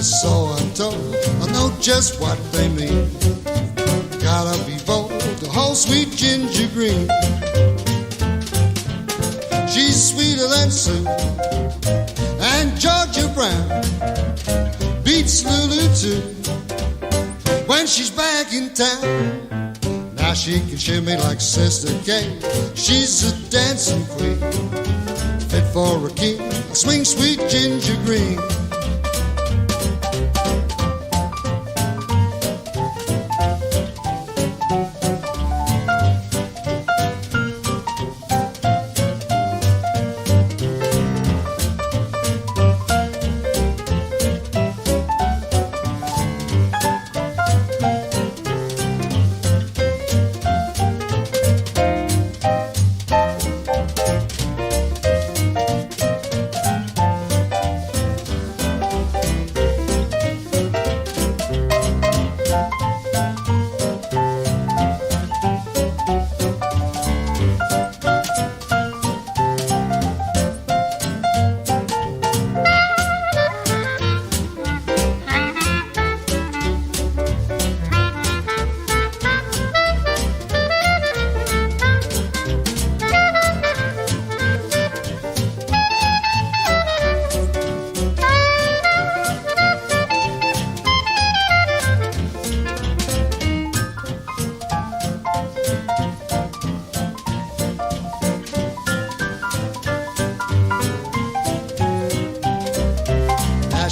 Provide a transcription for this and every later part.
dangerous, so I'm told. I know just what they mean. Gotta be bold, the whole sweet Ginger Green. She's sweeter than Sue and Georgia Brown beats Lulu too. When she's back in town, now she can shimmy like Sister Kay. She's a dancing queen, fit for a king, a swing sweet Ginger Green.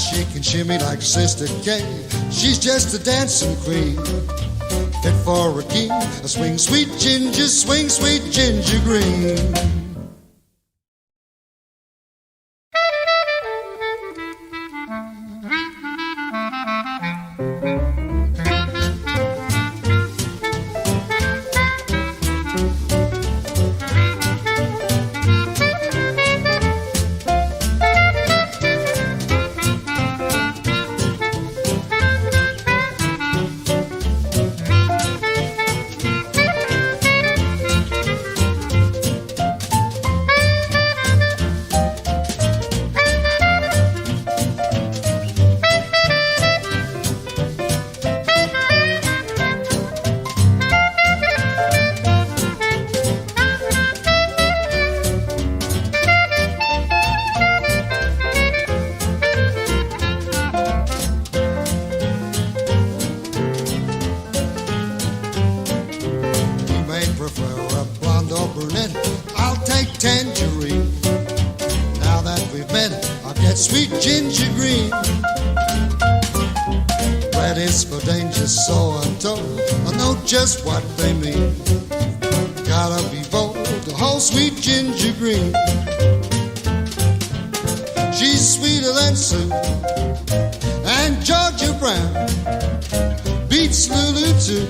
She can shimmy like Sister Kay. She's just a dancing queen, fit for a king, a swing sweet ginger, swing sweet Ginger Green. I'll take Tangerine. Now that we've met, I'll get sweet Ginger Green. Red is for danger, so I'm told. I know just what they mean. Gotta be bold, the whole sweet Ginger Green. She's sweeter than Sue and Georgia Brown beats Lulu too.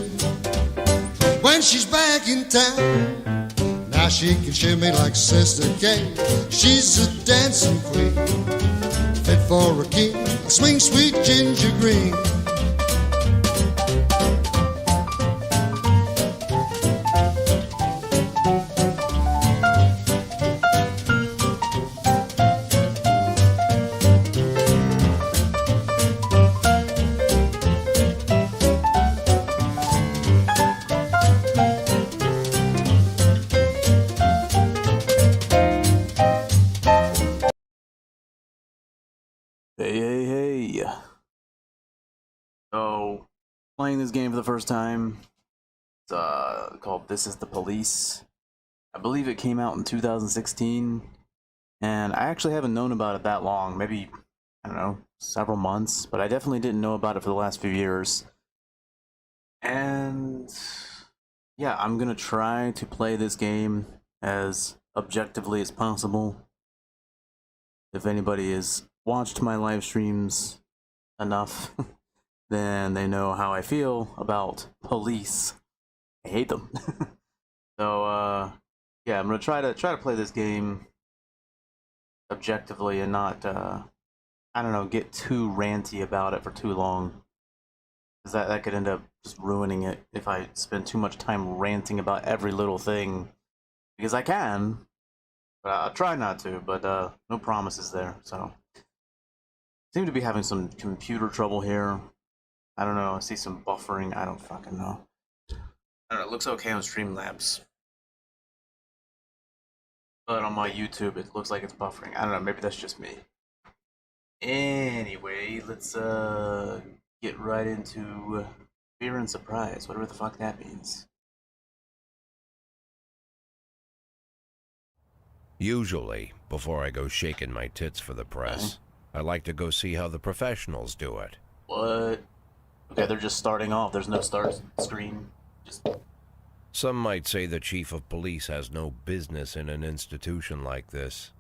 When she's back in town, now she can shimmy like Sister Kay. She's a dancing queen, fit for a king, a swing sweet Ginger Green. Hey. So, playing this game for the first time. It's called This Is the Police. I believe it came out in 2016. And I actually haven't known about it that long. Maybe, I don't know, several months. But I definitely didn't know about it for the last few years. And yeah, I'm gonna try to play this game as objectively as possible. If anybody has watched my live streams enough, then they know how I feel about police. I hate them. So yeah, I'm gonna try to play this game objectively and not I don't know, get too ranty about it for too long, because that could end up just ruining it if I spend too much time ranting about every little thing, because I can, but I'll try not to, but no promises there. So Seem to be having some computer trouble here. I don't know. I see some buffering. I don't fucking know. I don't know. It looks okay on Streamlabs. But on my YouTube, it looks like it's buffering. I don't know. Maybe that's just me. Anyway, let's get right into fear and surprise. Whatever the fuck that means. Usually, before I go shaking my tits for the press, I like to go see how the professionals do it. What? Okay, they're just starting off. There's no start screen. Just... Some might say the chief of police has no business in an institution like this.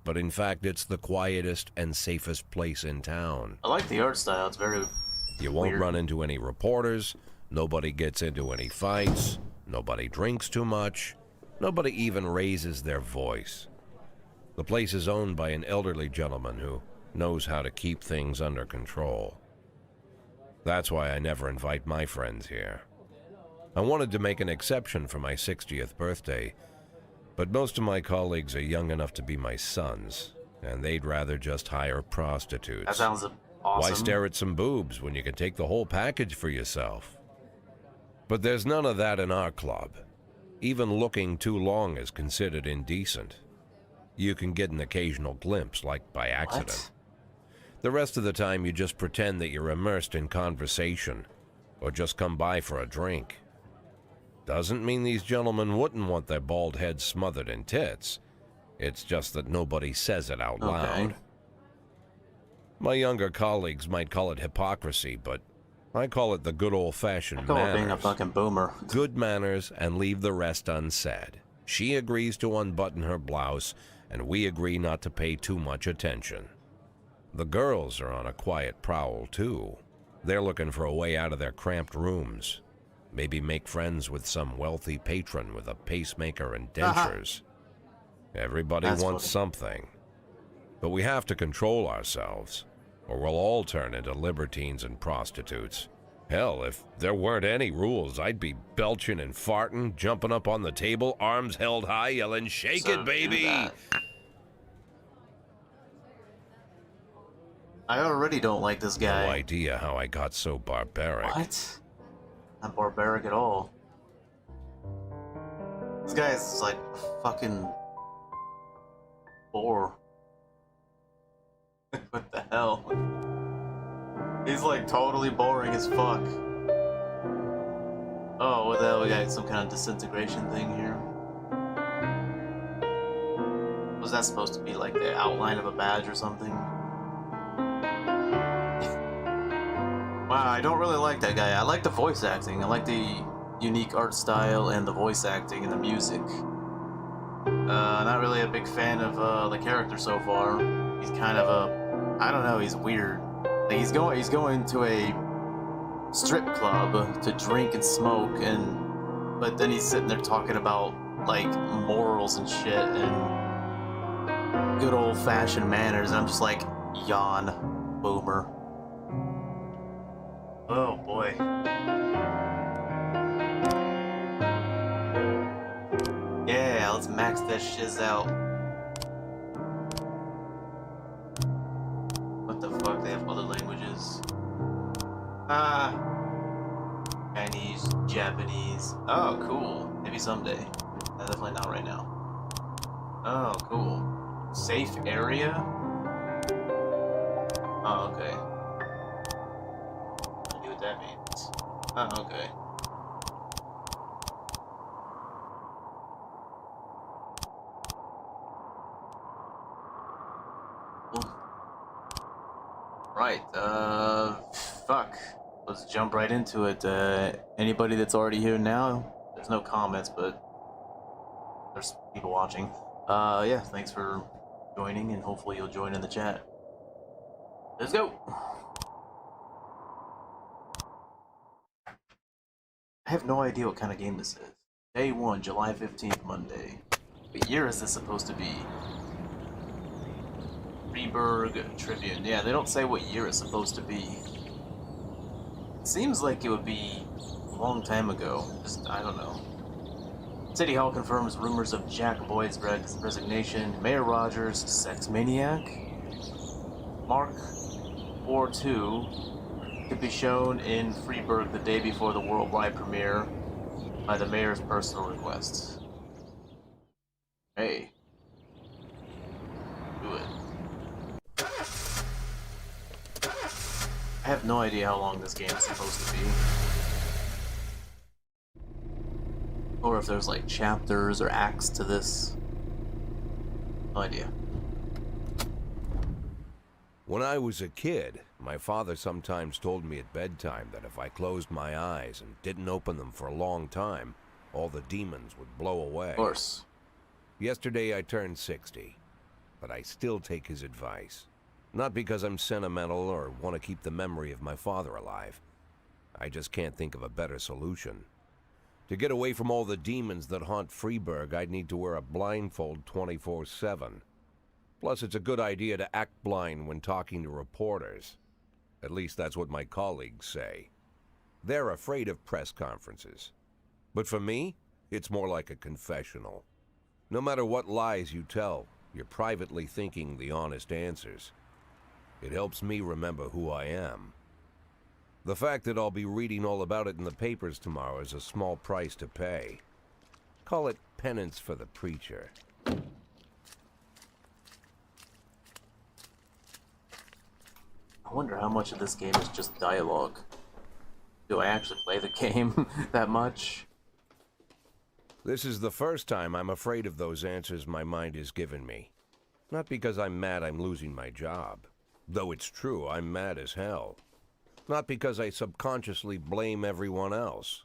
But in fact, it's the quietest and safest place in town. I like the art style. It's very You won't weird. run into any reporters, nobody gets into any fights, nobody drinks too much, nobody even raises their voice. The place is owned by an elderly gentleman who knows how to keep things under control. That's why I never invite my friends here. I wanted to make an exception for my 60th birthday, but most of my colleagues are young enough to be my sons, and they'd rather just hire prostitutes. That sounds awesome. Why stare at some boobs when you can take the whole package for yourself? But there's none of that in our club. Even looking too long is considered indecent. You can get an occasional glimpse, like by accident. What? The rest of the time you just pretend that you're immersed in conversation, or just come by for a drink. Doesn't mean these gentlemen wouldn't want their bald heads smothered in tits. It's just that nobody says it out loud. My younger colleagues might call it hypocrisy, but I call it the good old-fashioned I call it being a manners. fucking boomer. Good manners and leave the rest unsaid. She agrees to unbutton her blouse, and we agree not to pay too much attention. The girls are on a quiet prowl, too. They're looking for a way out of their cramped rooms. Maybe make friends with some wealthy patron with a pacemaker and dentures. Everybody That's wants funny. something. But we have to control ourselves, or we'll all turn into libertines and prostitutes. Hell, if there weren't any rules, I'd be belching and farting, jumping up on the table, arms held high, yelling, "Shake So it, do baby!" that. I already don't like this guy. No idea how I got so barbaric. What? Not barbaric at all. This guy is like fucking bore. What the hell? He's like totally boring as fuck. Oh, what the hell? We got some kind of disintegration thing here. Was that supposed to be like the outline of a badge or something? Wow, I don't really like that guy. I like the voice acting. I like the unique art style and the voice acting and the music. Not really a big fan of the character so far. He's kind of a, I don't know, he's weird. Like he's going to a strip club to drink and smoke, but then he's sitting there talking about like morals and shit and good old-fashioned manners, and I'm just like, yawn, boomer. Oh boy. Yeah, let's max that shiz out. What the fuck? They have other languages. Chinese, Japanese. Oh, cool. Maybe someday. Definitely not right now. Oh, cool. Safe area? Oh, okay. What that means. Oh, okay. Right, fuck. Let's jump right into it. Anybody that's already here now? There's no comments, but there's people watching. Yeah, thanks for joining, and hopefully you'll join in the chat. Let's go! I have no idea what kind of game this is. Day 1, July 15th, Monday. What year is this supposed to be? Freeburg Tribune. Yeah, they don't say what year it's supposed to be. It seems like it would be a long time ago. Just, I don't know. City Hall confirms rumors of Jack Boyd's resignation. Mayor Rogers, sex maniac. Mark War II to be shown in Freiburg the day before the worldwide premiere by the mayor's personal request. Hey. Do it. I have no idea how long this game is supposed to be. Or if there's like chapters or acts to this. No idea. When I was a kid, my father sometimes told me at bedtime that if I closed my eyes and didn't open them for a long time, all the demons would blow away. Of course. Yesterday I turned 60, but I still take his advice. Not because I'm sentimental or want to keep the memory of my father alive. I just can't think of a better solution. To get away from all the demons that haunt Freiburg, I'd need to wear a blindfold 24/7. Plus, it's a good idea to act blind when talking to reporters. At least that's what my colleagues say. They're afraid of press conferences. But for me, it's more like a confessional. No matter what lies you tell, you're privately thinking the honest answers. It helps me remember who I am. The fact that I'll be reading all about it in the papers tomorrow is a small price to pay. Call it penance for the preacher. I wonder how much of this game is just dialogue. Do I actually play the game that much? This is the first time I'm afraid of those answers my mind has given me. Not because I'm mad I'm losing my job. Though it's true, I'm mad as hell. Not because I subconsciously blame everyone else.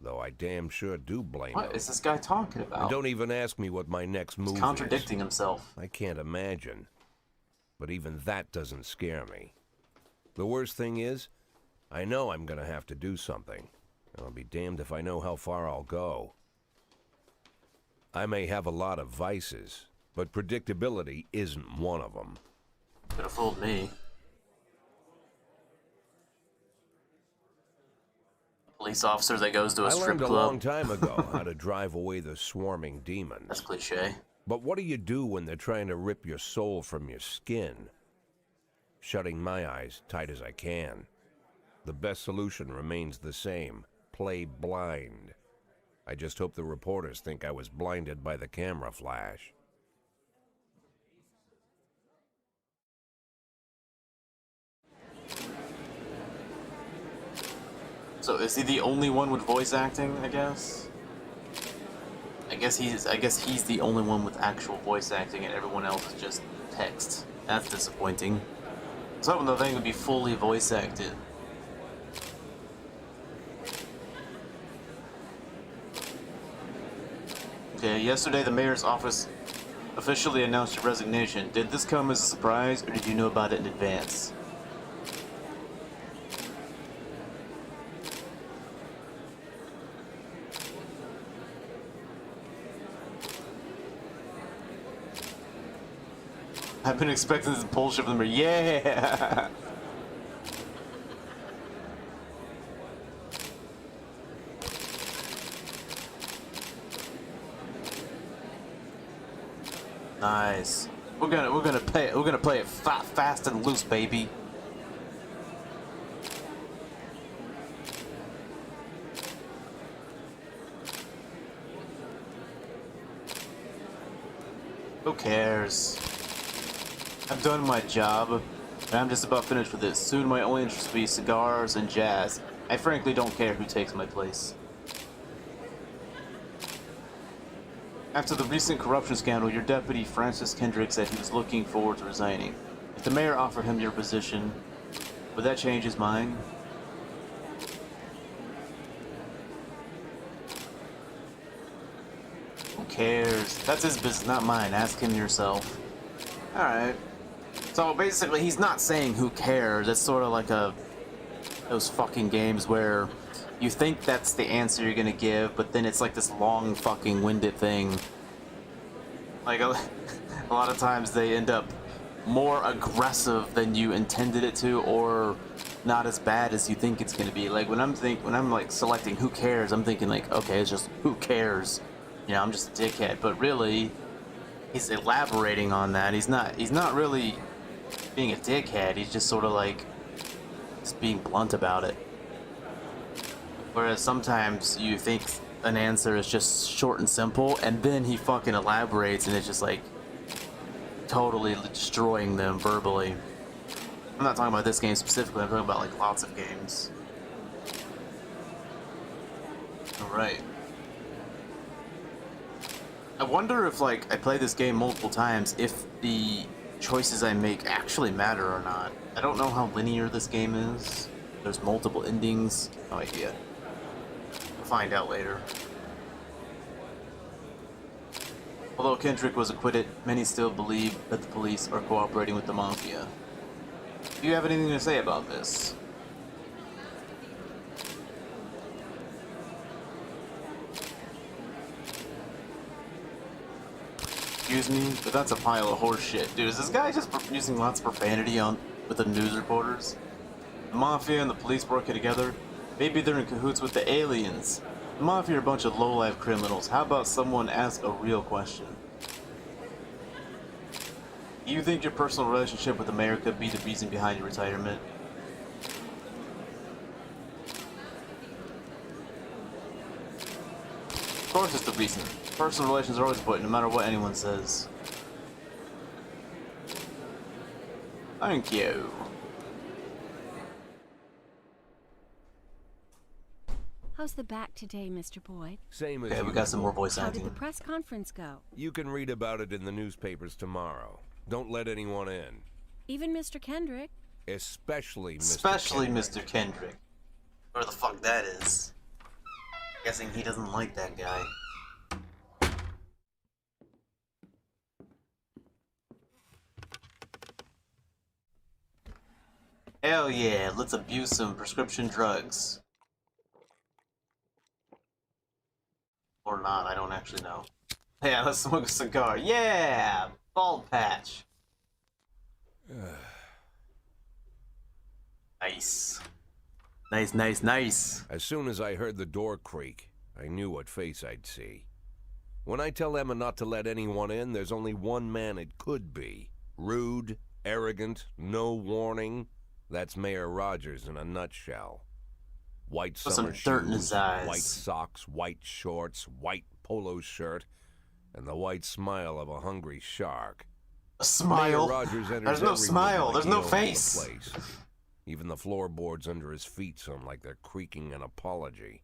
Though I damn sure do blame them. What is this guy talking about? And don't even ask me what my next move is. He's contradicting himself. I can't imagine. But even that doesn't scare me. The worst thing is, I know I'm gonna have to do something. I'll be damned if I know how far I'll go. I may have a lot of vices, but predictability isn't one of them. Could have fooled me. Police officer that goes to a strip club. I learned a long club. time ago how to drive away the swarming demons. That's cliche. But what do you do when they're trying to rip your soul from your skin? Shutting my eyes tight as I can. The best solution remains the same. Play blind. I just hope the reporters think I was blinded by the camera flash. So is he the only one with voice acting, I guess? I guess he's the only one with actual voice acting and everyone else is just text. That's disappointing. I was hoping the thing would be fully voice acted. Okay, yesterday the mayor's office officially announced your resignation. Did this come as a surprise or did you know about it in advance? I've been expecting this bullshit from them. Yeah! Nice. We're gonna play it fast and loose, baby. Who cares? I've done my job, and I'm just about finished with it. Soon my only interest will be cigars and jazz. I frankly don't care who takes my place. After the recent corruption scandal, your deputy, Francis Kendrick, said he was looking forward to resigning. If the mayor offered him your position, would that change his mind? Who cares? That's his business, not mine. Ask him yourself. Alright. So basically, he's not saying who cares. It's sort of like those fucking games where you think that's the answer you're gonna give, but then it's like this long fucking winded thing. Like a lot of times they end up more aggressive than you intended it to, or not as bad as you think it's gonna be. Like when I'm like selecting who cares, I'm thinking like, okay, it's just who cares. You know, I'm just a dickhead. But really, he's elaborating on that. He's not really being a dickhead. He's just sort of like just being blunt about it. Whereas sometimes you think an answer is just short and simple, and then he fucking elaborates, and it's just like totally destroying them verbally. I'm not talking about this game specifically, I'm talking about like lots of games. Alright. I wonder if, like, I play this game multiple times, if the choices I make actually matter or not. I don't know how linear this game is. There's multiple endings. No idea. We'll find out later. Although Kendrick was acquitted, many still believe that the police are cooperating with the mafia. Do you have anything to say about this? Excuse me, but that's a pile of horse shit. Dude, is this guy just using lots of profanity with the news reporters? The Mafia and the police working together? Maybe they're in cahoots with the aliens. The Mafia are a bunch of low-life criminals. How about someone ask a real question? Do you think your personal relationship with the mayor could be the reason behind your retirement? Of course it's the reason. Personal relations are always important, no matter what anyone says. Thank you. How's the back today, Mr. Boyd? Same as Okay, we got some more voice How acting. did the press conference go? You can read about it in the newspapers tomorrow. Don't let anyone in. Even Mr. Kendrick? Especially Mr. Especially Kendrick. Mr. Kendrick. Where the fuck that is. Guessing he doesn't like that guy. Hell yeah, let's abuse some prescription drugs. Or not, I don't actually know. Yeah, let's smoke a cigar. Yeah! Bald patch. Nice. Nice, nice, nice. As soon as I heard the door creak, I knew what face I'd see. When I tell Emma not to let anyone in, there's only one man it could be. Rude, arrogant, no warning. That's Mayor Rogers in a nutshell. White Put some summer dirt in shoes, his eyes. white socks, white shorts, white polo shirt, and the white smile of a hungry shark. A smile? Mayor Rogers enters There's no every smile, room there's like no he owns face. the place. Even the floorboards under his feet sound like they're creaking an apology.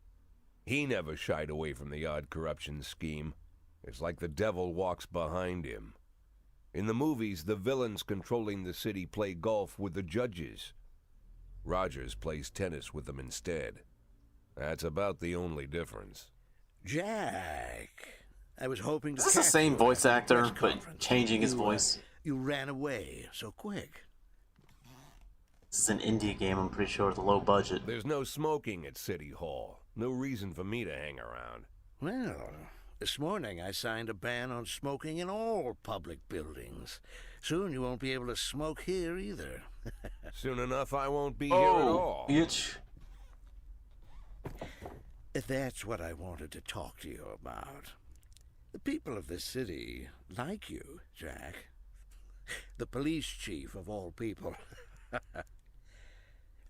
He never shied away from the odd corruption scheme. It's like the devil walks behind him. In the movies, the villains controlling the city play golf with the judges. Rogers plays tennis with them instead. That's about the only difference. Jack, I was hoping to Is this the catch same you voice at the actor, press but conference. changing his You, voice? You ran away so quick. This is an indie game, I'm pretty sure, with a low budget. There's no smoking at City Hall. No reason for me to hang around. Well, this morning I signed a ban on smoking in all public buildings. Soon you won't be able to smoke here either. Soon enough, I won't be here at all. Bitch. That's what I wanted to talk to you about. The people of this city like you, Jack. The police chief of all people.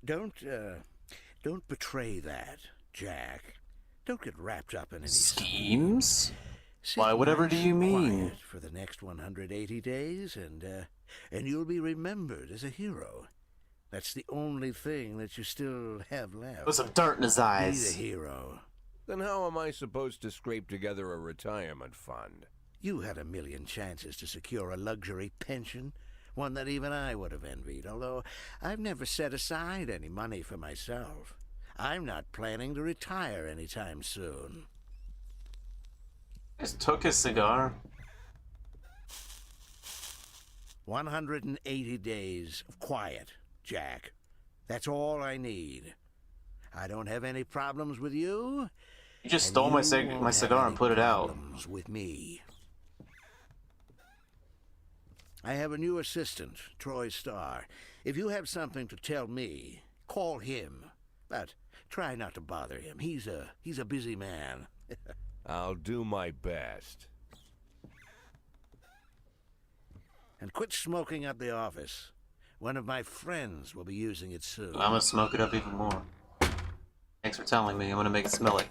Don't betray that, Jack. Don't get wrapped up in any Schemes? Sit Why, whatever nice do you and mean? quiet for the next 180 days, and you'll be remembered as a hero. That's the only thing that you still have left. Put some dirt in his Be the eyes. hero. Then how am I supposed to scrape together a retirement fund? You had a million chances to secure a luxury pension, one that even I would have envied, although I've never set aside any money for myself. I'm not planning to retire anytime soon. Just took his cigar. 180 days of quiet, Jack. That's all I need. I don't have any problems with you. You just and stole my, you won't my have cigar and any put it out. problems with me. I have a new assistant, Troy Starr. If you have something to tell me, call him. But try not to bother him. He's a busy man. I'll do my best. And quit smoking at the office. One of my friends will be using it soon. I'm gonna smoke it up even more. Thanks for telling me. I'm gonna make it smell like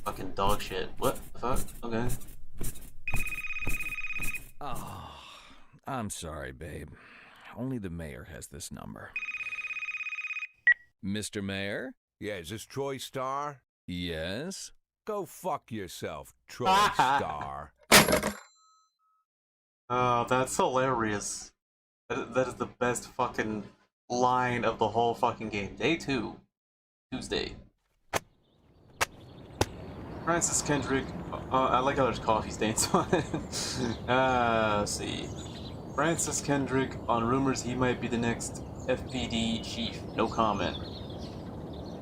fucking dog shit. What the fuck? Okay. Oh, I'm sorry, babe. Only the mayor has this number. Mr. Mayor? Yeah, is this Troy Star? Yes? Go fuck yourself, Troy Star. Oh, that's hilarious. That is the best fucking line of the whole fucking game. Day 2. Tuesday. Francis Kendrick. I like how there's coffee stains on it. Let's see. Francis Kendrick on rumors he might be the next FPD chief. No comment.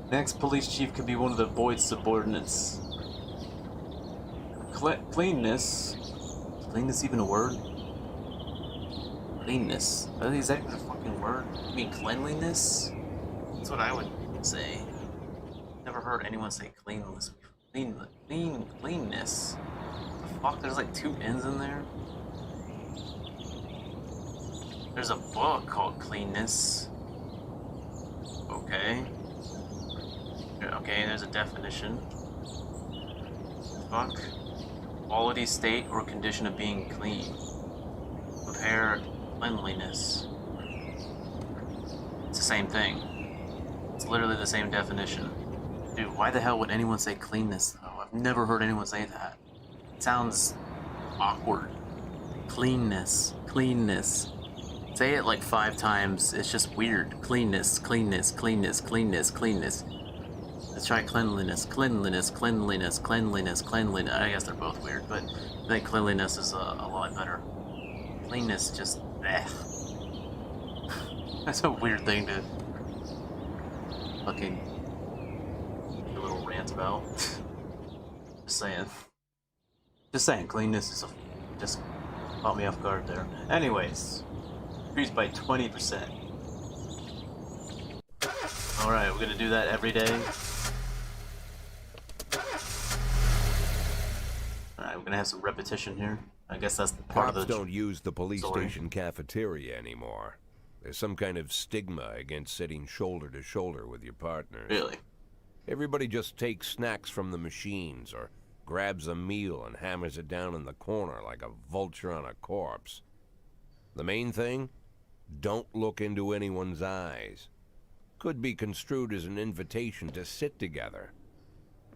Next police chief could be one of the Boyd's subordinates. Cleanness. Is cleanness even a word? Cleanness. Is that even a fucking word? You mean cleanliness? That's what I would say. Never heard anyone say cleanliness. Cleanness. The fuck? There's like 2 N's in there? There's a book called Cleanness. Okay. Okay, there's a definition. Fuck. Quality, state, or condition of being clean. Compare cleanliness. It's the same thing. It's literally the same definition. Dude, why the hell would anyone say cleanness, though? I've never heard anyone say that. It sounds awkward. Cleanness. Cleanness. Say it like 5 times. It's just weird. Cleanness, cleanness, cleanness, cleanness, cleanness. Let's try cleanliness, cleanliness, cleanliness, cleanliness, cleanliness. I guess they're both weird, but I think cleanliness is a lot better. Cleanness just, That's a weird thing to fucking a little rant about. Just saying. Just saying, cleanness is just caught me off guard there. Anyways, increased by 20%. Alright, we're gonna do that every day. Alright, we're gonna have some repetition here. I guess that's part Cops of the... don't use the police story. station cafeteria anymore. There's some kind of stigma against sitting shoulder to shoulder with your partners. Really? Everybody just takes snacks from the machines or grabs a meal and hammers it down in the corner like a vulture on a corpse. The main thing? Don't look into anyone's eyes. Could be construed as an invitation to sit together.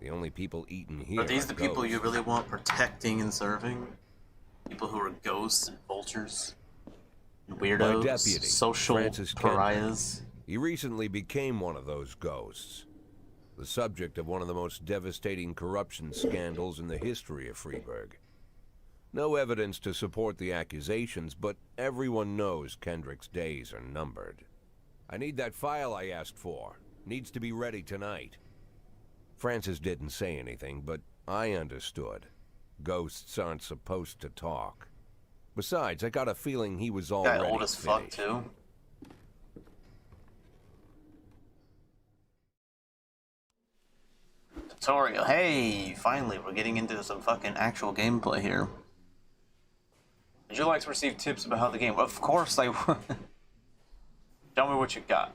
The only people eating here Are these the people ghosts. you really want protecting and serving? People who are ghosts and vultures? And My weirdos? deputy, Social Francis Kendrick. pariahs? He recently became one of those ghosts. The subject of one of the most devastating corruption scandals in the history of Freeburg. No evidence to support the accusations, but everyone knows Kendrick's days are numbered. I need that file I asked for. Needs to be ready tonight. Francis didn't say anything, but I understood. Ghosts aren't supposed to talk. Besides, I got a feeling he was already Guy old as fuck finished. too. Tutorial. Hey, finally, we're getting into some fucking actual gameplay here. Would you like to receive tips about how the game? Of course I would. Tell me what you got.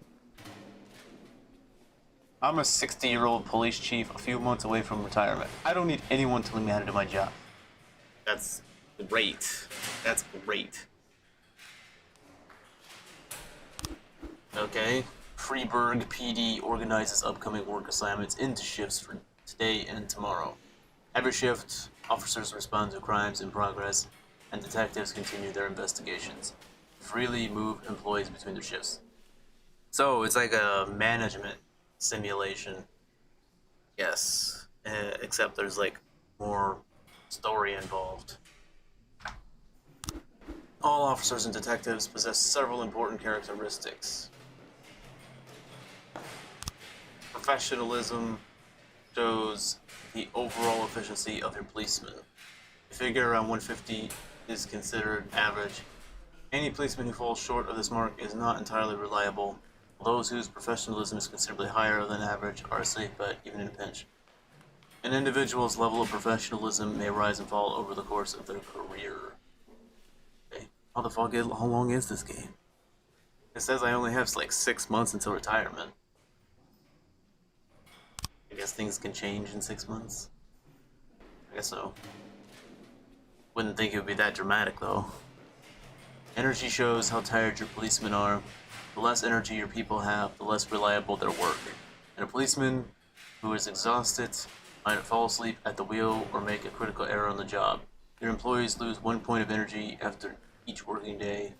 I'm a 60-year-old police chief a few months away from retirement. I don't need anyone telling me how to do my job. That's great. That's great. Okay. Freeburg PD organizes upcoming work assignments into shifts for today and tomorrow. Every shift, officers respond to crimes in progress, and detectives continue their investigations. Freely move employees between their shifts. So it's like a management simulation. Yes. Except there's like more story involved. All officers and detectives possess several important characteristics. Professionalism shows the overall efficiency of your policeman. A figure around 150 is considered average. Any policeman who falls short of this mark is not entirely reliable. Those whose professionalism is considerably higher than average are a safe bet, even in a pinch. An individual's level of professionalism may rise and fall over the course of their career. Okay. How long is this game? It says I only have like 6 months until retirement. I guess things can change in 6 months. I guess so. Wouldn't think it would be that dramatic though. Energy shows how tired your policemen are. The less energy your people have, the less reliable their work. And a policeman who is exhausted might fall asleep at the wheel or make a critical error on the job. Your employees lose 1 point of energy after each working day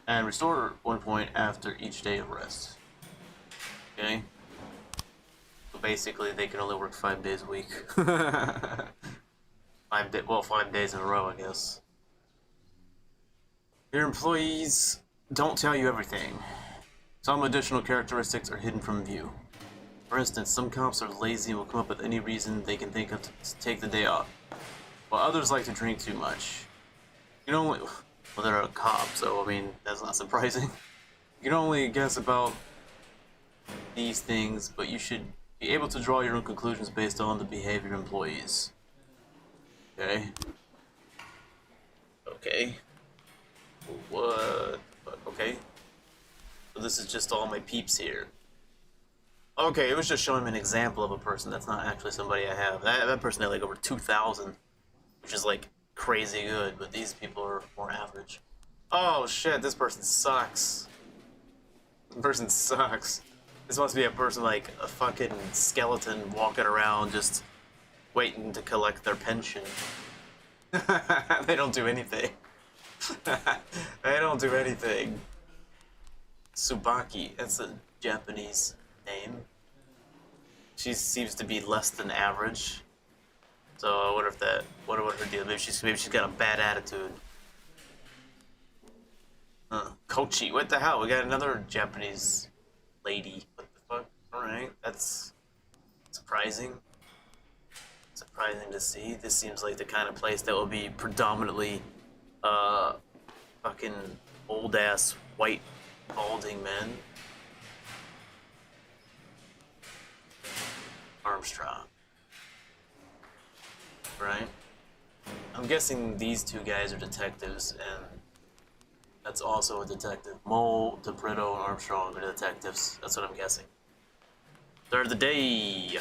and restore 1 point after each day of rest. Okay? So basically they can only work 5 days a week. 5 days in a row, I guess. Your employees don't tell you everything. Some additional characteristics are hidden from view. For instance, some cops are lazy and will come up with any reason they can think of to take the day off, while others like to drink too much. You can only... Well, they're a cop, so, I mean, that's not surprising. You can only guess about these things, but you should be able to draw your own conclusions based on the behavior of employees. Okay? Okay. What? Okay. So this is just all my peeps here. Okay, it was just showing me an example of a person. That's not actually somebody I have. That person had like over 2,000, which is like crazy good, but these people are more average. Oh shit, this person sucks. This person sucks. This must be a person like a fucking skeleton walking around just waiting to collect their pension. They don't do anything. They don't do anything. Tsubaki, that's a Japanese name. She seems to be less than average. So I wonder if that, what her deal? Maybe she's got a bad attitude. Kochi, what the hell? We got another Japanese lady. What the fuck? Alright, that's surprising. Surprising to see. This seems like the kind of place that will be predominantly fucking old ass white balding men. Armstrong. Right? I'm guessing these two guys are detectives, and that's also a detective. Mole, DeBrito, and Armstrong are detectives. That's what I'm guessing. Third of the day.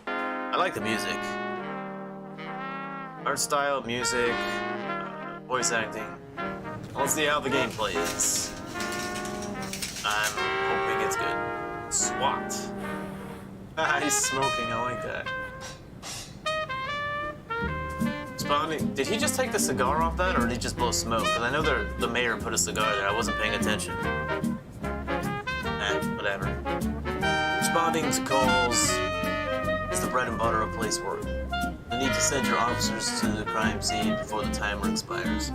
I like the music. Art style, music, voice acting. Let's see how the gameplay is. I'm hoping it's good. SWAT. He's smoking, I like that. Spawning. Did he just take the cigar off that, or did he just blow smoke? Because I know the mayor put a cigar there. I wasn't paying attention. Whatever. Responding to calls is the bread and butter of police work. You need to send your officers to the crime scene before the timer expires.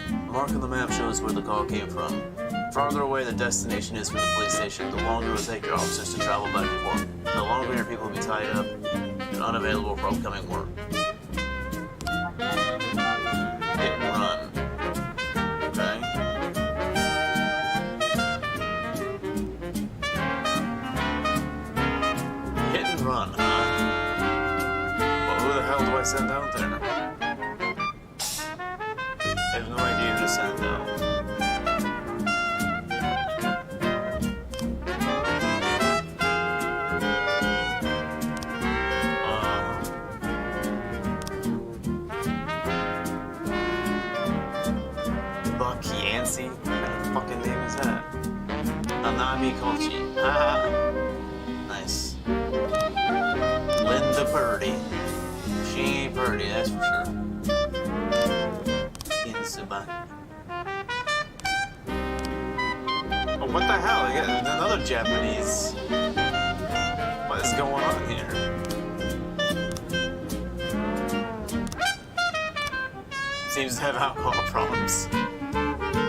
The mark on the map shows where the call came from. The farther away the destination is from the police station, the longer it will take your officers to travel back and forth. The longer your people will be tied up and unavailable for upcoming work. Hit and run. Okay. Hit and run, huh? Well, who the hell do I send out there? I have no idea who to send out. What kind of fucking name is that? Nanami Kochi. Haha. Nice. Linda Purdy. She ain't Purdy, that's for sure. Insubaki. Oh, what the hell? I got another Japanese. What is going on here? Seems to have alcohol problems.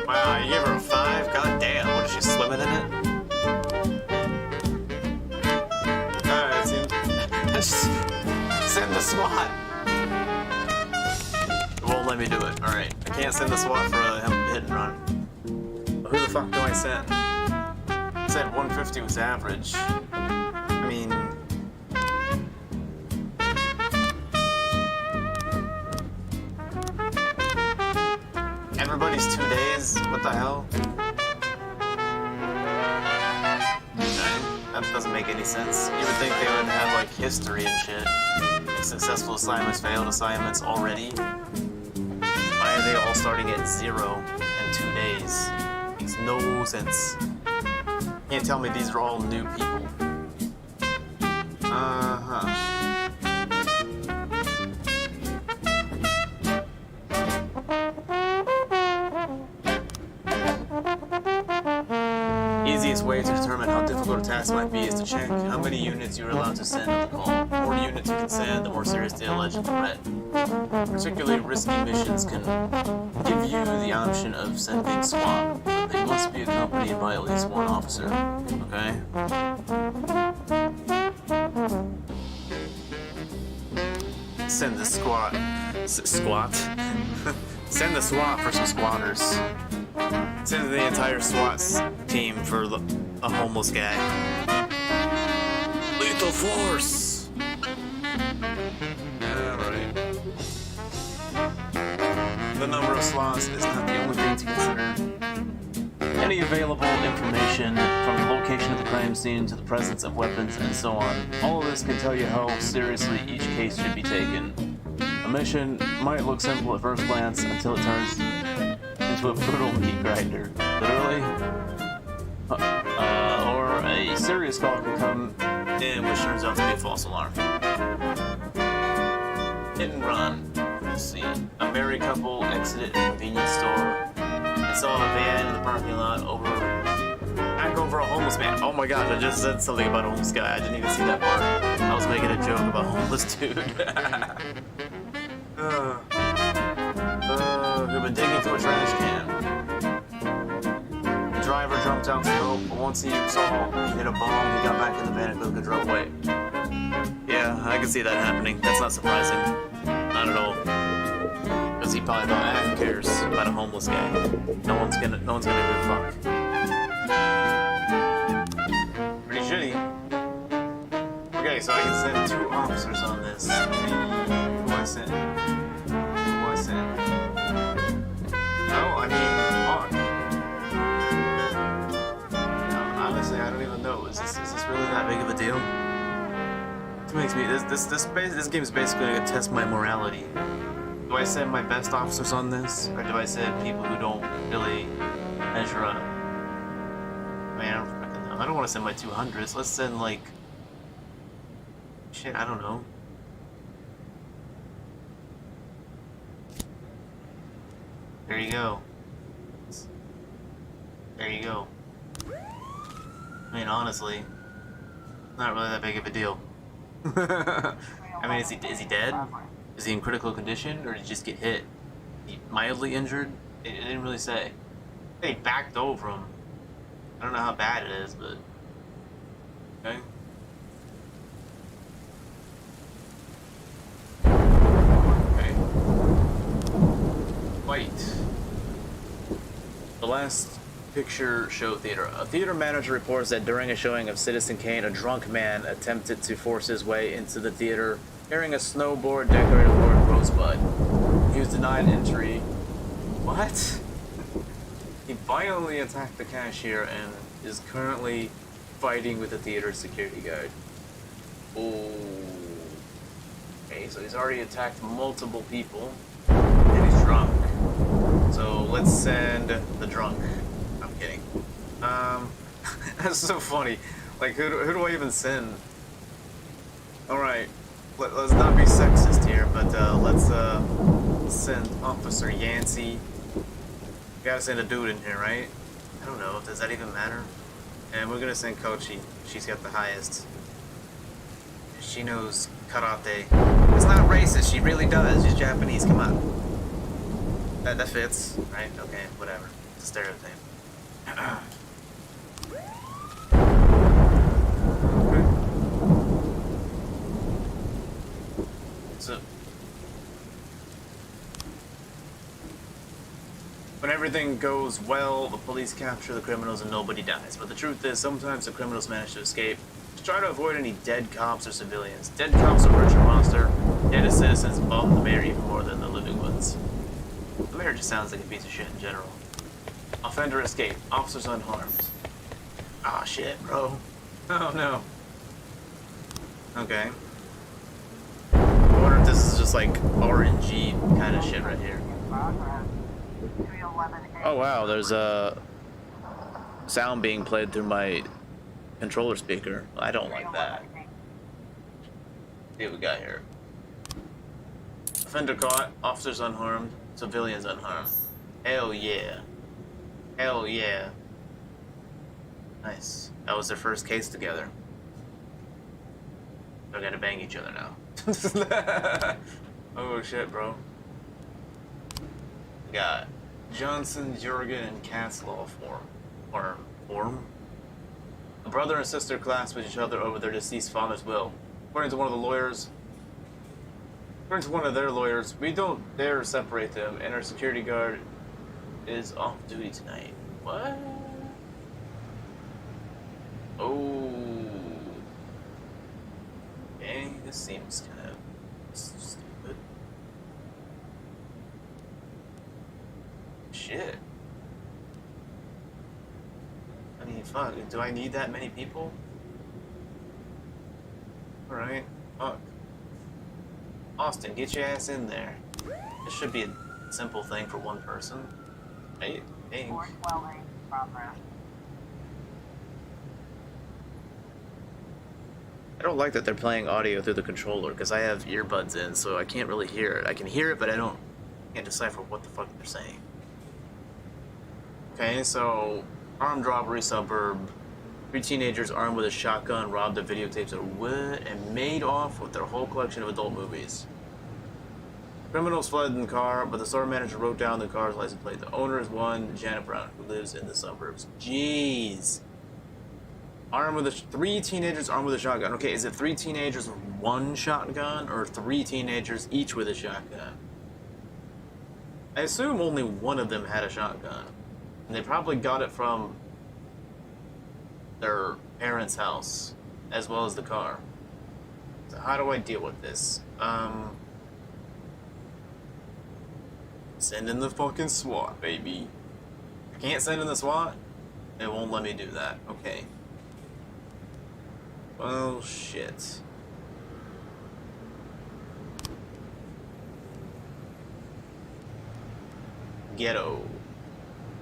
Wow, you gave her a 5? God damn, what is she swimming in it? Alright, send the SWAT. It won't let me do it. Alright, I can't send the SWAT for a hit and run. But who the fuck do I send? I said 150 was average. I mean... Everybody's 2 days? What the hell? That doesn't make any sense. You would think they would have like history and shit. Like, successful assignments, failed assignments already. Why are they all starting at 0 in 2 days? Makes no sense. You can't tell me these are all new people. Easiest way to determine how difficult a task might be is to check how many units you're allowed to send on the call. The more units you can send, the more serious the alleged threat. Particularly risky missions can give you the option of sending SWAT, but they must be accompanied by at least one officer. Okay? Send the squad. Squat? Send the SWAT for some squatters. Send the entire SWAT team for a homeless guy. Lethal force! Alright. The number of slots is not the only thing to consider. Any available information, from the location of the crime scene to the presence of weapons and so on, all of this can tell you how seriously each case should be taken. A mission might look simple at first glance until it turns into a brutal meat grinder. Literally. Or a serious call can come in which turns out to be a false alarm. Hit and run. Let's see. A married couple exited a convenience store and saw a van in the parking lot back over a homeless man. Oh my gosh, I just said something about a homeless guy. I didn't even see that part. I was making a joke about a homeless dude. Who've been digging through a trash can. The driver jumped out to help, but once he saw he hit a bomb, he got back in the van and quickly drove away. Yeah, I can see that happening. That's not surprising. Not at all. Because he probably thought, who cares about a homeless guy? No one's gonna give a fuck. Pretty shitty. Okay, so I can send 2 officers on this. Who do I send? Oh, I mean, honestly, I don't even know. Is this really that big of a deal? This makes me this game is basically gonna test my morality. Do I send my best officers on this, or do I send people who don't really measure up? Man, I don't want to send my 200s. Let's send like shit. I don't know. There you go. There you go. I mean, honestly, not really that big of a deal. I mean, is he dead? Is he in critical condition, or did he just get hit? He mildly injured? It didn't really say. They backed over him. I don't know how bad it is, but okay. Wait. The last picture show theater. A theater manager reports that during a showing of Citizen Kane, a drunk man attempted to force his way into the theater carrying a snowboard decorated Lord Rosebud. He was denied entry. What? He violently attacked the cashier and is currently fighting with the theater security guard. Oh. Okay, so he's already attacked multiple people. And he's drunk. So let's send the drunk. I'm kidding. That's so funny. Like, who do I even send? Alright. Let's not be sexist here, but let's send Officer Yancey. We gotta send a dude in here, right? I don't know. Does that even matter? And we're gonna send Kochi. She's got the highest. She knows karate. It's not racist. She really does. She's Japanese. Come on. That fits, right? Okay, whatever. It's a stereotype. So, when everything goes well, the police capture the criminals and nobody dies. But the truth is, sometimes the criminals manage to escape. Just try to avoid any dead cops or civilians. Dead cops will hurt your monster. Dead citizens bum the mayor even more than the living ones. The mayor just sounds like a piece of shit in general. Offender escape. Officers unharmed. Ah, shit, bro. Oh no. Okay. I wonder if this is just like RNG kind of shit right here. Oh wow, there's a sound being played through my controller speaker. I don't like that. See what we got here. Offender caught, officers unharmed, civilians unharmed. Hell yeah. Hell yeah. Nice. That was their first case together. They're gonna bang each other now. Oh shit, bro. We got Johnson, Jurgen, and Katzlaw form. A brother and sister clasped with each other over their deceased father's will. According to one of their lawyers, we don't dare separate them, and our security guard is off duty tonight. What? Oh. Okay, this seems kind of stupid. Shit. I mean, fuck, do I need that many people? Alright, fuck. Austin, get your ass in there. This should be a simple thing for one person. I think. I don't like that they're playing audio through the controller because I have earbuds in, so I can't really hear it. I can hear it, but I can't decipher what the fuck they're saying. Okay, so armed robbery suburb. 3 teenagers armed with a shotgun robbed the videotapes at Wood and made off with their whole collection of adult movies. Criminals fled in the car, but the store manager wrote down the car's license plate. The owner is one Janet Brown, who lives in the suburbs. Jeez. Armed with 3 teenagers armed with a shotgun. Okay, is it 3 teenagers with 1 shotgun, or 3 teenagers each with a shotgun? I assume only one of them had a shotgun. And they probably got it from their parents' house, as well as the car. So how do I deal with this? Send in the fucking SWAT, baby. I can't send in the SWAT? It won't let me do that. Okay. Well, shit. Ghetto.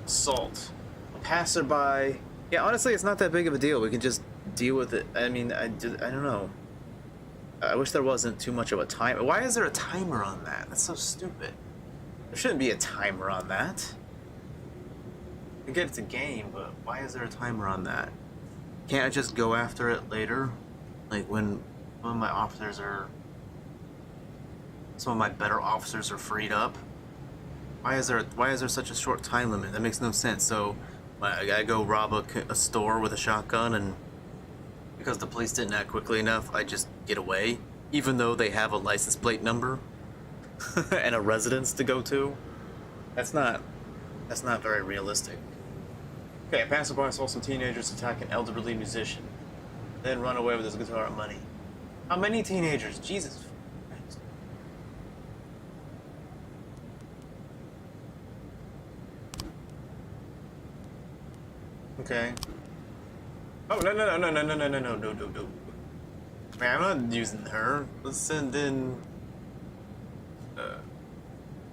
Assault. A passerby. Yeah, honestly, it's not that big of a deal. We can just deal with it. I mean, I don't know. I wish there wasn't too much of a time. Why is there a timer on that? That's so stupid. There shouldn't be a timer on that. I get it's a game, but why is there a timer on that? Can't I just go after it later? Like when my officers are... Some of my better officers are freed up? Why is there such a short time limit? That makes no sense. So I gotta go rob a store with a shotgun, and because the police didn't act quickly enough, I just get away, even though they have a license plate number and a residence to go to. That's not very realistic. Okay, a passerby saw some teenagers attack an elderly musician, then run away with his guitar and money. How many teenagers? Jesus Christ. Okay. Oh, no. Man, I'm not using her. Let's send in...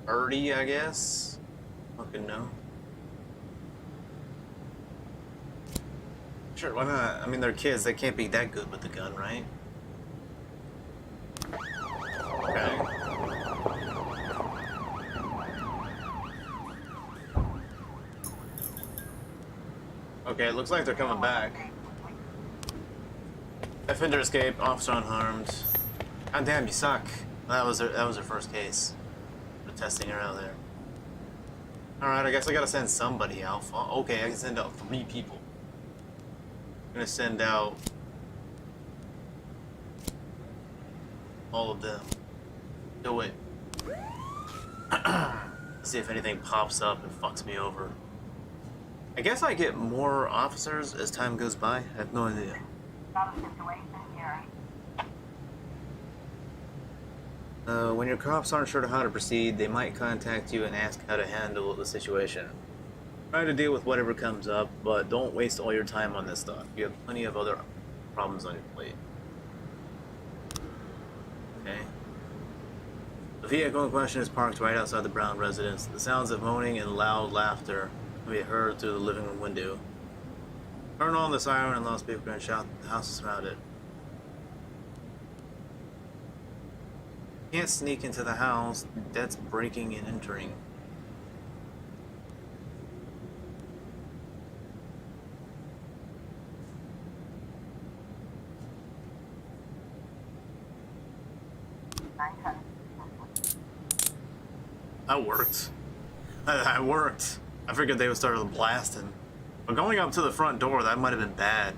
Birdie, I guess? Fucking no. Sure, why not? I mean, they're kids. They can't be that good with the gun, right? Okay. Okay, it looks like they're coming back. Offender escaped, officer unharmed. God damn, you suck. That was their first case. We're testing her out there. Alright, I guess I gotta send somebody out. Okay, I can send out 3 people. I'm gonna send out all of them. Do it. See if anything pops up and fucks me over. I guess I get more officers as time goes by. I have no idea. When your cops aren't sure how to proceed, they might contact you and ask how to handle the situation. Try to deal with whatever comes up, but don't waste all your time on this stuff. You have plenty of other problems on your plate. Okay. The vehicle in question is parked right outside the Brown residence. The sounds of moaning and loud laughter can be heard through the living room window. Turn on the siren and loudspeaker and shout the house is surrounded. Can't sneak into the house. That's breaking and entering. That worked. That worked. I figured they would start blasting. But going up to the front door, that might have been bad.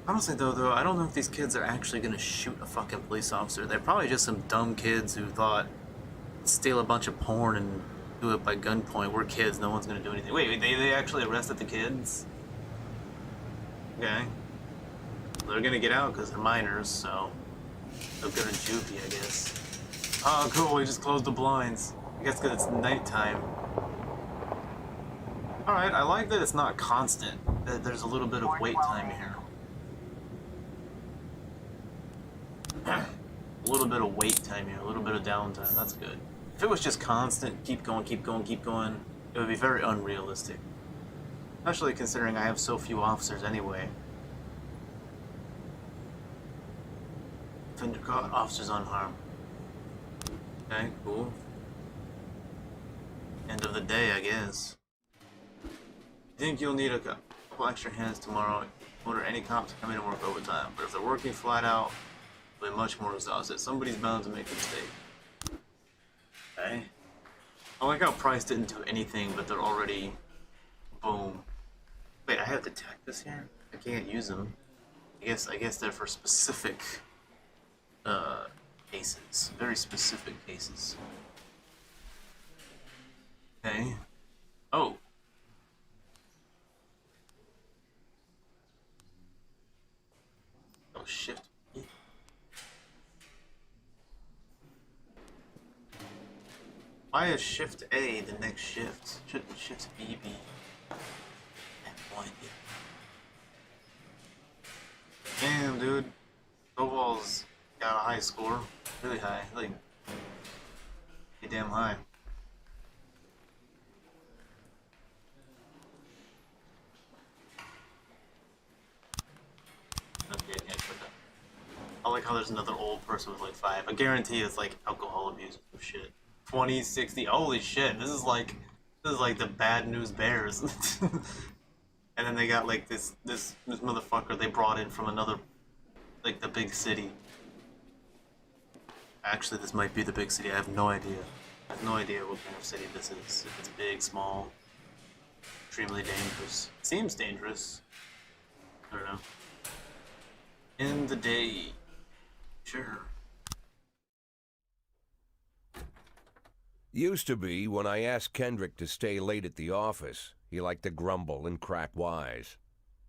Honestly, though, I don't know if these kids are actually gonna shoot a fucking police officer. They're probably just some dumb kids who thought, steal a bunch of porn and do it by gunpoint. We're kids, no one's gonna do anything. Wait, they actually arrested the kids? Okay. They're gonna get out because they're minors, so they'll go to juvie, I guess. Oh, cool, we just closed the blinds. I guess because it's nighttime. Alright, I like that it's not constant. That there's a little bit of wait time here. A little bit of wait time here, a little bit of downtime, that's good. If it was just constant, keep going, keep going, keep going, it would be very unrealistic. Especially considering I have so few officers anyway. Offender caught, officers unharmed. Okay, cool. End of the day, I guess. Think you'll need a couple extra hands tomorrow in order any cop to come in and work overtime. But if they're working flat out, they'll be much more exhausted. Somebody's bound to make a mistake. Okay. I like how Price didn't do anything, but they're already... Boom. Wait, I have detectives here? I can't use them. I guess they're for specific... cases. Very specific cases. Okay. Oh. Oh, shift B. Why is shift A the next shift? Shouldn't shift B be F1? Damn, dude. Snowball's got a high score. Really high. Like, pretty damn high. Okay, I can't put that. I like how there's another old person with like 5. I guarantee it's like alcohol abuse or shit. 20, 60. Holy shit! This is like the Bad News Bears. And then they got like this motherfucker they brought in from another, like the big city. Actually, this might be the big city. I have no idea. I have no idea what kind of city this is. If it's big, small, extremely dangerous. Seems dangerous. I don't know. In the day. Sure. Used to be, when I asked Kendrick to stay late at the office, he liked to grumble and crack wise.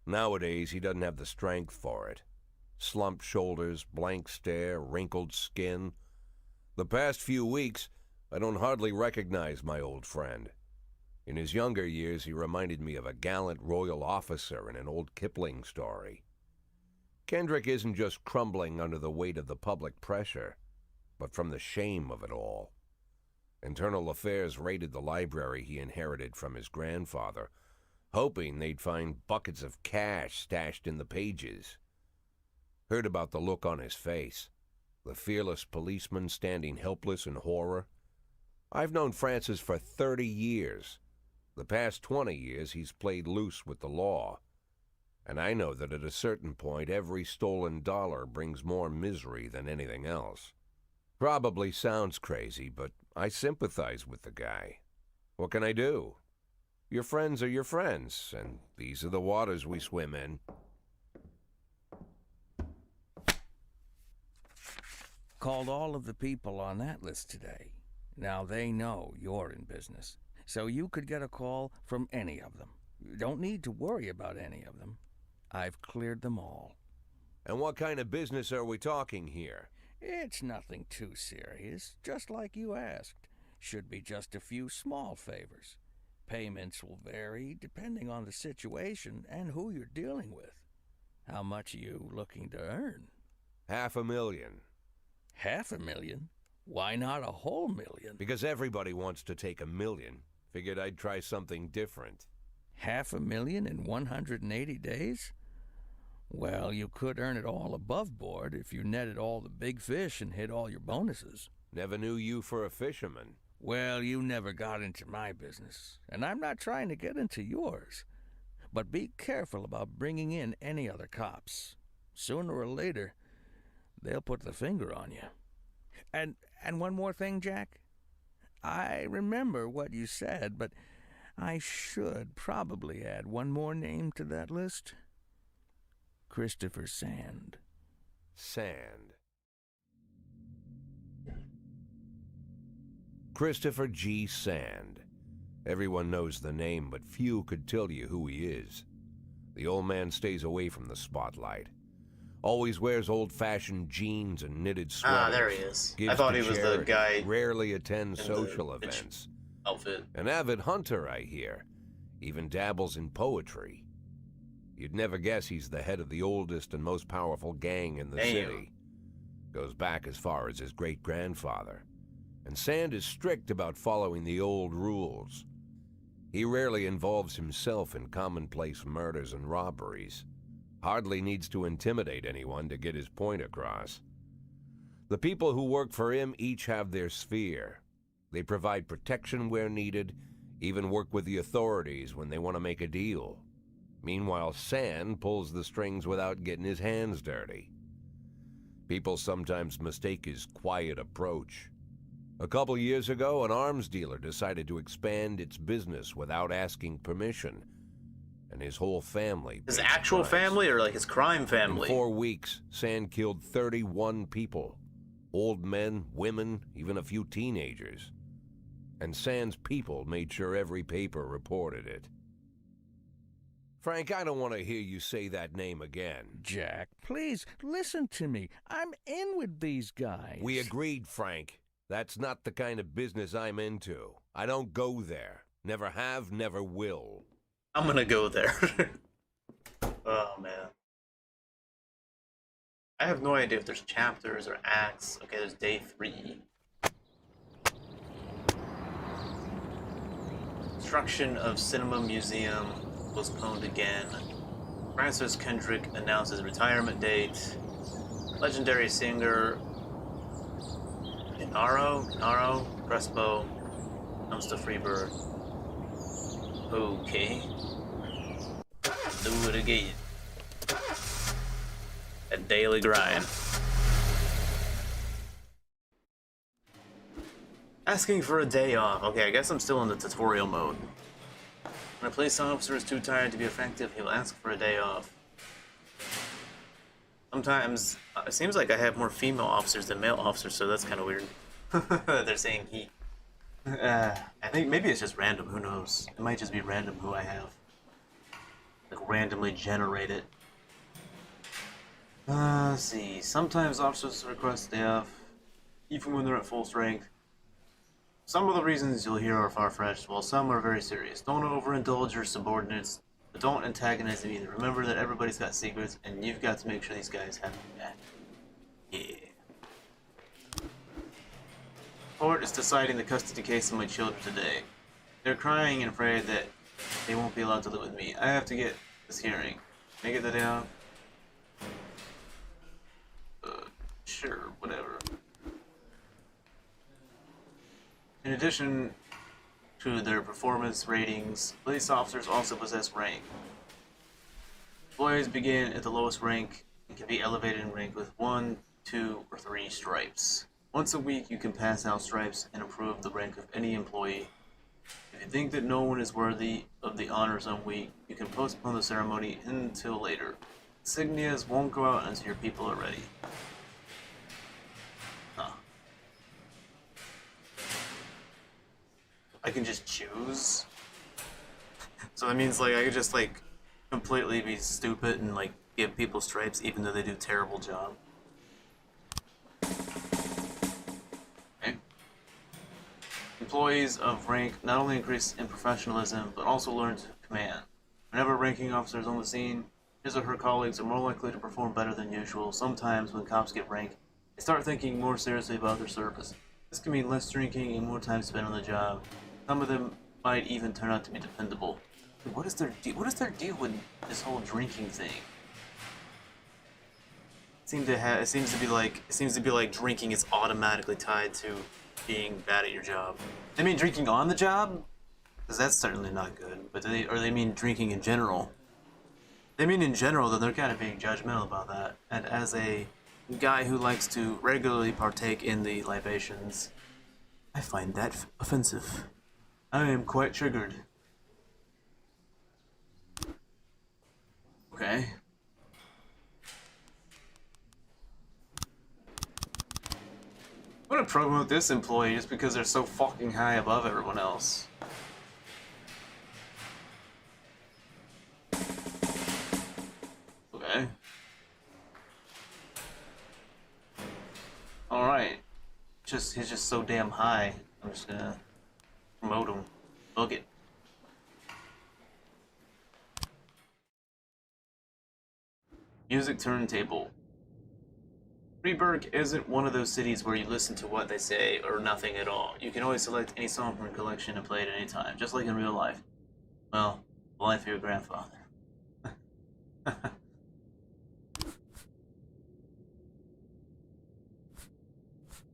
Nowadays, he doesn't have the strength for it. Slumped shoulders, blank stare, wrinkled skin. The past few weeks, I don't hardly recognize my old friend. In his younger years, he reminded me of a gallant royal officer in an old Kipling story. Kendrick isn't just crumbling under the weight of the public pressure, but from the shame of it all. Internal Affairs raided the library he inherited from his grandfather, hoping they'd find buckets of cash stashed in the pages. Heard about the look on his face, the fearless policeman standing helpless in horror. I've known Francis for 30 years. The past 20 years he's played loose with the law. And I know that at a certain point every stolen dollar brings more misery than anything else. Probably sounds crazy, but I sympathize with the guy. What can I do? Your friends are your friends, and these are the waters we swim in. Called all of the people on that list today. Now they know you're in business, so you could get a call from any of them. You don't need to worry about any of them. I've cleared them all. And what kind of business are we talking here? It's nothing too serious, just like you asked. Should be just a few small favors. Payments will vary depending on the situation and who you're dealing with. How much are you looking to earn? $500,000. $500,000? Why not a whole million? Because everybody wants to take $1 million. Figured I'd try something different. $500,000 in 180 days? Well, you could earn it all above board if you netted all the big fish and hit all your bonuses. Never knew you for a fisherman. Well, you never got into my business, and I'm not trying to get into yours. But be careful about bringing in any other cops. Sooner or later, they'll put the finger on you. And one more thing, Jack. I remember what you said, but I should probably add one more name to that list. Christopher Sand. Sand. Christopher G. Sand. Everyone knows the name, but few could tell you who he is. The old man stays away from the spotlight. Always wears old-fashioned jeans and knitted sweaters. Ah, there he is. Gives I thought to he was the charity, guy rarely attends in social the events. outfit. An avid hunter, I hear. Even dabbles in poetry. You'd never guess he's the head of the oldest and most powerful gang in the Damn. city. Goes back as far as his great-grandfather. And Sand is strict about following the old rules. He rarely involves himself in commonplace murders and robberies. Hardly needs to intimidate anyone to get his point across. The people who work for him each have their sphere. They provide protection where needed, even work with the authorities when they want to make a deal. Meanwhile, Sand pulls the strings without getting his hands dirty. People sometimes mistake his quiet approach. A couple years ago, an arms dealer decided to expand its business without asking permission, and his whole family. His paid the actual price. family or like his crime family? In 4 weeks, Sand killed 31 people. Old men, women, even a few teenagers. And Sand's people made sure every paper reported it. Frank, I don't want to hear you say that name again. Jack, please, listen to me. I'm in with these guys. We agreed, Frank. That's not the kind of business I'm into. I don't go there. Never have, never will. I'm gonna go there. Oh, man. I have no idea if there's chapters or acts. Okay, there's day 3. Construction of Cinema Museum postponed again. Francis Kendrick announces retirement date. Legendary singer Gennaro Crespo comes to Freebird. Okay. Do it again. A daily grind. Asking for a day off. Okay, I guess I'm still in the tutorial mode. When a police officer is too tired to be effective, he will ask for a day off. Sometimes, it seems like I have more female officers than male officers, so that's kind of weird. They're saying he. I think maybe it's just random, who knows? It might just be random who I have. Like, randomly generated. Let's see. Sometimes officers request day off, even when they're at full strength. Some of the reasons you'll hear are far-fetched, while some are very serious. Don't overindulge your subordinates, but don't antagonize them either. Remember that everybody's got secrets, and you've got to make sure these guys have them back. Yeah. Court is deciding the custody case of my children today. They're crying and afraid that they won't be allowed to live with me. I have to get this hearing. Can I get the day off? Sure, whatever. In addition to their performance ratings, police officers also possess rank. Employees begin at the lowest rank and can be elevated in rank with 1, 2, or 3 stripes. Once a week, you can pass out stripes and improve the rank of any employee. If you think that no one is worthy of the honor zone week, you can postpone the ceremony until later. Insignias won't go out until your people are ready. Huh. I can just choose? So that means, like, I could just, like, completely be stupid and, like, give people stripes even though they do a terrible job. Okay. Employees of rank not only increase in professionalism, but also learn to command. Whenever a ranking officer is on the scene, His or her colleagues are more likely to perform better than usual. Sometimes, when cops get rank, they start thinking more seriously about their service. This can mean less drinking and more time spent on the job. Some of them might even turn out to be dependable. What is their deal with this whole drinking thing? It seems to be like drinking is automatically tied to being bad at your job. They mean drinking on the job? Because that's certainly not good. But they mean drinking in general? They mean in general, then they're kind of being judgmental about that. And as a guy who likes to regularly partake in the libations, I find that offensive. I am quite triggered. Okay. I'm gonna promote this employee just because they're so fucking high above everyone else. Okay. Alright. He's just so damn high. I'm just gonna promote him. Book it. Music turntable. Freeburg isn't one of those cities where you listen to what they say or nothing at all. You can always select any song from a collection and play it at any time, just like in real life. Well, the life of your grandfather.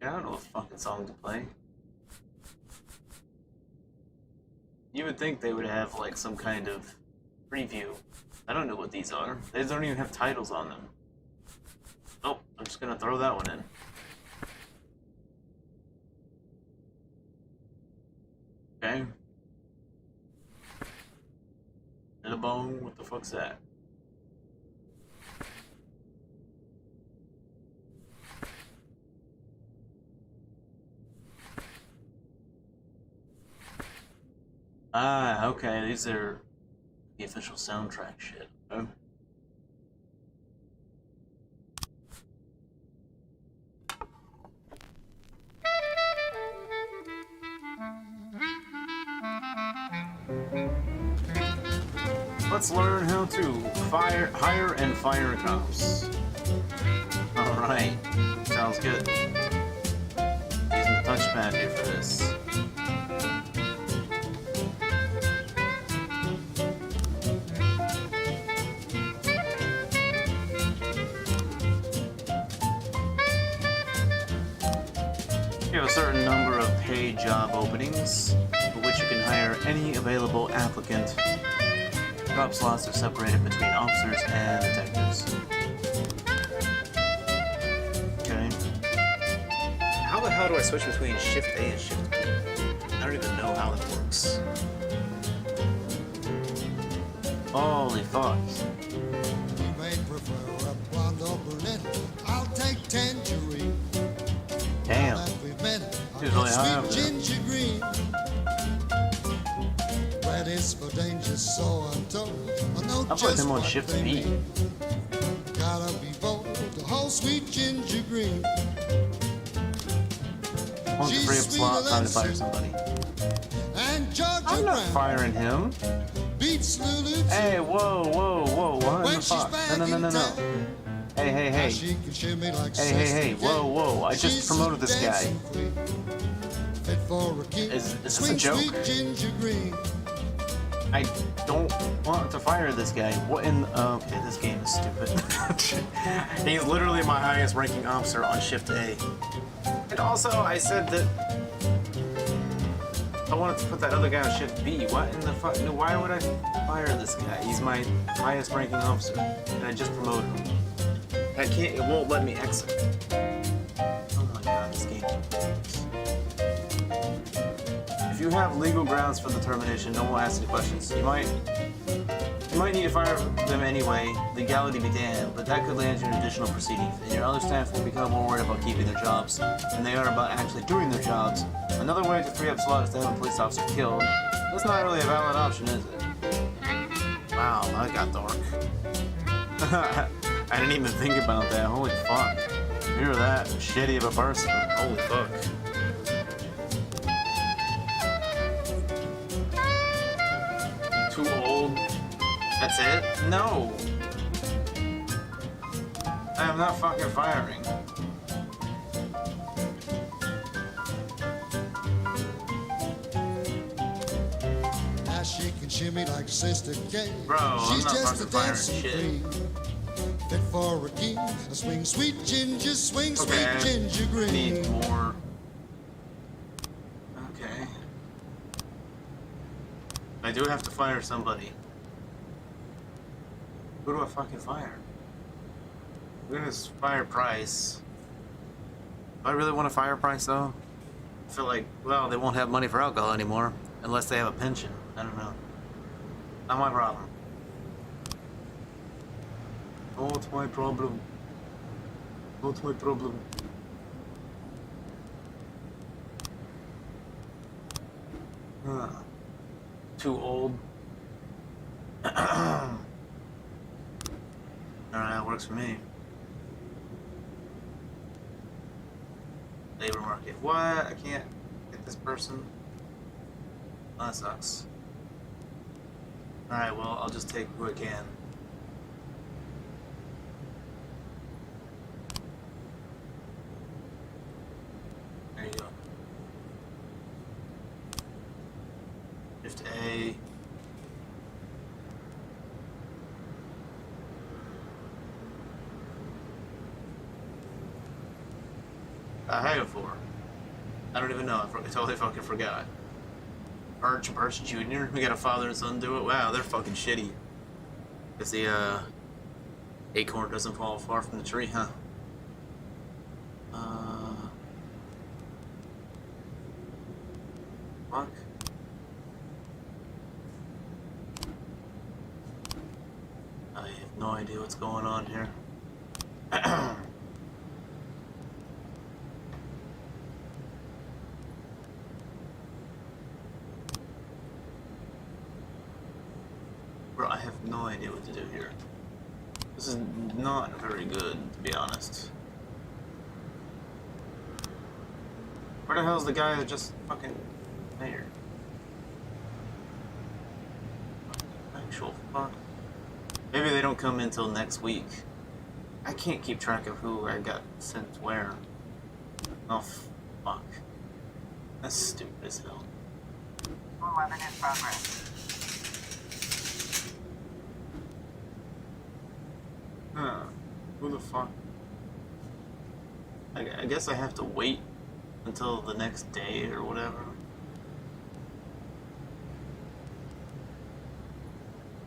Yeah, I don't know what fucking song to play. You would think they would have like some kind of preview. I don't know what these are. They don't even have titles on them. Oh, I'm just gonna throw that one in. Okay. Billabong, what the fuck's that? Ah, okay, these are the official soundtrack shit. Oh. Let's learn how to hire and fire cops. Alright, sounds good. Using the touchpad here for this. You have a certain number of paid job openings, for which you can hire any available applicant. Job slots are separated between officers and detectives. Okay. How the hell do I switch between Shift A and Shift B? I don't even know how that works. Holy fuck. You may prefer a blonde or brunette. I'll take tangerine. Damn. He's really high up there. Ginger green. Red is for danger, so I'm told. I know I'll put just him on what Shift they B. mean. Gotta be bold, the whole sweet ginger green. Once a free up slot, time to fire somebody. And Georgia I'm not Brown firing him. beats Lulu too. Hey, whoa, whoa, whoa, what in When the she's fuck? back No. in town, Hey, hey, hey. she can shimmy like Hey, Sesame whoa, Jane. whoa, I just She's promoted a this guy. dancing queen, fit for a king. Is this a Sweet, joke? sweet ginger green. I don't want to fire this guy. What in okay, this game is stupid. He's literally my highest ranking officer on Shift A. And also, I said that I wanted to put that other guy on Shift B. What in the fuck? No, why would I fire this guy? He's my highest ranking officer, and I just promoted him. I can't, it won't let me exit. Oh my god, this game. If you have legal grounds for the termination, no one will ask any questions. You might need to fire them anyway, legality be damned, but that could land you in additional proceedings, and your other staff will become more worried about keeping their jobs than they are about actually doing their jobs. Another way to free up slot is to have a police officer killed. That's not really a valid option, is it? Wow, that got dark. I didn't even think about that. Holy fuck. You're that shitty of a person. Holy fuck. Too old? That's it? No. I am not fucking firing. Now she can shimmy like Sister Kay. Bro, I'm She's not just a fucking firing dancing shit. queen. Fit for a king. A swing, sweet ginger, swing, Okay, sweet ginger green. need more. Okay. I do have to fire somebody. Who do I fucking fire? I'm gonna fire Price. Do I really want to fire Price though? I feel like, well, they won't have money for alcohol anymore unless they have a pension. I don't know. Not my problem. Not my problem. Not my problem. Huh. Too old. Alright, that works for me. Labor market. What? I can't get this person? Oh, that sucks. Alright, well, I'll just take who I can. There you go. Shift A. I hired for. I don't even know. I totally fucking forgot. Birch Jr. We got a father and son do it. Wow, they're fucking shitty. Because the acorn doesn't fall far from the tree, huh? Fuck. I have no idea what's going on here. Bro, I have no idea what to do here. This is not very good, to be honest. Where the hell's the guy that just fucking there? Actual fuck. Maybe they don't come until next week. I can't keep track of who I got sent where. Oh, fuck. That's stupid as hell. 11 in progress. Huh. Who the fuck? I guess I have to wait until the next day or whatever.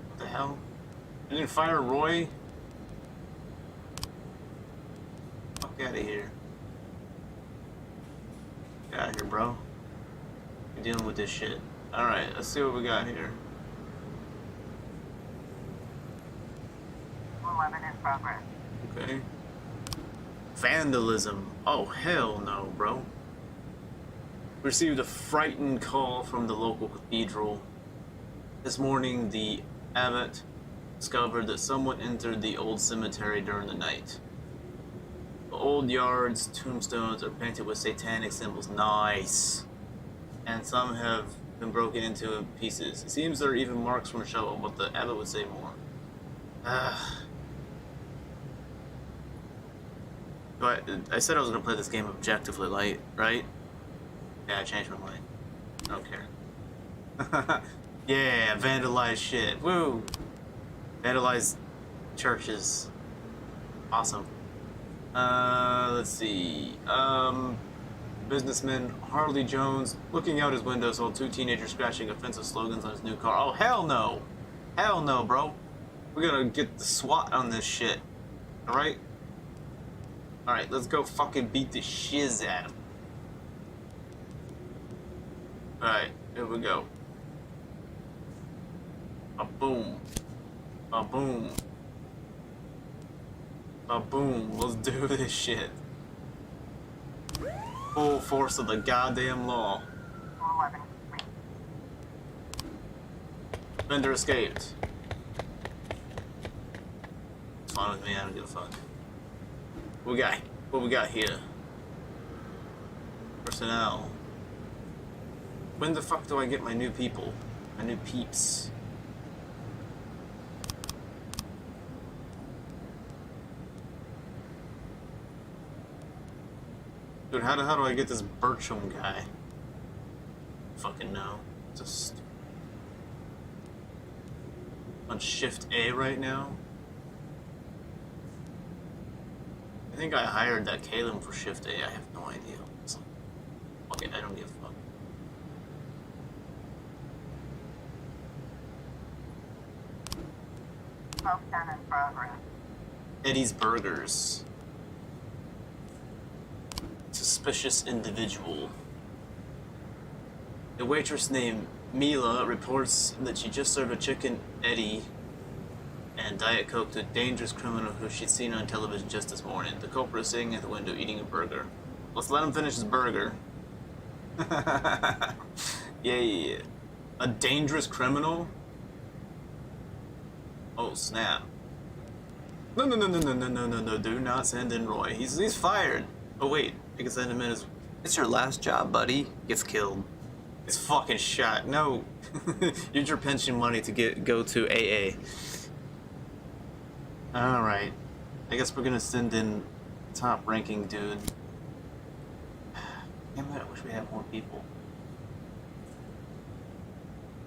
What the hell? I didn't fire Roy? Fuck out of here. Get out of here, bro. You're dealing with this shit. Alright, let's see what we got here. 11 in progress. Okay. Vandalism. Oh, hell no, bro. Received a frightened call from the local cathedral. This morning, the abbot discovered that someone entered the old cemetery during the night. The old yard's tombstones are painted with satanic symbols. Nice. And some have been broken into in pieces. It seems there are even marks from a shovel, but the abbot would say more. I said I was gonna play this game objectively light, right? Yeah, I changed my mind. I don't care. Yeah, vandalize shit. Woo! Vandalize churches. Awesome. Let's see. Businessman Harley Jones looking out his window saw two teenagers scratching offensive slogans on his new car. Oh, hell no! Hell no, bro. We're gonna get the SWAT on this shit. Alright? Alright, let's go fucking beat the shiz at him. Alright, here we go. A boom. A boom. A boom. Let's do this shit. Full force of the goddamn law. 11. Vendor escaped. It's fine with me, I don't give a fuck. What we got here? Personnel. When the fuck do I get my new people? My new peeps? Dude, how do I get this Bertram guy? Fucking no. Just on Shift A right now. I think I hired that Caleb for Shift A. I have no idea. So, fuck it, I don't give a fuck. Smoke down in progress. Eddie's Burgers. Suspicious individual. A waitress named Mila reports that she just served a chicken Eddie and Diet Coke to a dangerous criminal who she'd seen on television just this morning. The culprit is sitting at the window eating a burger. Let's let him finish his burger. Yeah. A dangerous criminal? Oh, snap. No, do not send in Roy. He's fired. Oh, wait, I can send him in as... It's your last job, buddy. Gets killed. It's fucking shot. No. Use your pension money to go to AA. Alright. I guess we're gonna send in top ranking dude. Damn it, I wish we had more people.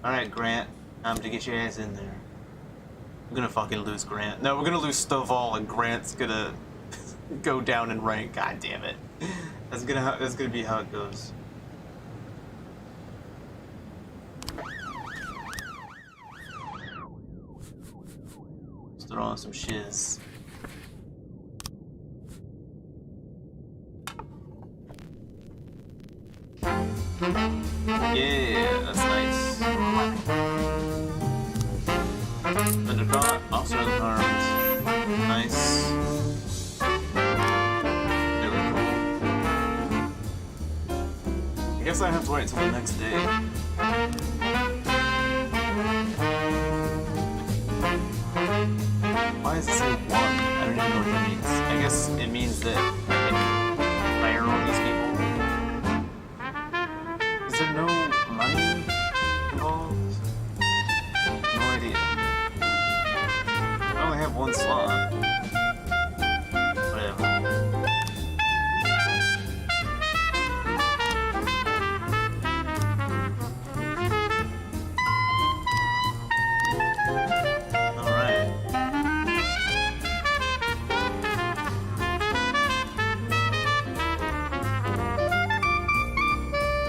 Alright, Grant. Time to get your ass in there. We're gonna fucking lose Grant. No, we're gonna lose Stovall and Grant's gonna go down in rank. God damn it. That's gonna be how it goes. Let's throw on some shiz. Yeah, that's nice. Undercaught, officer of the arms. Nice. Very cool. I guess I have to wait until the next day. Why does it say 1? I don't even know what that means. I guess it means that I can fire all these people. Is there no money involved? No idea. I only have 1 slot. Whatever. Alright.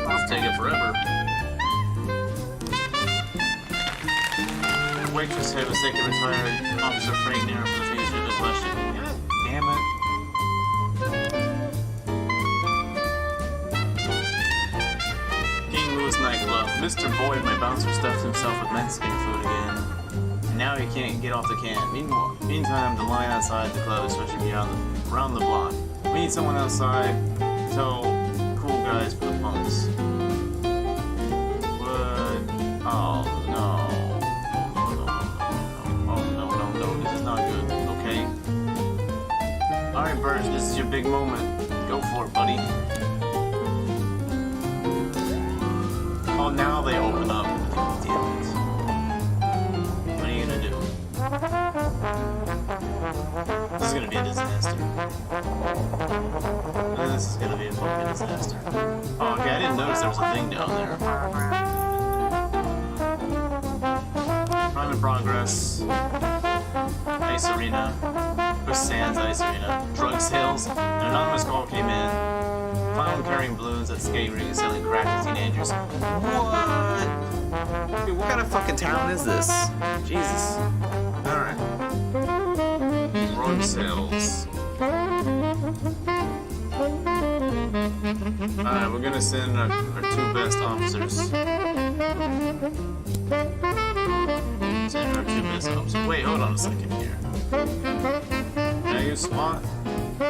Let's take it forever. Waitress had mistaken retired Officer Frank Nero for the future of the question. God damn it. King Louis nightclub. Mr. Boyd, my bouncer, stuffed himself with Mexican food again. And now he can't get off the can. Meantime, the line outside the club is switching around the block. We need someone outside to tell cool guys for the punks. What? Oh no. No, this is not good, okay? Alright, Burge, this is your big moment. Go for it, buddy. Oh, now they open up. Damn it. What are you gonna do? This is gonna be a disaster. This is gonna be a fucking disaster. Oh, okay, I didn't notice there was a thing down there. Prime in progress. Ice Arena. Chris Sands Ice Arena. Drug sales. An anonymous call came in. Found carrying balloons at skate ring and selling crack to teenagers. What? Dude, what kind of fucking town is this? Jesus. Alright. Drug sales. Alright, we're gonna send our 2 best officers. Send our 2 best officers. Wait, hold on a second here. Can I use SWAT? Can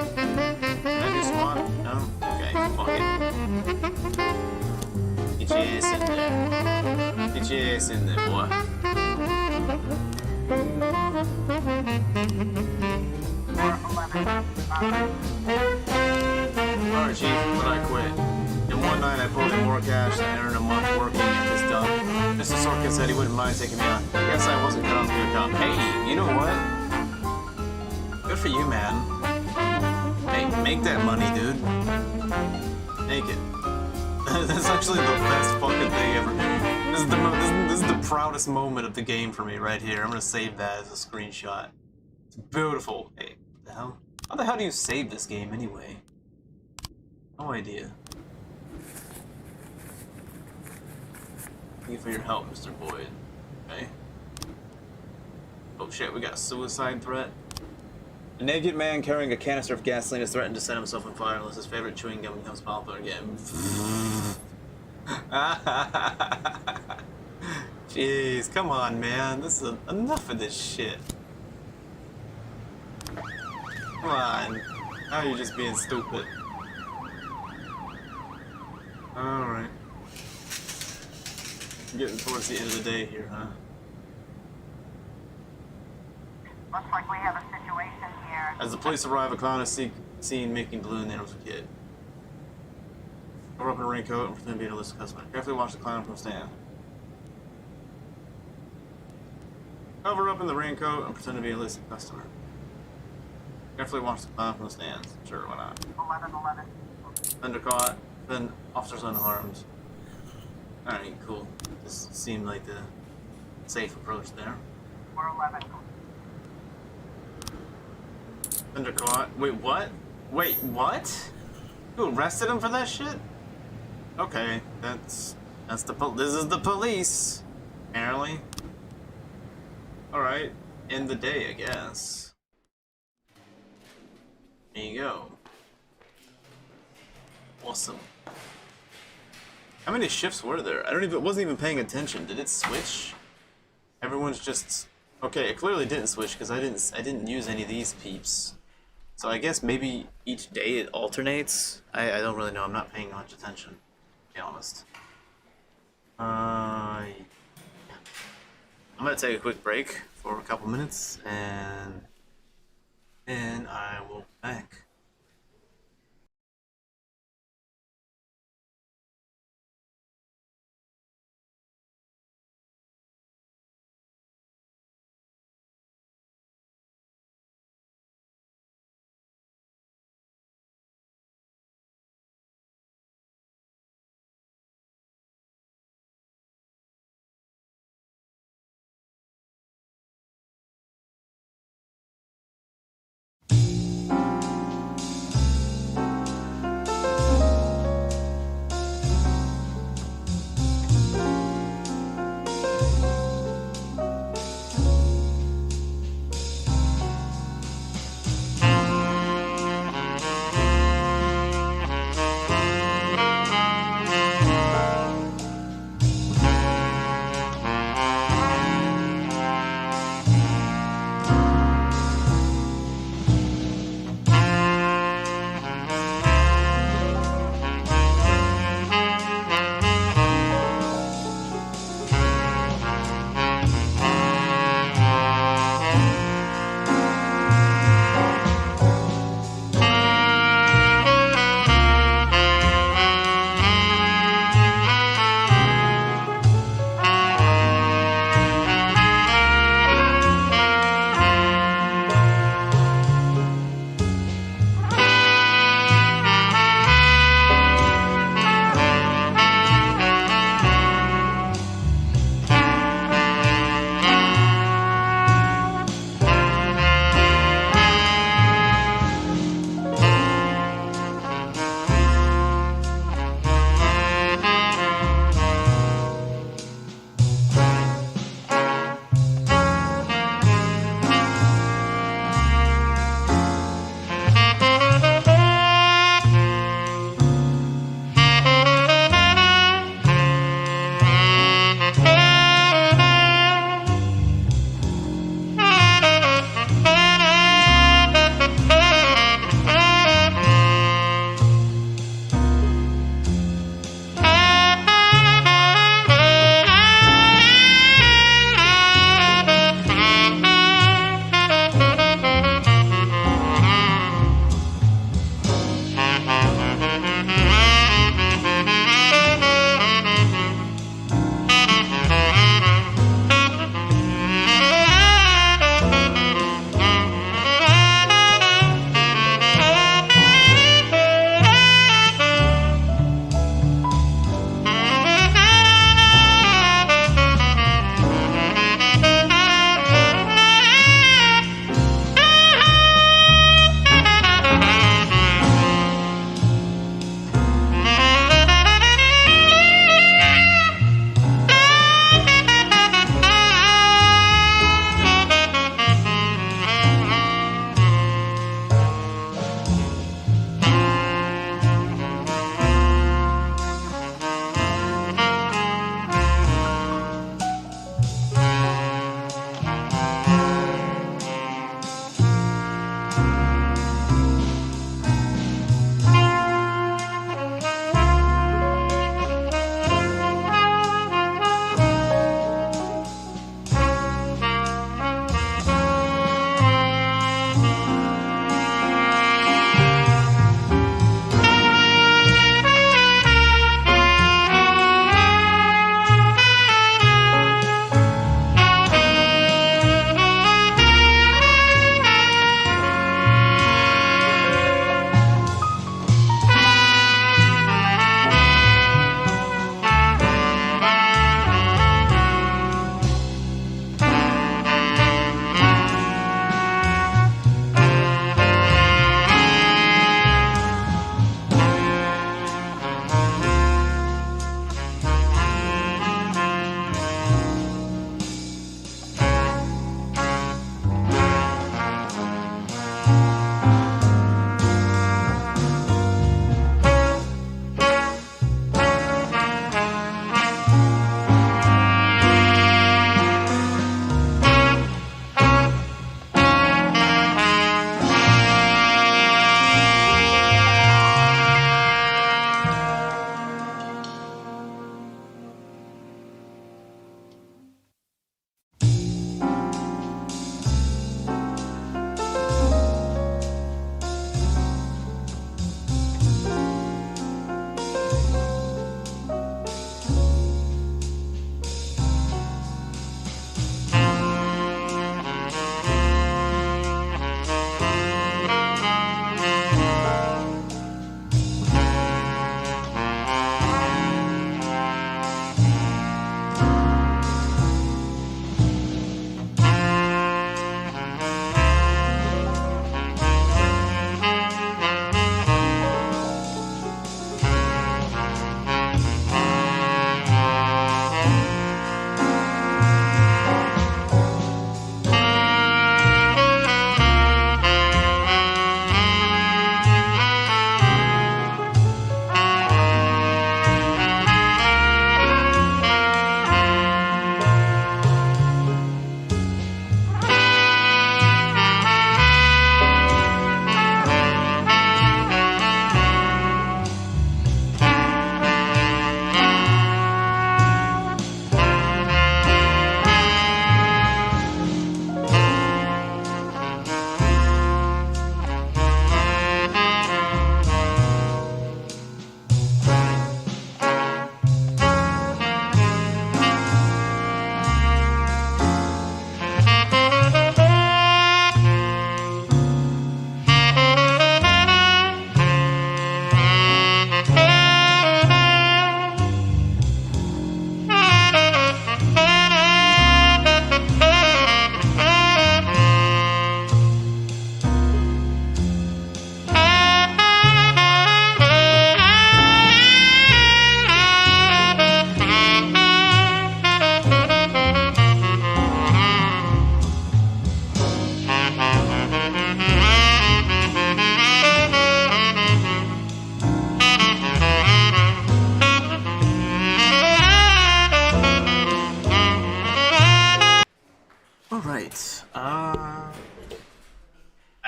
I do SWAT? No? Okay, fuck it. Get your ass in there. Get your ass in there, boy. Alright, Chief, but I quit. In one night, I pulled in more cash than I earned a month working at this dump. Mr. Sorkin said he wouldn't mind taking me out. I guess I wasn't cut off to be a cop. Hey, you know what? Good for you, man. Hey, make that money, dude. That's actually the best fucking thing ever. This is the proudest moment of the game for me right here. I'm gonna save that as a screenshot. It's beautiful. Hey, what the hell? How the hell do you save this game anyway? No idea. Thank you for your help, Mr. Boyd. Okay. Oh shit, we got a suicide threat. A naked man carrying a canister of gasoline is threatened to set himself on fire unless his favorite chewing gum becomes popular again. Jeez, come on, man. This is enough of this shit. Come on. Now you're just being stupid. Alright. Getting towards the end of the day here, huh? Looks like we have a situation here. As the police arrive, a clown is seen making balloon animals with a kid. Cover up in a raincoat and pretend to be an illicit customer. Carefully watch the clown from a stand. Cover up in the raincoat and pretend to be an illicit customer. Carefully watch the clown from the stands. Sure, why not? 1111. Under caught, then officers unharmed. Alright, cool. This seemed like the safe approach there. 411. Under caught. Wait, what? Wait, what? You arrested him for that shit? Okay, this is the police, apparently. Alright, end the day, I guess. There you go. Awesome. How many shifts were there? Wasn't even paying attention. Did it switch? Everyone's just okay. It clearly didn't switch because I didn't use any of these peeps. So I guess maybe each day it alternates. I don't really know. I'm not paying much attention, to be honest. I'm gonna take a quick break for a couple minutes and then I will be back.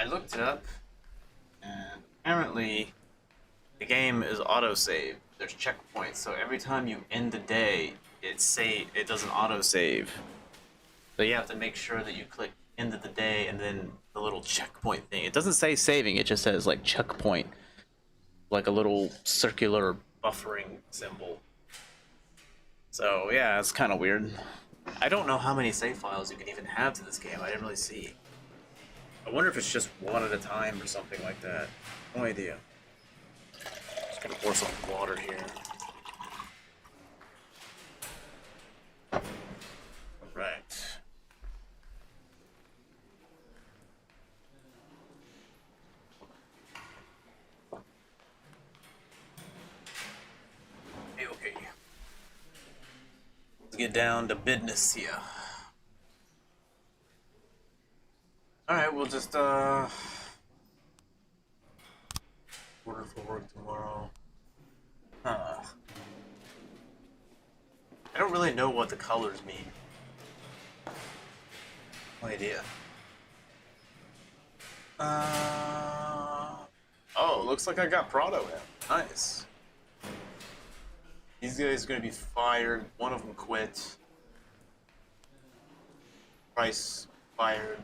looked it up, and apparently the game is autosave. There's checkpoints, so every time you end the day, it doesn't autosave. So you have to make sure that you click end of the day and then the little checkpoint thing. It doesn't say saving, it just says like checkpoint. Like a little circular buffering symbol. So yeah, it's kind of weird. I don't know how many save files you can even have to this game. I didn't really see. I wonder if it's just one at a time or something like that. No idea. Just gonna pour some water here. Right. Okay. Let's get down to business here. Alright, we'll just order for work tomorrow. I don't really know what the colors mean. No idea. Oh, looks like I got Prado in. Nice. These guys are gonna be fired. One of them quit. Price fired.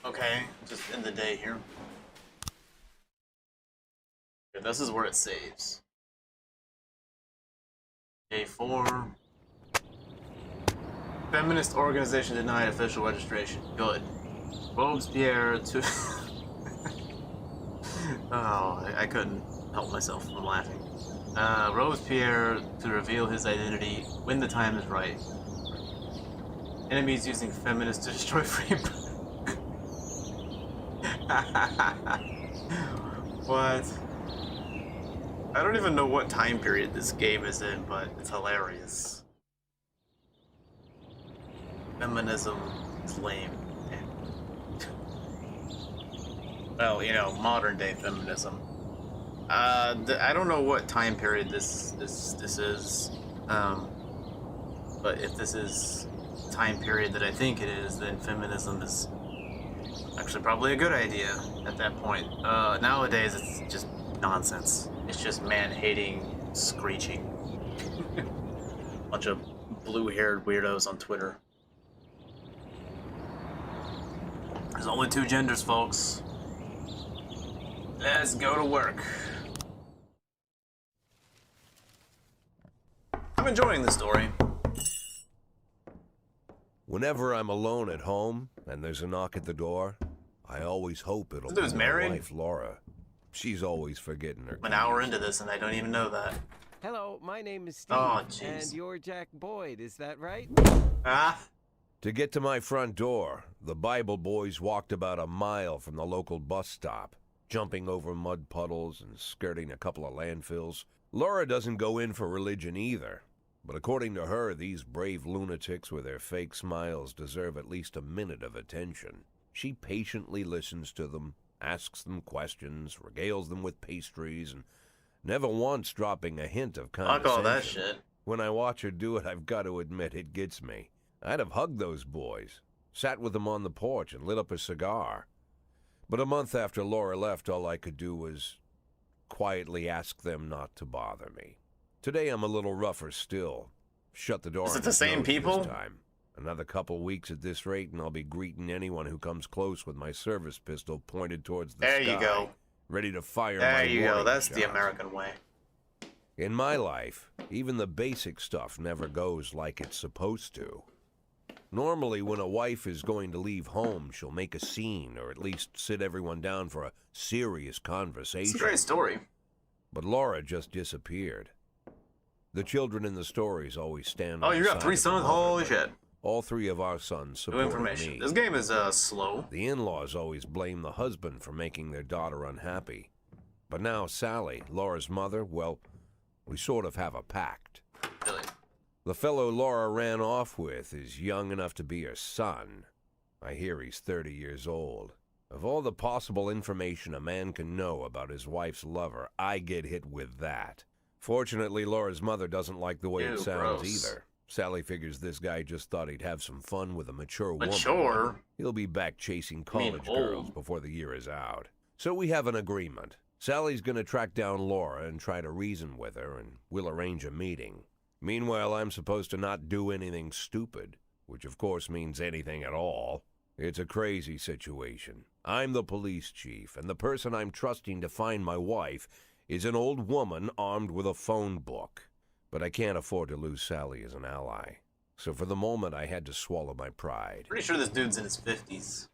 Okay, just end the day here. Okay, this is where it saves. Day 4. Feminist organization denied official registration. Good. Robespierre to... Oh, I couldn't help myself from laughing. Robespierre to reveal his identity when the time is right. Enemies using feminists to destroy free... What? I don't even know what time period this game is in, but it's hilarious. Feminism is lame. Well, you know, modern day feminism. I don't know what time period this is. But if this is time period that I think it is, then feminism is actually probably a good idea at that point. Nowadays it's just nonsense. It's just man-hating, screeching. Bunch of blue-haired weirdos on Twitter. There's only 2 genders, folks. Let's go to work. I'm enjoying the story. Whenever I'm alone at home and there's a knock at the door, I always hope it'll This dude's be my married? wife, Laura. She's always forgetting her. I'm an hour into this and I don't even know that. Hello, my name is Steve, Oh, jeez. and you're Jack Boyd, is that right? Ah? To get to my front door, the Bible boys walked about a mile from the local bus stop, jumping over mud puddles and skirting a couple of landfills. Laura doesn't go in for religion either, but according to her, these brave lunatics with their fake smiles deserve at least a minute of attention. She patiently listens to them, asks them questions, regales them with pastries, and never once dropping a hint of Fuck condescension. all that shit. When I watch her do it, I've got to admit it gets me. I'd have hugged those boys, sat with them on the porch, and lit up a cigar. But a month after Laura left, all I could do was quietly ask them not to bother me. Today I'm a little rougher still. Shut the door. Is it on the his same nose people? This time. Another couple weeks at this rate, and I'll be greeting anyone who comes close with my service pistol pointed towards the There sky. you go. Ready to fire There my you go. warning That's the shots. American way. In my life, even the basic stuff never goes like it's supposed to. Normally, when a wife is going to leave home, she'll make a scene, or at least sit everyone down for a serious conversation. It's a great story. But Laura just disappeared. The children in the stories always stand Oh, on you the got side 3 of the sons? mother, Holy but shit. All 3 of our sons New support information. me. This game is slow. The in-laws always blame the husband for making their daughter unhappy. But now Sally, Laura's mother, well, we sort of have a pact. Really. The fellow Laura ran off with is young enough to be her son. I hear he's 30 years old. Of all the possible information a man can know about his wife's lover, I get hit with that. Fortunately, Laura's mother doesn't like the way Ew, it sounds gross. either. Sally figures this guy just thought he'd have some fun with a mature woman. Mature? He'll be back chasing I mean, college old. girls before the year is out. So we have an agreement. Sally's gonna track down Laura and try to reason with her, and we'll arrange a meeting. Meanwhile, I'm supposed to not do anything stupid, which of course means anything at all. It's a crazy situation. I'm the police chief, and the person I'm trusting to find my wife is an old woman armed with a phone book. But I can't afford to lose Sally as an ally. So for the moment, I had to swallow my pride. Pretty sure this dude's in his 50s.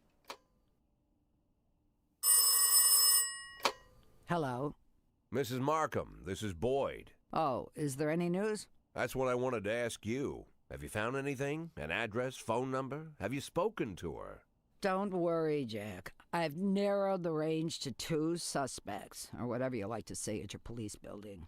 Hello. Mrs. Markham, this is Boyd. Oh, is there any news? That's what I wanted to ask you. Have you found anything? An address, phone number? Have you spoken to her? Don't worry, Jack. I've narrowed the range to 2 suspects, or whatever you like to say at your police building.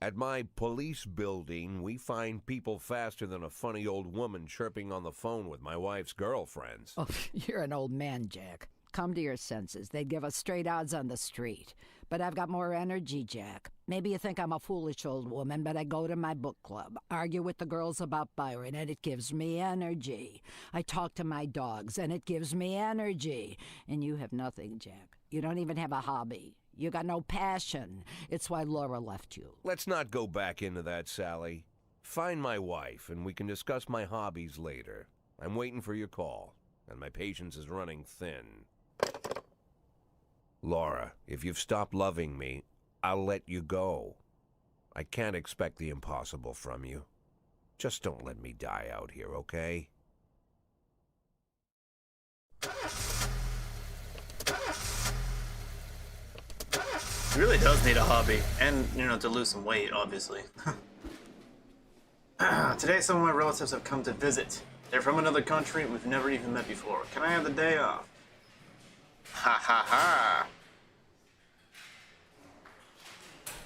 At my police building, we find people faster than a funny old woman chirping on the phone with my wife's girlfriends. Oh, you're an old man, Jack. Come to your senses. They'd give us straight odds on the street. But I've got more energy, Jack. Maybe you think I'm a foolish old woman, but I go to my book club, argue with the girls about Byron, and it gives me energy. I talk to my dogs, and it gives me energy. And you have nothing, Jack. You don't even have a hobby. You got no passion. It's why Laura left you. Let's not go back into that, Sally. Find my wife, and we can discuss my hobbies later. I'm waiting for your call, and my patience is running thin. Laura, if you've stopped loving me, I'll let you go. I can't expect the impossible from you. Just don't let me die out here, okay? He really does need a hobby, and, you know, to lose some weight, obviously. Today, some of my relatives have come to visit. They're from another country and we've never even met before. Can I have the day off? Ha ha ha!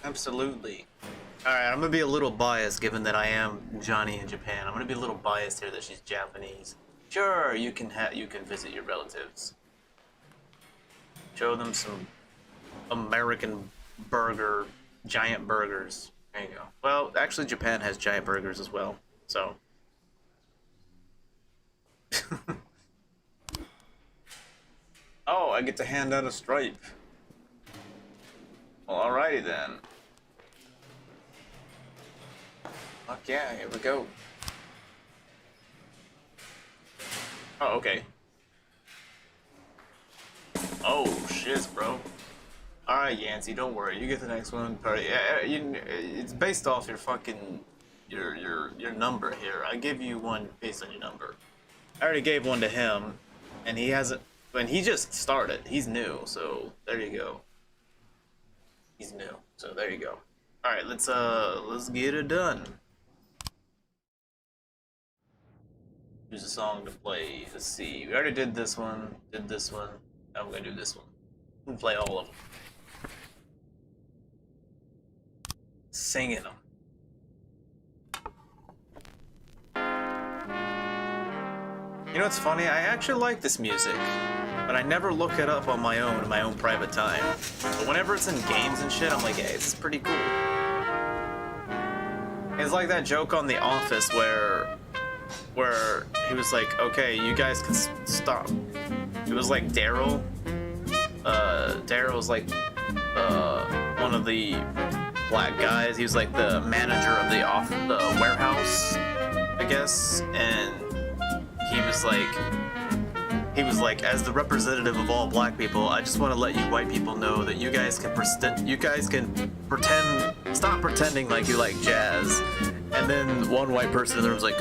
Absolutely. Alright, I'm gonna be a little biased given that I am Johnny in Japan. I'm gonna be a little biased here that she's Japanese. Sure, you can visit your relatives. Show them some American burger, giant burgers. There you go. Well, actually Japan has giant burgers as well, so. Oh, I get to hand out a stripe. Well, alrighty then. Fuck yeah, here we go. Oh, okay. Oh, shiz, bro. Alright, Yancey, don't worry. You get the next one. It's based off your fucking... your number here. I give you one based on your number. I already gave one to him, and he hasn't... And he just started. He's new, so there you go. He's new, so there you go. Alright, let's get it done. Here's a song to play. Let's see. We already did this one, Now I'm gonna do this one. I'm gonna play all of them. Singing them. You know what's funny? I actually like this music, but I never look it up on my own in my own private time. But whenever it's in games and shit, I'm like, hey, this is pretty cool. It's like that joke on The Office where he was like, okay, you guys can stop. It was like Daryl. Daryl was like one of the black guys. He was like the manager of the warehouse, I guess, and he was like, as the representative of all black people, I just want to let you white people know that you guys can stop pretending like you like jazz. And then one white person in there was like,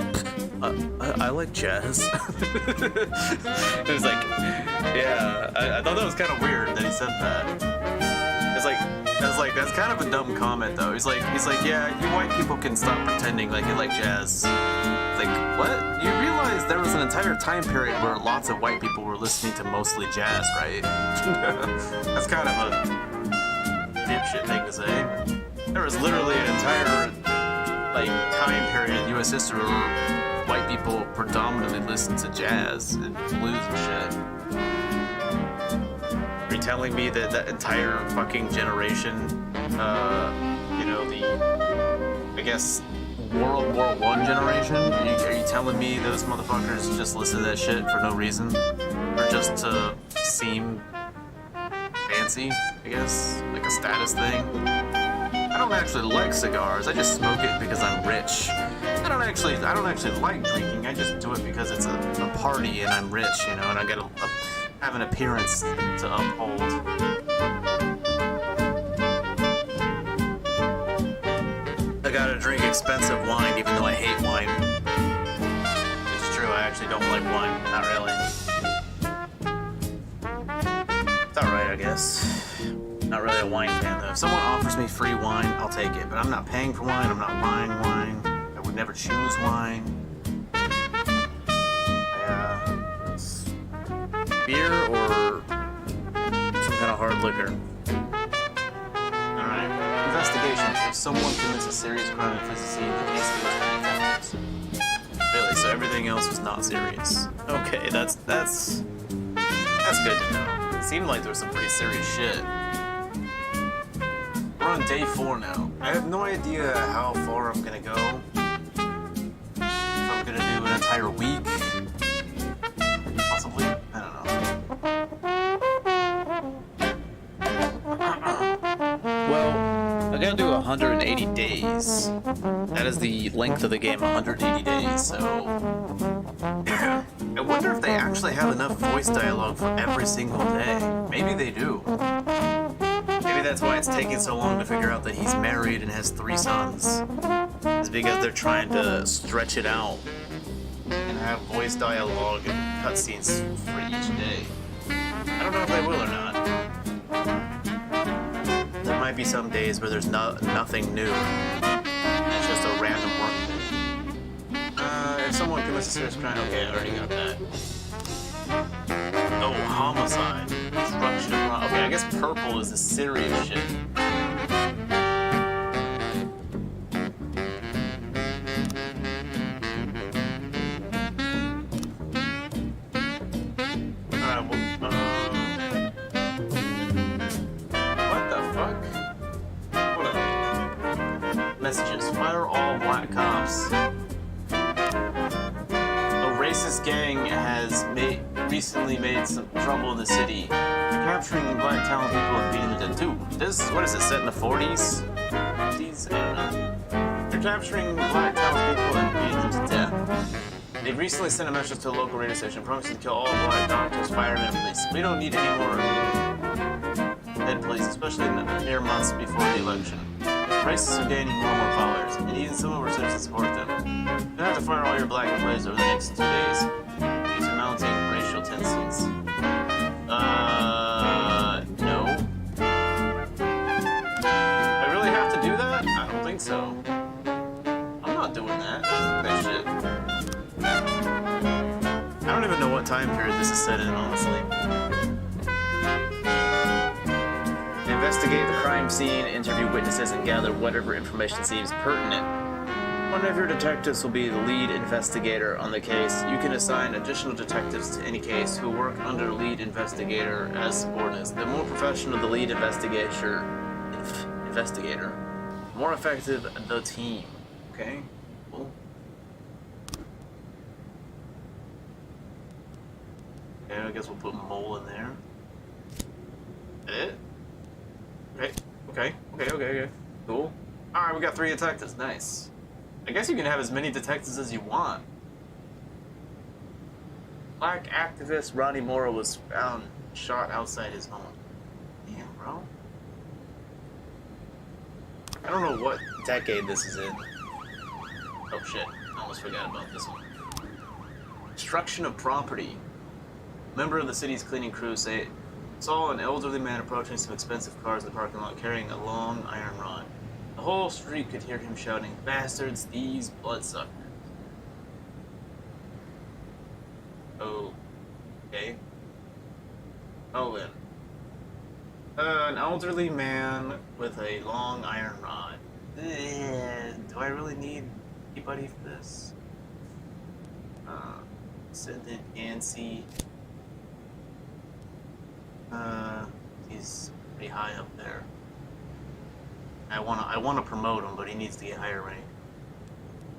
I like jazz. It was like, yeah, I thought that was kind of weird that he said that. It's like that's kind of a dumb comment though. He's like, yeah, you white people can stop pretending like you like jazz. Like, what? You realize there was an entire time period where lots of white people were listening to mostly jazz, right? That's kind of a dipshit thing to say. There was literally an entire time period in U.S. history where white people predominantly listened to jazz and blues and shit. Are you telling me that that entire fucking generation, I guess World War I generation? Are you telling me those motherfuckers just listen to that shit for no reason? Or just to seem fancy, I guess? Like a status thing? I don't actually like cigars, I just smoke it because I'm rich. I don't actually like drinking, I just do it because it's a party and I'm rich, you know, and I gotta have an appearance to uphold. I gotta drink expensive wine even though I hate wine. It's true, I actually don't like wine, not really. It's alright, I guess. Not really a wine fan though. If someone offers me free wine, I'll take it. But I'm not paying for wine, I'm not buying wine. I would never choose wine. It's beer or some kind of hard liquor. Alright. Investigation. If someone commits a serious crime in Flississy, the case goes to detectives. Really? So everything else was not serious. Okay, that's good to know. It seemed like there was some pretty serious shit. We're on day 4 now. I have no idea how far I'm gonna go. If I'm gonna do an entire week. Possibly. I don't know. Well, I gotta do 180 days. That is the length of the game, 180 days, so... I wonder if they actually have enough voice dialogue for every single day. Maybe they do. Maybe that's why it's taking so long to figure out that he's married and has 3 sons. It's because they're trying to stretch it out and have voice dialogue and cutscenes for each day. I don't know if they will or not. There might be some days where there's nothing new. And it's just a random work day. If someone commits a serious crime, okay, I already got that. Oh, homicide. Destruction of property. Okay, I guess purple is the serious shit. Alright, well, what the fuck? What up? Messages. Fire all black cops. A racist gang has recently made some trouble in the city. They're capturing black talent people and beating them to death. Dude, what is it, set in the 40s? 50s? I don't know. They're capturing black talent people and beating them to death. They recently sent a message to a local radio station promising to kill all black doctors, firemen, and police. We don't need any more dead police, especially in the mere months before the election. Racists are gaining more and more followers, and even some of our citizens support them. You have to fire all your black employees over the next 2 days. These are mounting racial tensions. No. Do I really have to do that? I don't think so. I'm not doing that. That shit. I don't even know what time period this is set in, honestly. Investigate the crime scene, interview witnesses, and gather whatever information seems pertinent. One of your detectives will be the lead investigator on the case. You can assign additional detectives to any case who work under the lead investigator as subordinates. The more professional the lead investigator, more effective the team. Okay, cool. Okay, I guess we'll put Mole in there. Okay. Cool. Alright, we got 3 detectives. Nice. I guess you can have as many detectives as you want. Black activist Ronnie Mora was found shot outside his home. Damn, bro. I don't know what decade this is in. Oh shit, I almost forgot about this one. Destruction of property. A member of the city's cleaning crew saw an elderly man approaching some expensive cars in the parking lot carrying a long iron rod. The whole street could hear him shouting, "Bastards, thieves, bloodsuckers." Okay. Oh then. An elderly man with a long iron rod. Do I really need anybody for this? Ascendant Yancey. He's pretty high up there. I wanna promote him, but he needs to get higher rank.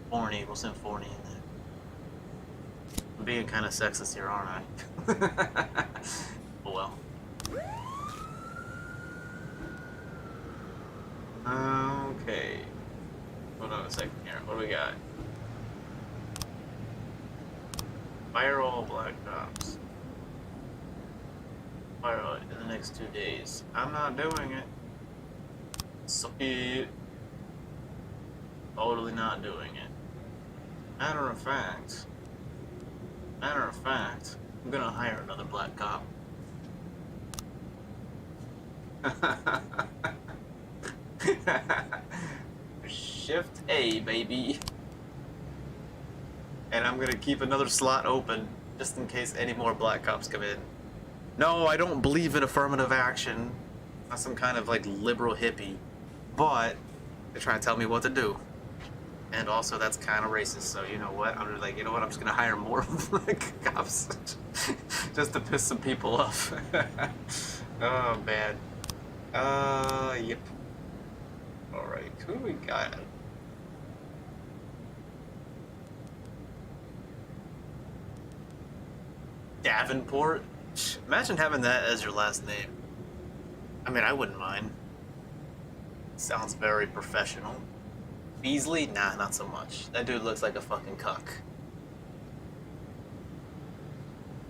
Forney, we'll send Forney in there. I'm being kind of sexist here, aren't I? Oh well. Okay. Hold on a second here. What do we got? Fire all Black Ops. Fire all in the next 2 days. I'm not doing it. So totally not doing it. Matter of fact, I'm gonna hire another black cop. Shift A, baby. And I'm gonna keep another slot open just in case any more black cops come in. No, I don't believe in affirmative action. I'm not some kind of like liberal hippie. But they're trying to tell me what to do. And also that's kind of racist, so you know what? I'm like, you know what? I'm just gonna hire more like cops just to piss some people off. Oh man. Yep. All right, who we got? Davenport. Imagine having that as your last name. I mean, I wouldn't mind. Sounds very professional. Beasley? Nah, not so much. That dude looks like a fucking cuck.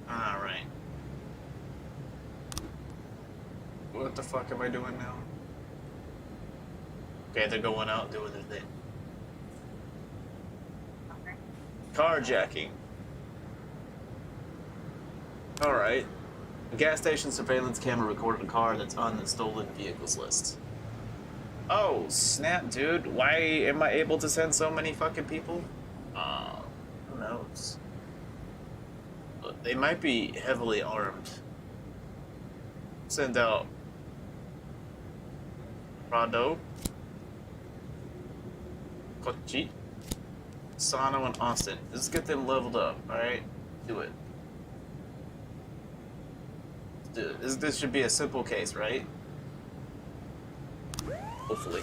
Alright. What the fuck am I doing now? Okay, they're going out doing their thing. Carjacking. Alright. A gas station surveillance camera recorded a car that's on the stolen vehicles list. Oh, snap, dude. Why am I able to send so many fucking people? Who knows? But they might be heavily armed. Send out Prado, Kochi, Sano, and Austin. Let's get them leveled up, alright? Do it. This should be a simple case, right? Hopefully.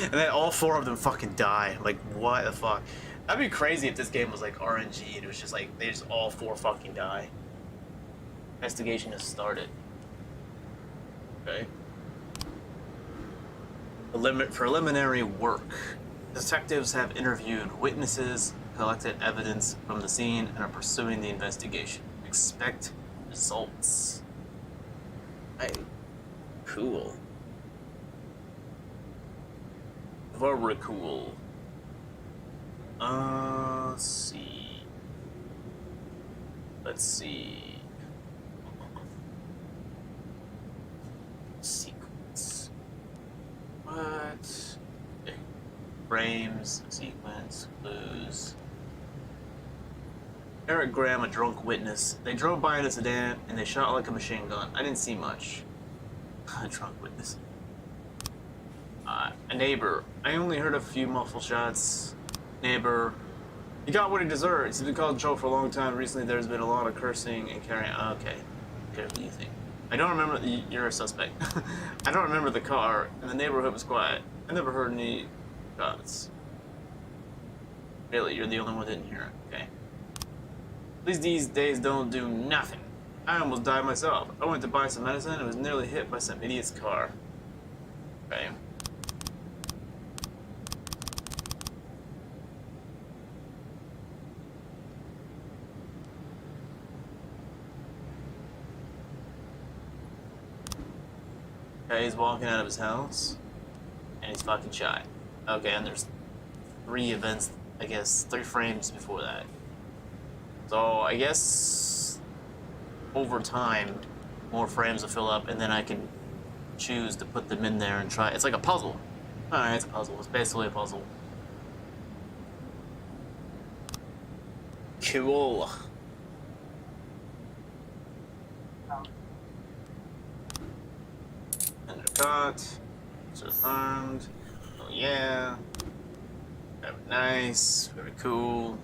And then all 4 of them fucking die. Like, what the fuck? That'd be crazy if this game was like RNG and it was just like, they just all 4 fucking die. Investigation has started. Okay. Preliminary work. Detectives have interviewed witnesses, collected evidence from the scene, and are pursuing the investigation. Expect results. Hey, cool. Very cool. Let's see. Sequence. What? Okay. Frames, sequence, clues. Eric Graham, a drunk witness. They drove by in a sedan and they shot like a machine gun. I didn't see much. A drunk witness. A neighbor. I only heard a few muffled shots. Neighbor. He got what he deserves. He's been called Joe for a long time. Recently there's been a lot of cursing and carrying. Okay. Okay, what do you think? I don't remember. You're a suspect. I don't remember the car, and the neighborhood was quiet. I never heard any shots. Really, you're the only one that didn't hear it. Okay. Police these days don't do nothing. I almost died myself. I went to buy some medicine and was nearly hit by some idiot's car. Okay. Okay, he's walking out of his house, and he's fucking shot. Okay, and there's 3 events, I guess, 3 frames before that. So, I guess, over time, more frames will fill up, and then I can choose to put them in there and try. It's like a puzzle. Alright, it's a puzzle. It's basically a puzzle. Cool. Undercut. Armed. Oh yeah. Very nice. Very cool.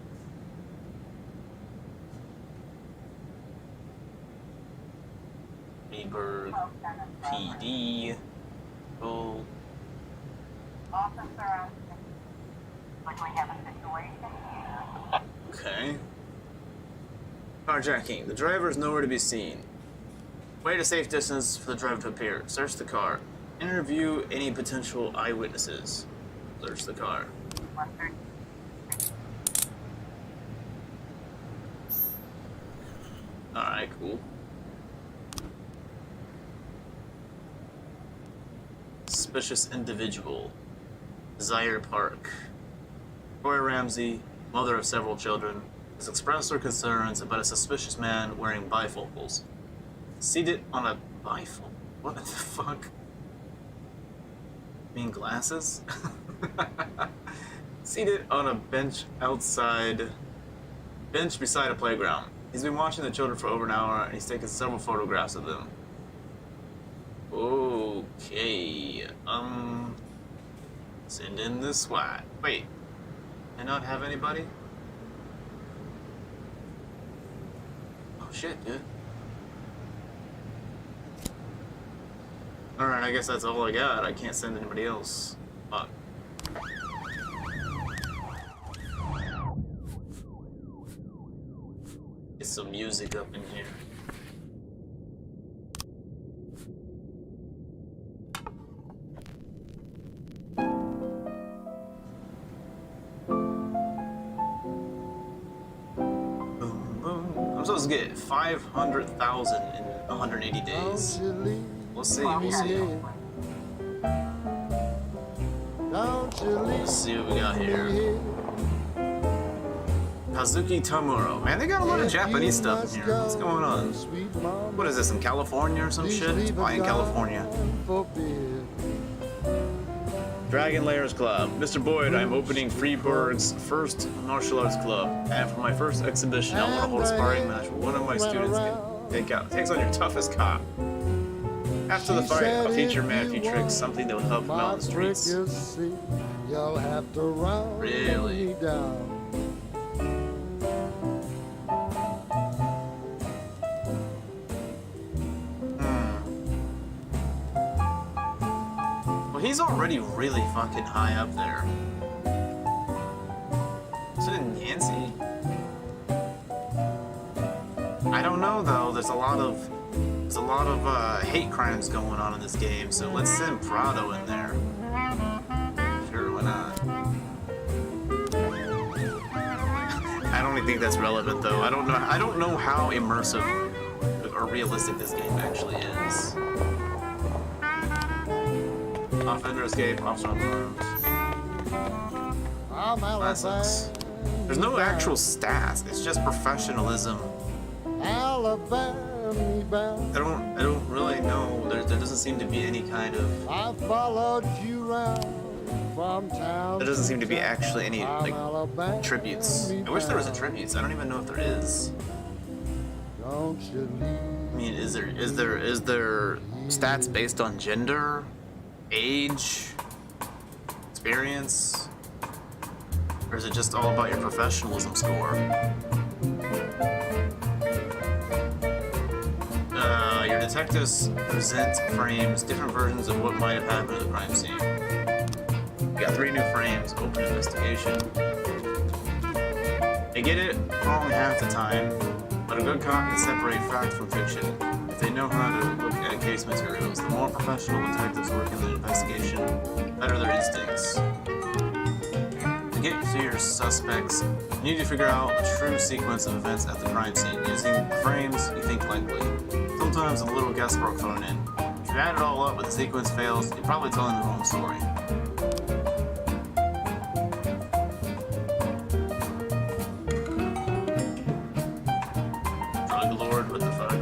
Neighbor PD. Cool. Officer like we have a situation here. Okay. Carjacking. The driver is nowhere to be seen. Wait a safe distance for the driver to appear. Search the car. Interview any potential eyewitnesses. Search the car. 130. Alright, cool. Suspicious individual. Zaire Park. Roy Ramsey, mother of several children, has expressed her concerns about a suspicious man wearing bifocals. Seated on a bifocal? What the fuck? You mean glasses? Seated on a bench beside a playground. He's been watching the children for over an hour and he's taken several photographs of them. Okay, send in the SWAT. Wait, I not have anybody? Oh shit, dude. Alright, I guess that's all I got. I can't send anybody else. Fuck. Get some music up in here. I'm supposed to get 500,000 in 180 days. We'll see, we'll see. Let's see what we got here. Kazuki Tamuro. Man, they got a lot of Japanese stuff in here. What's going on? What is this, in California or some shit? It's probably in California. Dragon Layers Club. Mr. Boyd, I'm opening Freeburg's first martial arts club. And for my first exhibition, I want to hold a sparring match with one of my students. Takes on your toughest cop. After the fight, I'll teach your man a few tricks, something that will help him out in the streets. Really? Well, he's already really fucking high up there. So did Nancy. I don't know though. There's a lot of hate crimes going on in this game, so let's send Prado in there. Sure, why not? I don't even think that's relevant though. I don't know how immersive or realistic this game actually is. Offender escape, officer on arms. Classics. There's no actual stats, it's just professionalism. I don't really know. There doesn't seem to be any kind of. I followed you around from town. There doesn't seem to be actually any like tributes. I wish there was a tributes. I don't even know if there is. I mean, is there stats based on gender, age, experience, or is it just all about your professionalism score? Your detectives present frames, different versions of what might have happened at the crime scene. You got 3 new frames, open investigation. They get it wrong half the time, but a good cop can separate fact from fiction if they know how to look at case materials. The more professional detectives work in the investigation, the better their instincts. To get to your suspects, you need to figure out a true sequence of events at the crime scene. Using frames you think likely. Sometimes a little guesswork thrown in. If you add it all up but the sequence fails, you're probably telling the wrong story. Drug lord, what the fuck?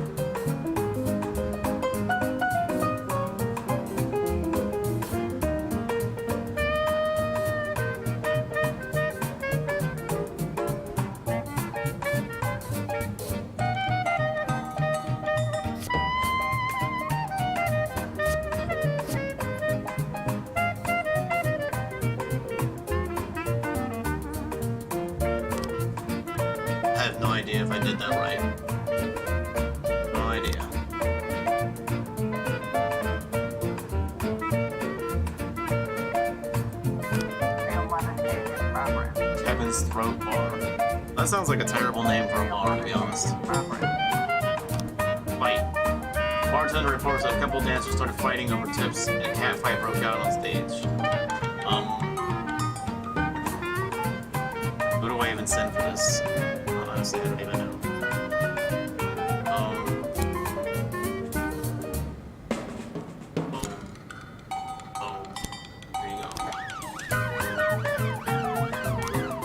I have no idea if I did that right. No idea. Real 11 pages property. Men's Throat Bar. That sounds like a terrible name for a bar, to be honest. Fight. Bartender reports that a couple dancers started fighting over tips and a cat fight broke out on stage. Who do I even send for this? Honestly, I don't even know. There you go.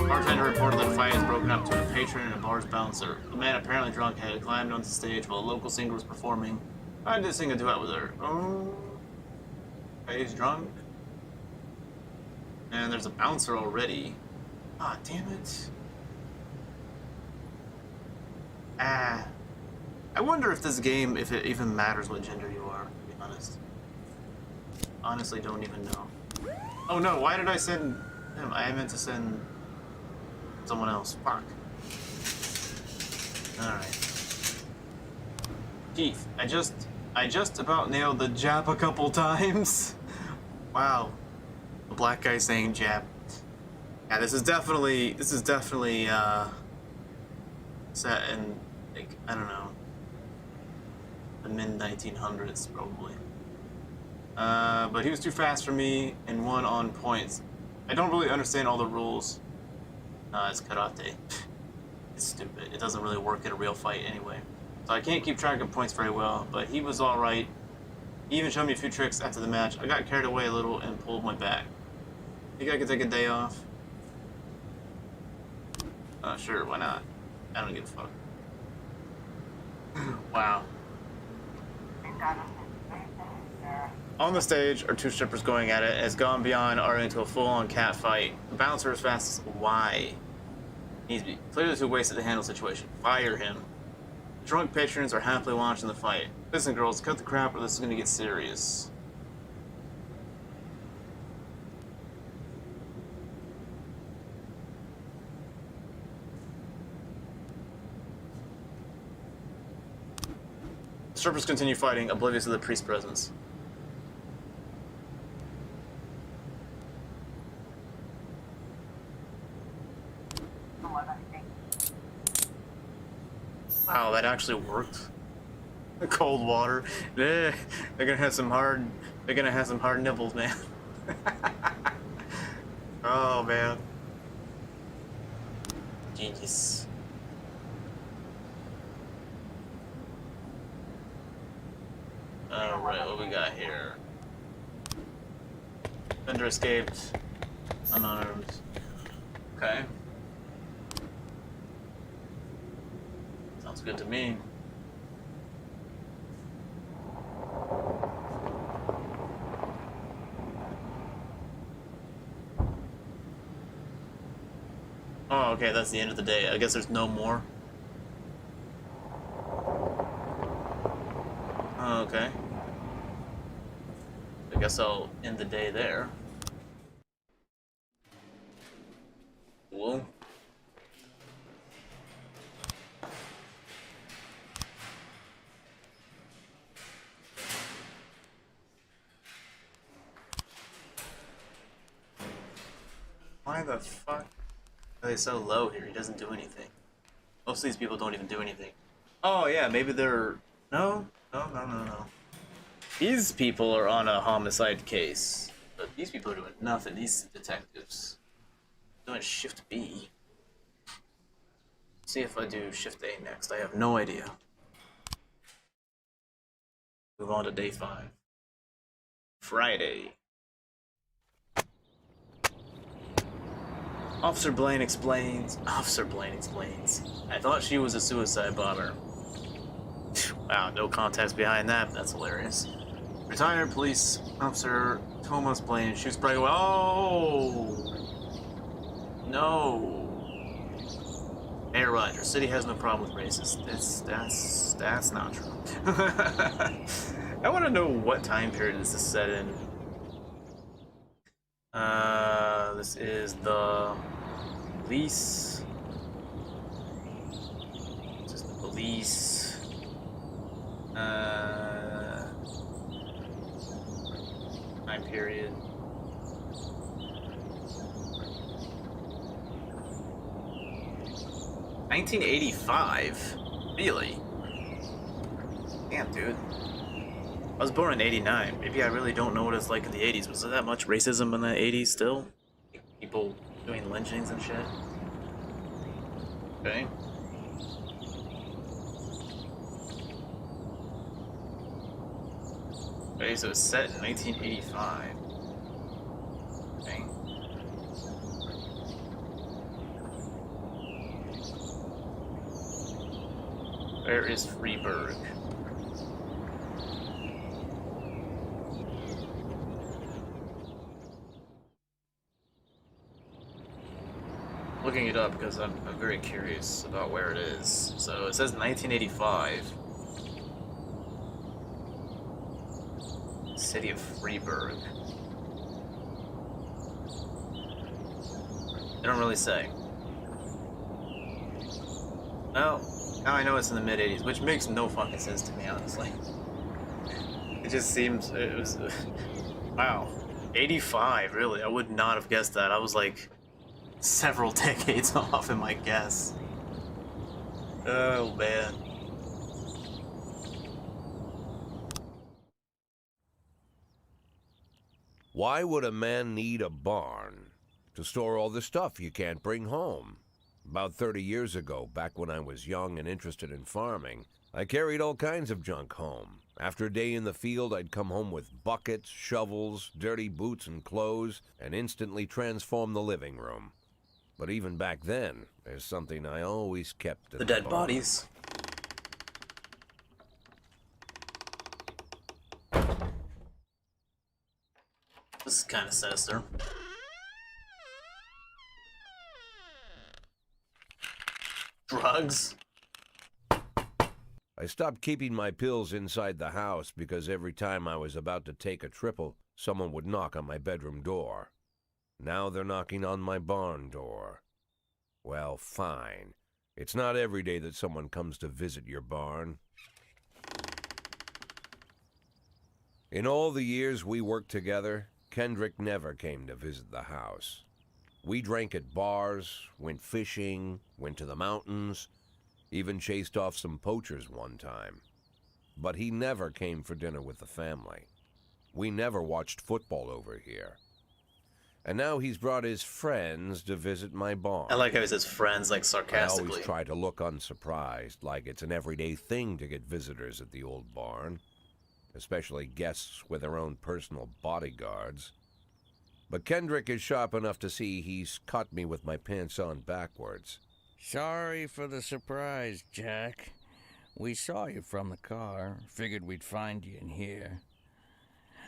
Bartender reported that a fight has broken up between a patron and a bar's bouncer. The man, apparently drunk, had climbed onto the stage while a local singer was performing. I did sing a duet with her. Oh, he's drunk. And there's a bouncer already. Ah, damn it. I wonder if this game, if it even matters what gender you are, to be honest. Honestly, don't even know. Oh no, why did I send him? I meant to send someone else. Fuck. Alright. Keith, I just about nailed the Jap a couple times. Wow. A black guy saying Jap. Yeah, this is definitely set in, like, I don't know, the mid-1900s probably. But he was too fast for me and won on points. I don't really understand all the rules. It's karate. It's stupid. It doesn't really work in a real fight anyway. So I can't keep track of points very well, but he was alright. He even showed me a few tricks after the match. I got carried away a little and pulled my back. Think I could take a day off? Sure, why not? I don't give a fuck. Wow. On the stage are two strippers going at it. Has gone beyond or into a full-on cat fight. The bouncer as fast as why? Needs to be. Players who wasted the handle situation. Fire him. Drunk patrons are happily watching the fight. Listen, girls, cut the crap or this is gonna get serious. Strippers continue fighting, oblivious of the priest's presence. Wow, that actually worked. Cold water. They're gonna have some hard nipples, man. Oh man. Genius. Alright, what we got here? Vendor escaped. Unarmed. Okay. Sounds good to me. Oh, okay, that's the end of the day. I guess there's no more. Oh, okay. I guess I'll end the day there. Cool. Why the fuck are they so low here? He doesn't do anything. Most of these people don't even do anything. Oh yeah, maybe they're... No. These people are on a homicide case. But these people are doing nothing. These detectives. Doing Shift B. See if I do Shift A next. I have no idea. Move on to day 5. Friday. Officer Blaine explains. I thought she was a suicide bomber. Wow, no context behind that, but that's hilarious. Retired police officer Thomas Blaine shoots Bright away. Oh! No. Mayor Rogers, city has no problem with racists. That's not true. I want to know what time period this is set in. This is the police. This is the police. Time period. 1985? Really? Damn, dude. I was born in 89. Maybe I really don't know what it's like in the 80s. Was there that much racism in the 80s still? People doing lynchings and shit? Okay. Okay, so it's set in 1985. Okay. Where is Freeburg? Looking it up because I'm very curious about where it is. So it says 1985. City of Freeburg. They don't really say. No, now I know it's in the mid 80s, which makes no fucking sense to me, honestly. It just seems it was wow, 85. Really, I would not have guessed that. I was like several decades off in my guess. Oh man. Why would a man need a barn? To store all the stuff you can't bring home. About 30 years ago, back when I was young and interested in farming, I carried all kinds of junk home. After a day in the field, I'd come home with buckets, shovels, dirty boots and clothes, and instantly transform the living room. But even back then, there's something I always kept in The the dead barn. bodies. This is kind of sinister. Drugs? I stopped keeping my pills inside the house because every time I was about to take a triple, someone would knock on my bedroom door. Now they're knocking on my barn door. Well, fine. It's not every day that someone comes to visit your barn. In all the years we worked together, Kendrick never came to visit the house. We drank at bars, went fishing, went to the mountains, even chased off some poachers one time. But he never came for dinner with the family. We never watched football over here. And now he's brought his friends to visit my barn. I like how he says friends, like I sarcastically. always try to look unsurprised, like it's an everyday thing to get visitors at the old barn, especially guests with their own personal bodyguards. But Kendrick is sharp enough to see he's caught me with my pants on backwards. Sorry for the surprise, Jack. We saw you from the car. Figured we'd find you in here.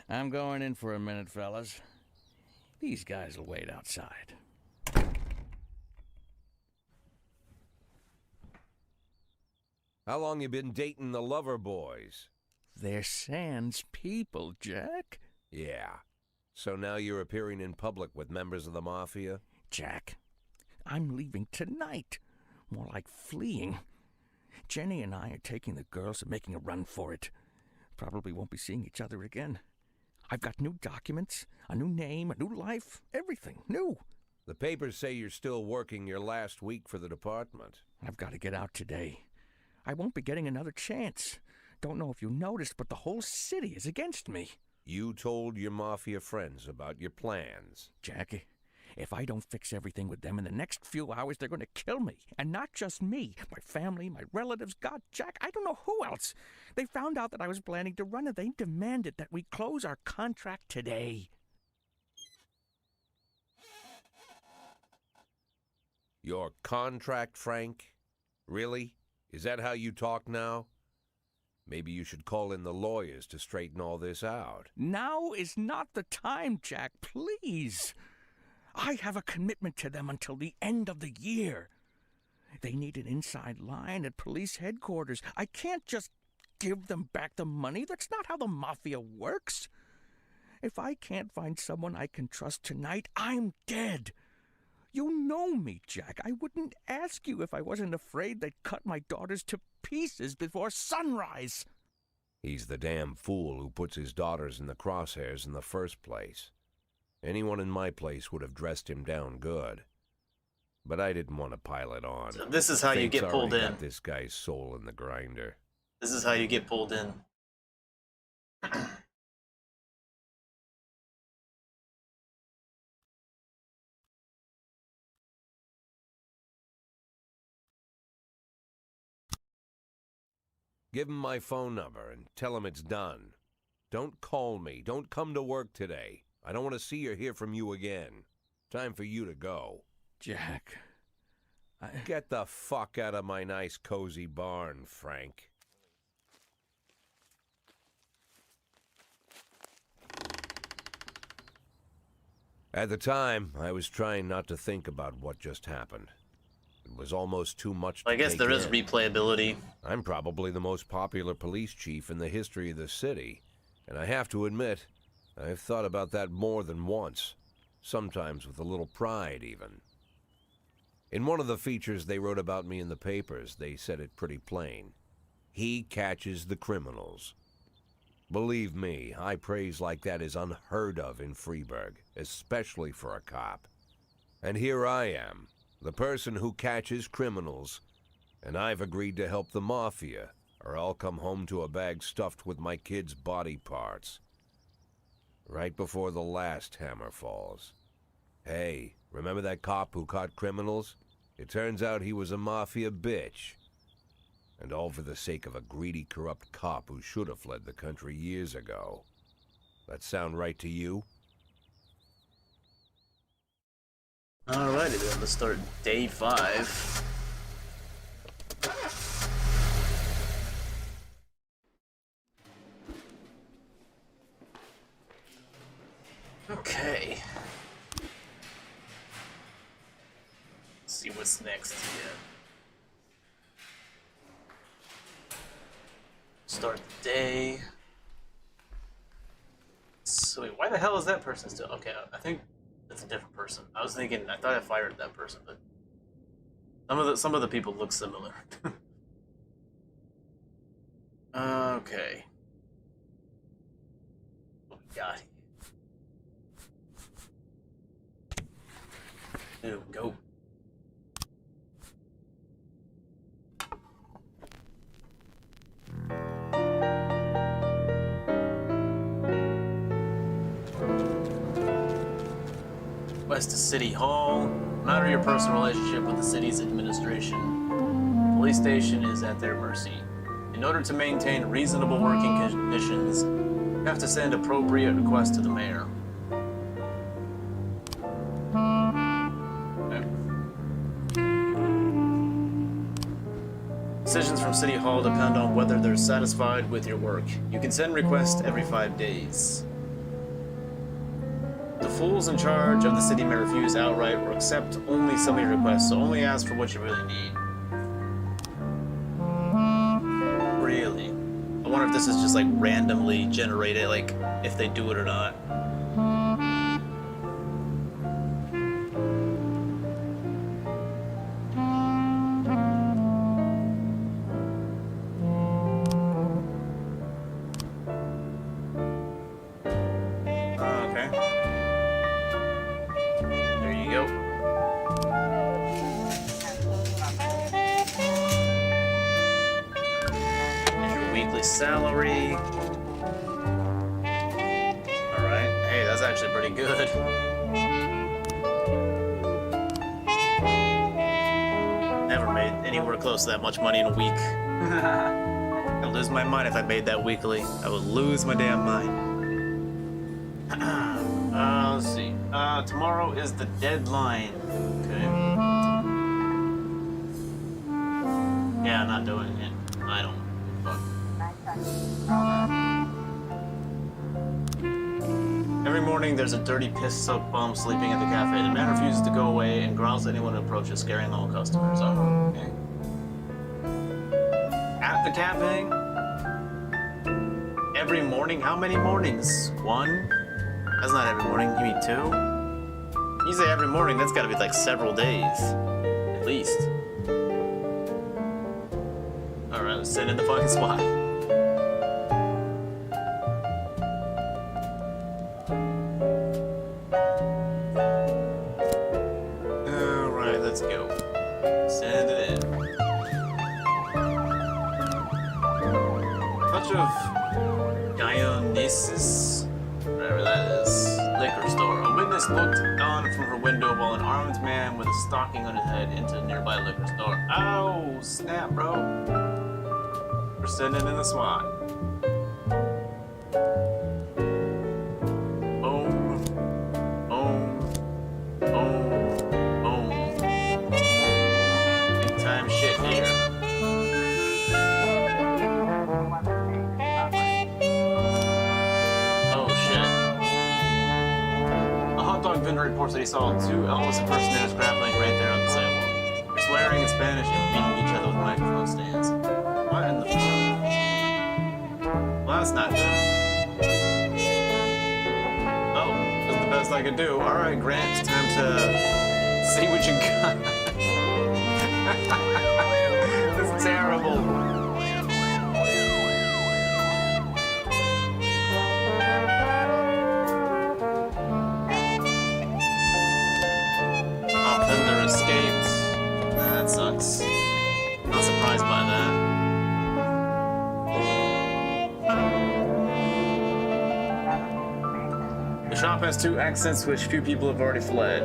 I'm going in for a minute, fellas. These guys will wait outside. How long you been dating the lover boys? They're Sans people, Jack. Yeah. So now you're appearing in public with members of the Mafia? Jack, I'm leaving tonight. More like fleeing. Jenny and I are taking the girls and making a run for it. Probably won't be seeing each other again. I've got new documents, a new name, a new life, everything new. The papers say you're still working your last week for the department. I've got to get out today. I won't be getting another chance. Don't know if you noticed, but the whole city is against me. You told your Mafia friends about your plans. Jackie, if I don't fix everything with them in the next few hours, they're going to kill me. And not just me. My family, my relatives, God, Jack, I don't know who else. They found out that I was planning to run and they demanded that we close our contract today. Your contract, Frank? Really? Is that how you talk now? Maybe you should call in the lawyers to straighten all this out. Now is not the time, Jack, please. I have a commitment to them until the end of the year. They need an inside line at police headquarters. I can't just give them back the money. That's not how the Mafia works. If I can't find someone I can trust tonight, I'm dead. You know me, Jack. I wouldn't ask you if I wasn't afraid they'd cut my daughters to pieces before sunrise. He's the damn fool who puts his daughters in the crosshairs in the first place. Anyone in my place would have dressed him down good. but I didn't want to pile it on. So this is how you Fate's get pulled already in. got this guy's soul in the grinder. This is how you get pulled in. Give him my phone number and tell him it's done. Don't call me. Don't come to work today. I don't want to see or hear from you again. Time for you to go. Jack, Get the fuck out of my nice cozy barn, Frank. At the time, I was trying not to think about what just happened. It was almost too much to I guess take there is in. replayability. I'm probably the most popular police chief in the history of the city, and I have to admit, I've thought about that more than once, sometimes with a little pride even. In one of the features they wrote about me in the papers, they said it pretty plain. He catches the criminals. Believe me, high praise like that is unheard of in Freeburg, especially for a cop. And here I am, the person who catches criminals, and I've agreed to help the mafia, or I'll come home to a bag stuffed with my kids' body parts. Right before the last hammer falls. Hey, remember that cop who caught criminals? It turns out he was a mafia bitch. And all for the sake of a greedy, corrupt cop who should have fled the country years ago. That sound right to you? Alrighty then, let's start day 5. Okay. Let's see what's next here. Start the day. So wait, why the hell is that person still? Okay, I think that's a different person. I was thinking, I thought I fired that person, but some of the people look similar. Okay. What we got here? Here we go. West to City Hall. No matter your personal relationship with the city's administration, the police station is at their mercy. In order to maintain reasonable working conditions, you have to send appropriate requests to the mayor. Okay. Decisions from City Hall depend on whether they're satisfied with your work. You can send requests every 5 days. The fools in charge of the city may refuse outright or accept only some of your requests, so only ask for what you really need. Really? I wonder if this is just like randomly generated, like if they do it or not. Okay. There you go. And your weekly salary. Alright. Hey, that's actually pretty good. Never made anywhere close to that much money in a week. I'd lose my mind if I made that weekly. I would lose my damn mind. Let's see. Tomorrow is the deadline. Okay. Yeah, I'm not doing it. I don't. Fuck. Every morning, there's a dirty, piss-soaked bum sleeping at the cafe. The man refuses to go away and growls at anyone who approaches, scaring all customers. Oh, okay. At the cafe? Every morning? How many mornings? 1? That's not every morning. You mean 2? You say every morning, that's gotta be like several days. At least. Alright, let's send in the fucking spot. Alright, let's go. Oasis, whatever that is, liquor store. A witness looked on from her window while an armed man with a stocking on his head entered a nearby liquor store. Oh, snap, bro. We're sitting in the SWAT. Boom, boom, boom, boom. Big time shit here. Vendor reports that he saw two Elvis impersonators grappling right there on the sidewalk. They're swearing in Spanish and beating each other with microphone stands. What in the fuck? Well, that's not good. Oh, that's the best I could do. Alright, Grant, it's time to see what you got. This is terrible. Escaped. That sucks. Not surprised by that. The shop has two exits, which few people have already fled.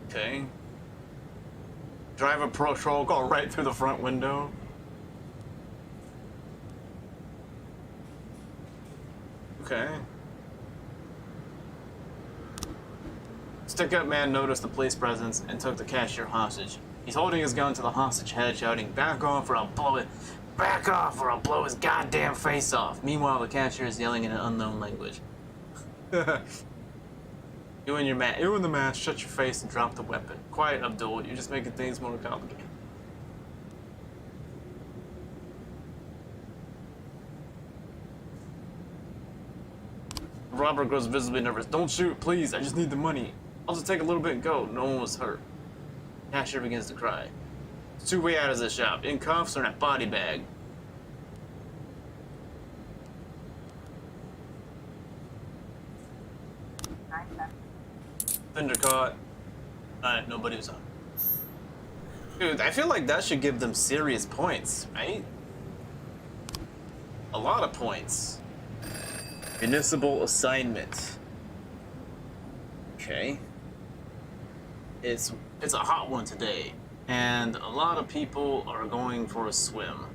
Okay. Drive a patrol car right through the front window. Okay. Stick-up man noticed the police presence and took the cashier hostage. He's holding his gun to the hostage head, shouting, "Back off or I'll blow it! Back off or I'll blow his goddamn face off!" Meanwhile, the cashier is yelling in an unknown language. You and the mask, shut your face and drop the weapon. Quiet, Abdul, you're just making things more complicated. The robber grows visibly nervous. Don't shoot, please, I just need the money. I'll just take a little bit and go. No one was hurt. Cashier begins to cry. There's two ways out of this shop. In cuffs or in a body bag. Vendor caught. Alright, nobody was on. Dude, I feel like that should give them serious points, right? A lot of points. Municipal assignment. Okay. It's a hot one today, and a lot of people are going for a swim.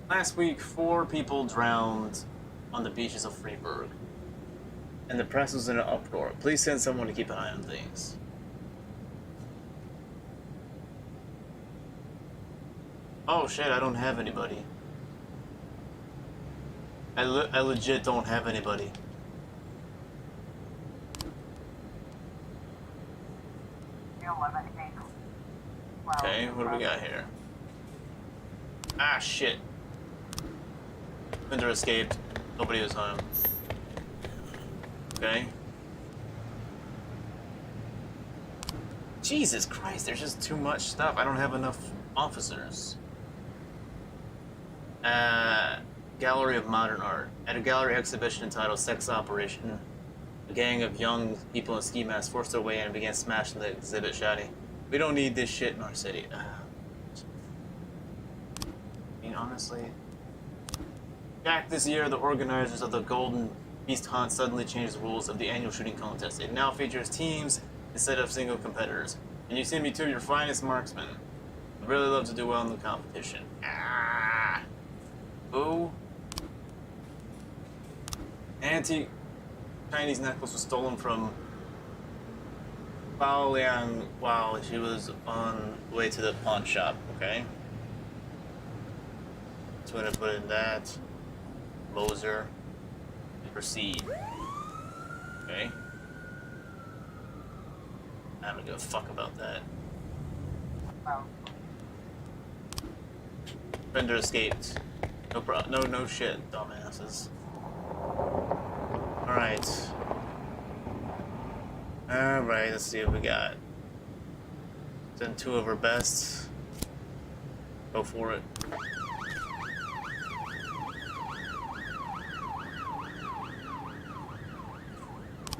Last week, 4 people drowned on the beaches of Freiburg, and the press was in an uproar. Please send someone to keep an eye on things. Oh shit, I don't have anybody. I legit don't have anybody. Okay, what do we got here? Ah, shit. Vendor escaped. Nobody was home. Okay. Jesus Christ, there's just too much stuff. I don't have enough officers. Gallery of Modern Art. At a gallery exhibition entitled Sex Operation, a gang of young people in ski masks forced their way in and began smashing the exhibit, shouting, "We don't need this shit in our city." I mean, honestly. Back this year, the organizers of the Golden Beast Hunt suddenly changed the rules of the annual shooting contest. It now features teams instead of single competitors. And you send me 2 of your finest marksmen. I'd really love to do well in the competition. Ah! Ooh. Antique Chinese necklace was stolen from Bao Liang while she was on the way to the pawn shop, okay? So I'm gonna put in that. Moser. And proceed. Okay. I don't give a fuck about that. Vendor escaped. No problem. No shit, dumbasses. Alright. Alright, let's see what we got. Send 2 of our best. Go for it.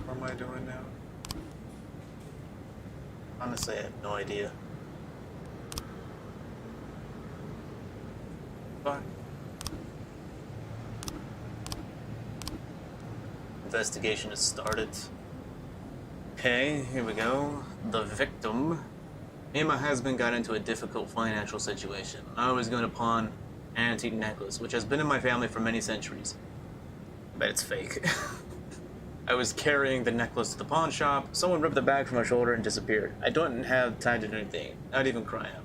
What am I doing now? Honestly, I have no idea. Fuck. investigation has started. Okay, here we go. The victim. Me and my husband got into a difficult financial situation. I was going to pawn an antique necklace, which has been in my family for many centuries. I bet it's fake. I was carrying the necklace to the pawn shop. Someone ripped the bag from my shoulder and disappeared. I don't have time to do anything, not even cry out.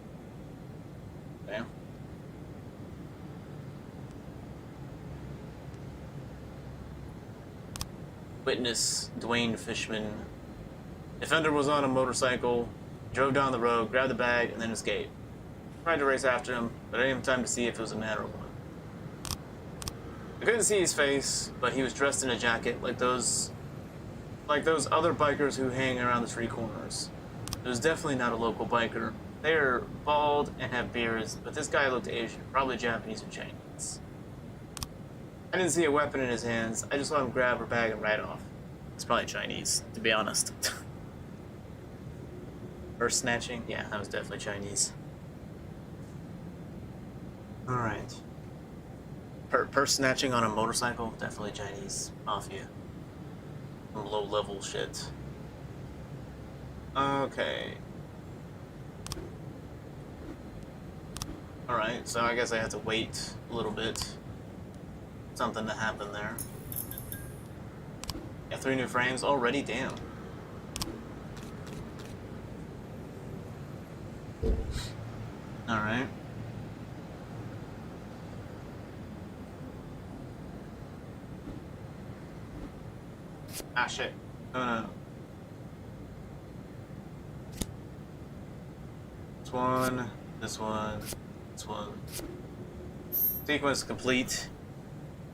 Okay. Witness Dwayne Fishman. Defender was on a motorcycle, drove down the road, grabbed the bag, and then escaped. Tried to race after him, but I didn't have time to see if it was a man or a woman. I couldn't see his face, but he was dressed in a jacket like those other bikers who hang around the street corners. It was definitely not a local biker. They're bald and have beards, but this guy looked Asian, probably Japanese or Chinese. I didn't see a weapon in his hands. I just saw him grab her bag and ride off. It's probably Chinese, to be honest. Purse snatching? Yeah, that was definitely Chinese. Alright. Purse snatching on a motorcycle? Definitely Chinese. Mafia. Some low-level shit. Okay. Alright, so I guess I have to wait a little bit. Something to happen there. Yeah, 3 new frames already? Damn. Alright. Ah, shit. No. This one, this one, this one. Sequence complete.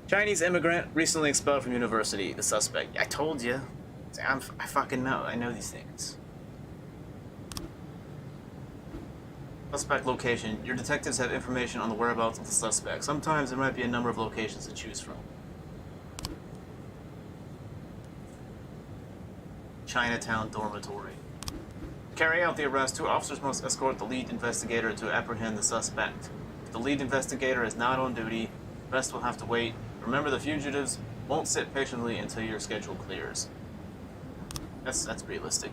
Chinese immigrant recently expelled from university. The suspect. I told you. I fucking know. I know these things. Suspect location. Your detectives have information on the whereabouts of the suspect. Sometimes there might be a number of locations to choose from. Chinatown dormitory. To carry out the arrest, 2 officers must escort the lead investigator to apprehend the suspect. If the lead investigator is not on duty, the rest will have to wait. Remember, the fugitives won't sit patiently until your schedule clears. That's realistic.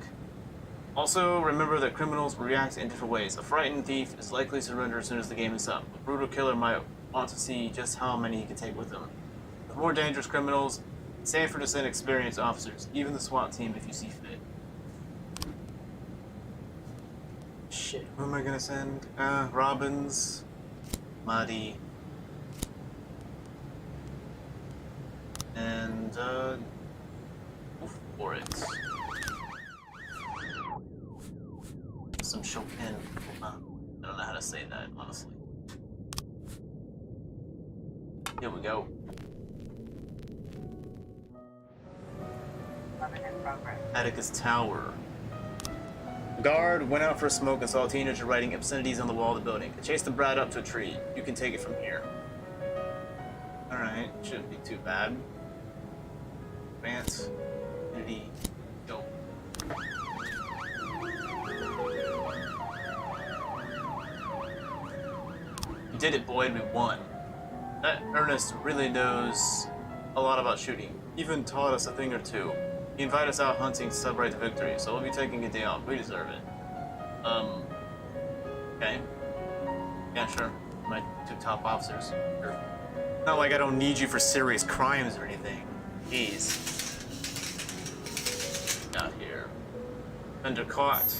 Also, remember that criminals will react in different ways. A frightened thief is likely to surrender as soon as the game is up. A brutal killer might want to see just how many he can take with him. With more dangerous criminals, it's safer to send experienced officers, even the SWAT team if you see fit. Shit, who am I gonna send? Robbins, Mahdi, and go for it. Some Chopin. I don't know how to say that, honestly. Here we go. Atticus Tower. Guard went out for a smoke and saw a teenager writing obscenities on the wall of the building. It chased the brat up to a tree. You can take it from here. Alright, shouldn't be too bad. Advance. Unity. Go. You did it, Boyd. We won. That Ernest really knows a lot about shooting. Even taught us a thing or two. He invited us out hunting to celebrate the victory, so we'll be taking a day off. We deserve it. Okay. Yeah, sure. My 2 top officers. Sure. Not like I don't need you for serious crimes or anything. Jeez. Not here. Under caught.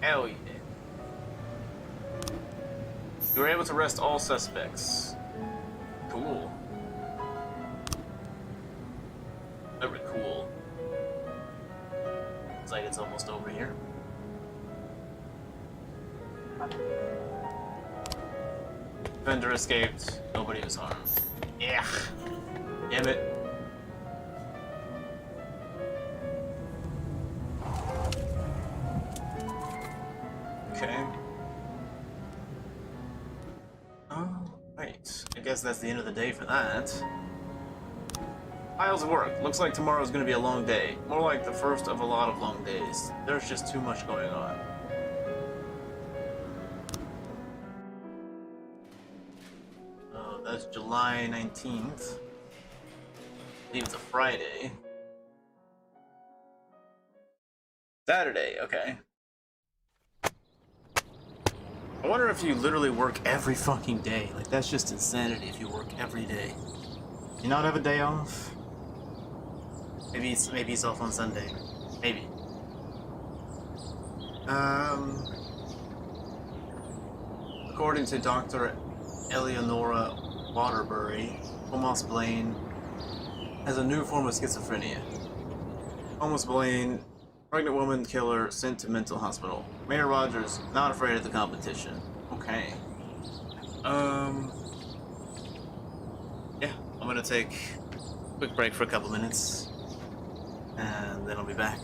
Hell yeah. You were able to arrest all suspects. Cool. Very cool. Looks like it's almost over here. Vendor escaped. Nobody was harmed. Yeah. Damn it. Okay. Oh, right. I guess that's the end of the day for that. Piles of work. Looks like tomorrow's gonna be a long day. More like the first of a lot of long days. There's just too much going on. Oh, that's July 19th. believe it's a Friday. Saturday, okay. I wonder if you literally work every fucking day. Like, that's just insanity if you work every day. You not have a day off? Maybe it's off on Sunday. Maybe. According to Dr. Eleonora Waterbury, Thomas Blaine has a new form of schizophrenia. Thomas Blaine, pregnant woman killer sent to mental hospital. Mayor Rogers not afraid of the competition. Okay. Yeah, I'm gonna take a quick break for a couple minutes, and then I'll be back.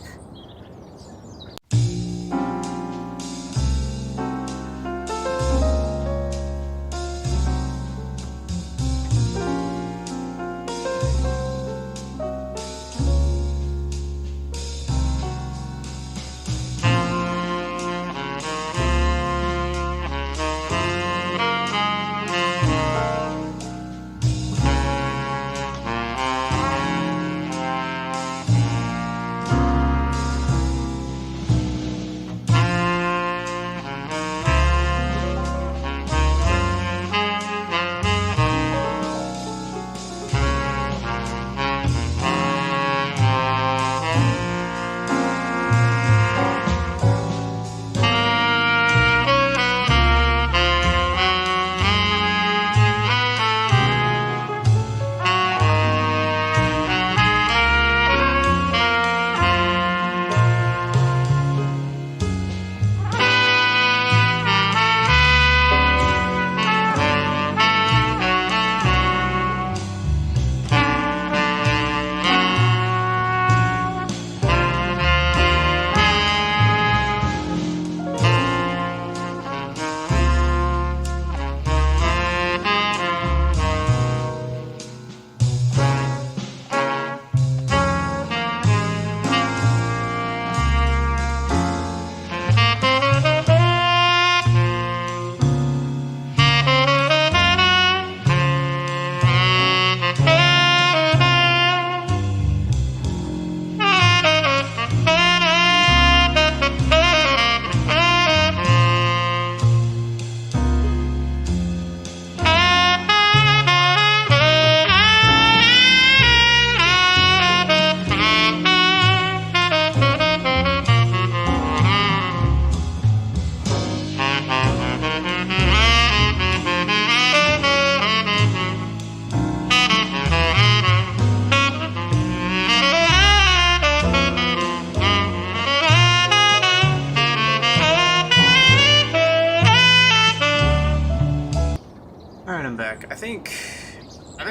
Alright, I'm back. I think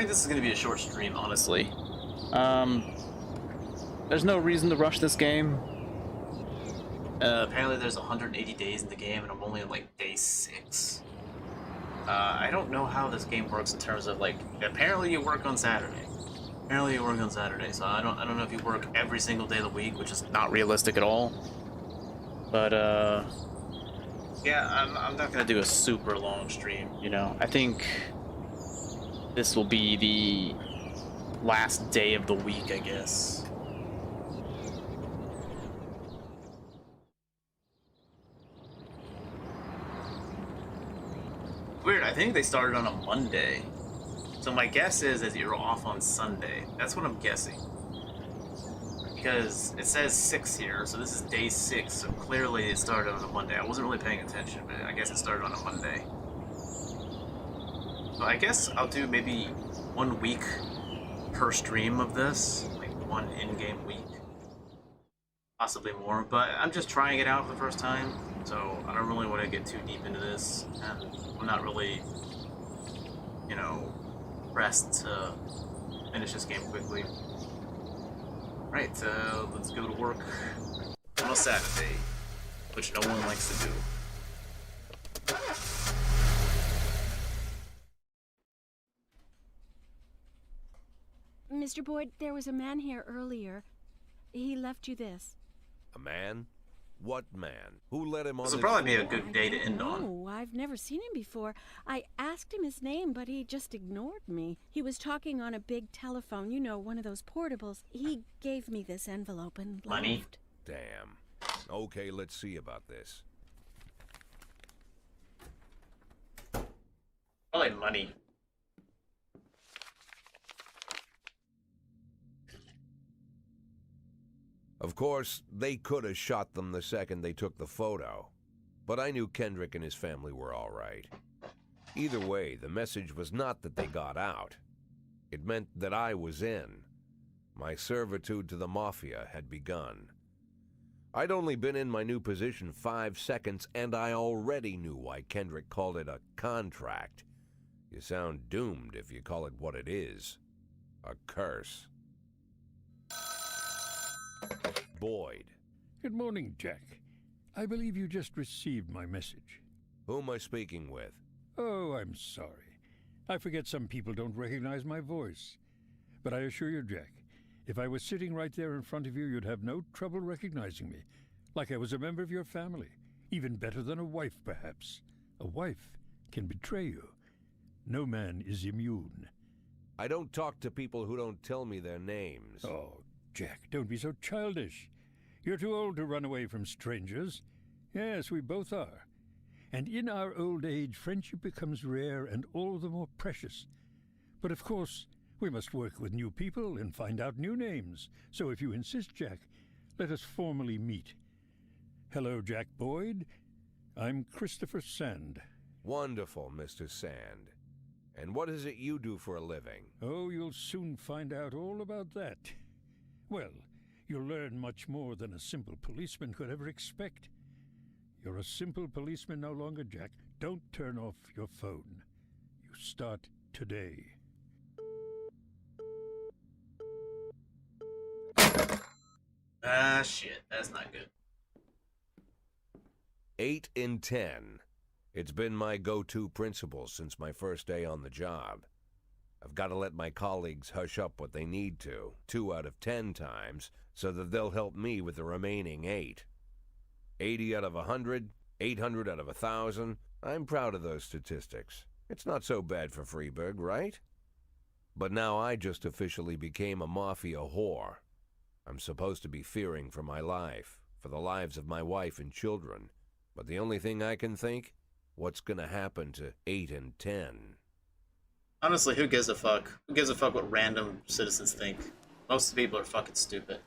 this is gonna be a short stream, honestly. There's no reason to rush this game. Apparently there's 180 days in the game, and I'm only on, like, day 6. I don't know how this game works in terms of, like, apparently you work on Saturday. Apparently you work on Saturday, so I don't know if you work every single day of the week, which is not realistic at all. But, yeah, I'm not gonna do a super long stream, you know. I think this will be the last day of the week, I guess. Weird, I think they started on a Monday. So my guess is that you're off on Sunday. That's what I'm guessing. Because it says 6 here, so this is day 6, so clearly it started on a Monday. I wasn't really paying attention, but I guess it started on a Monday. So I guess I'll do maybe 1 week per stream of this, like 1 in-game week. Possibly more, but I'm just trying it out for the first time, so I don't really want to get too deep into this, and I'm not really, you know, pressed to finish this game quickly. Right, let's go to work on a Saturday, which no one likes to do. Mr. Boyd, there was a man here earlier. He left you this. A man? What man? Who let him on This his... will probably be a good day to end on. Oh, I've never seen him before. I asked him his name, but he just ignored me. He was talking on a big telephone, you know, one of those portables. He gave me this envelope and Money? left. Damn. Okay, let's see about this. Probably money. Of course, they could have shot them the second they took the photo. But I knew Kendrick and his family were all right. Either way, the message was not that they got out. It meant that I was in. My servitude to the Mafia had begun. I'd only been in my new position 5 seconds, and I already knew why Kendrick called it a contract. You sound doomed if you call it what it is. A curse. Boyd. Good morning, Jack. I believe you just received my message. Who am I speaking with? Oh, I'm sorry. I forget some people don't recognize my voice. But I assure you, Jack, if I was sitting right there in front of you, you'd have no trouble recognizing me. Like I was a member of your family. Even better than a wife, perhaps. A wife can betray you. No man is immune. I don't talk to people who don't tell me their names. Oh, Jack, don't be so childish. You're too old to run away from strangers. Yes, we both are. And in our old age, friendship becomes rare and all the more precious. But of course, we must work with new people and find out new names. So if you insist, Jack, let us formally meet. Hello, Jack Boyd. I'm Christopher Sand. Wonderful, Mr. Sand. And what is it you do for a living? Oh, you'll soon find out all about that. Well, you'll learn much more than a simple policeman could ever expect. You're a simple policeman no longer, Jack. Don't turn off your phone. You start today. Ah, shit. That's not good. 8 in 10. It's been my go-to principle since my first day on the job. I've got to let my colleagues hush up what they need to, 2 out of 10 times, so that they'll help me with the remaining 8. 80 out of 100, 800 out of 1,000. I'm proud of those statistics. It's not so bad for Freeburg, right? But now I just officially became a Mafia whore. I'm supposed to be fearing for my life, for the lives of my wife and children. But the only thing I can think, what's gonna happen to 8 and 10? Honestly, who gives a fuck? Who gives a fuck what random citizens think? Most of the people are fucking stupid.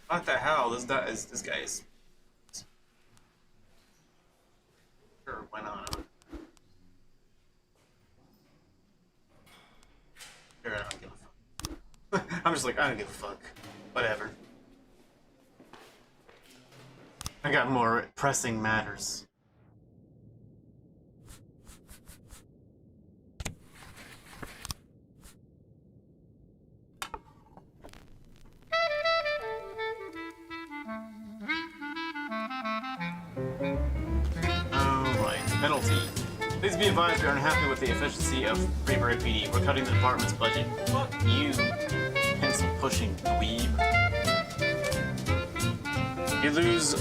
What the hell? This guy is... Sure, why not? Sure, I don't give a fuck. I'm just like, I don't give a fuck. Whatever. I got more pressing matters. Alright, penalty. Please be advised we are unhappy with the efficiency of Freeburg PD. We're cutting the department's budget. Fuck you, pencil-pushing dweeb. You lose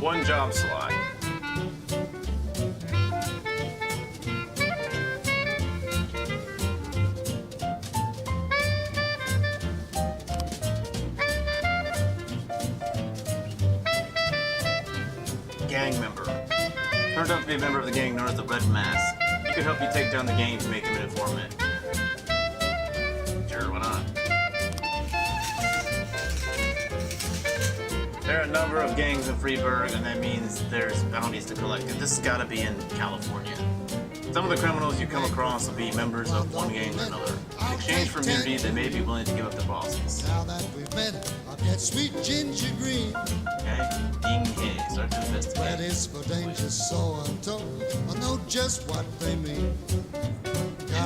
1 job slot. Gang member. Turned out to be a member of the gang known as the Red Mask. He could help you take down the gang to make him an informant. Sure, why not? There are a number of gangs in Freeburg, and that means there's bounties to collect. And this has got to be in California. Some of the criminals you come across will be members of one gang or another. In exchange for immunity, they may be willing to give up their bosses. Now that we've met, I'll get sweet ginger green. Okay? Ding hey, start to investigate. That is for danger so untold. I know just what they mean.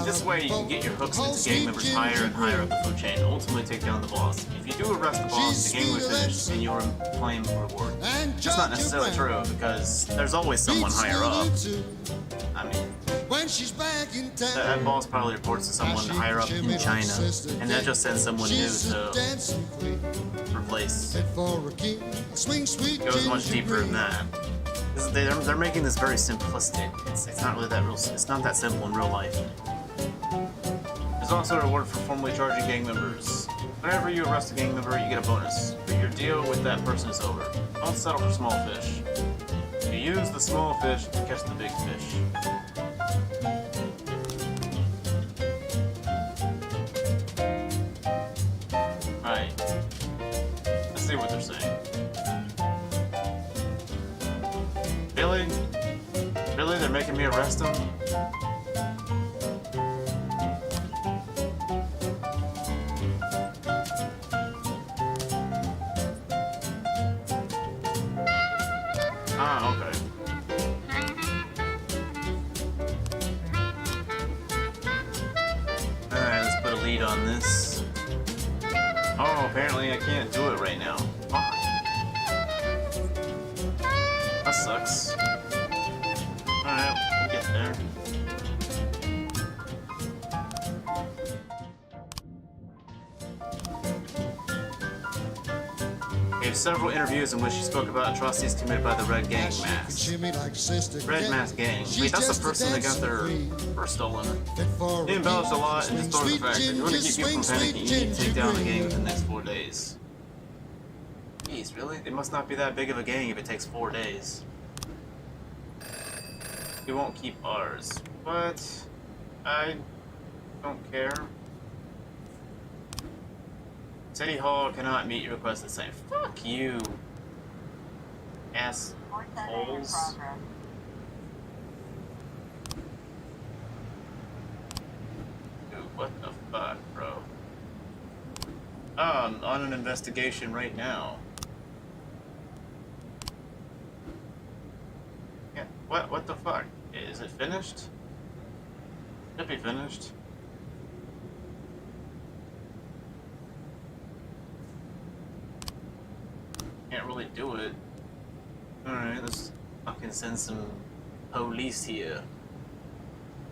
This way you can get your hooks into gang members higher and higher up the food chain, ultimately take down the boss. If you do arrest the boss, the game will finish and you'll claim reward. That's not necessarily true, because there's always someone higher up. I mean, that boss probably reports to someone higher up in China, and that just sends someone new to replace. It goes much deeper than that. They're making this very simplistic. It's not really that real. It's not that simple in real life. There's also a reward for formally charging gang members. Whenever you arrest a gang member, you get a bonus, but your deal with that person is over. Don't settle for small fish. You use the small fish to catch the big fish. Right. Let's see what they're saying. Really? Really? They're making me arrest him? Ah, okay. Alright, let's put a lead on this. Oh, apparently I can't do it right now. Fuck. That sucks. Alright, we'll get there. Gave several interviews in which she spoke about atrocities committed by the Red Gang Mask. Red Mask Gang. Wait, that's the person that got their purse stolen. He embellished a lot and distorted the fact that you want to keep people from panicking, you need to take down the gang within the next 4 days. Jeez, really? It must not be that big of a gang if it takes 4 days. We won't keep ours. But I don't care. City Hall cannot meet your request the same. Fuck you, assholes. Dude, what the fuck, bro? Oh, I'm on an investigation right now. Yeah, what the fuck? Is it finished? Should be finished. Can't really do it. Alright, let's fucking send some police here.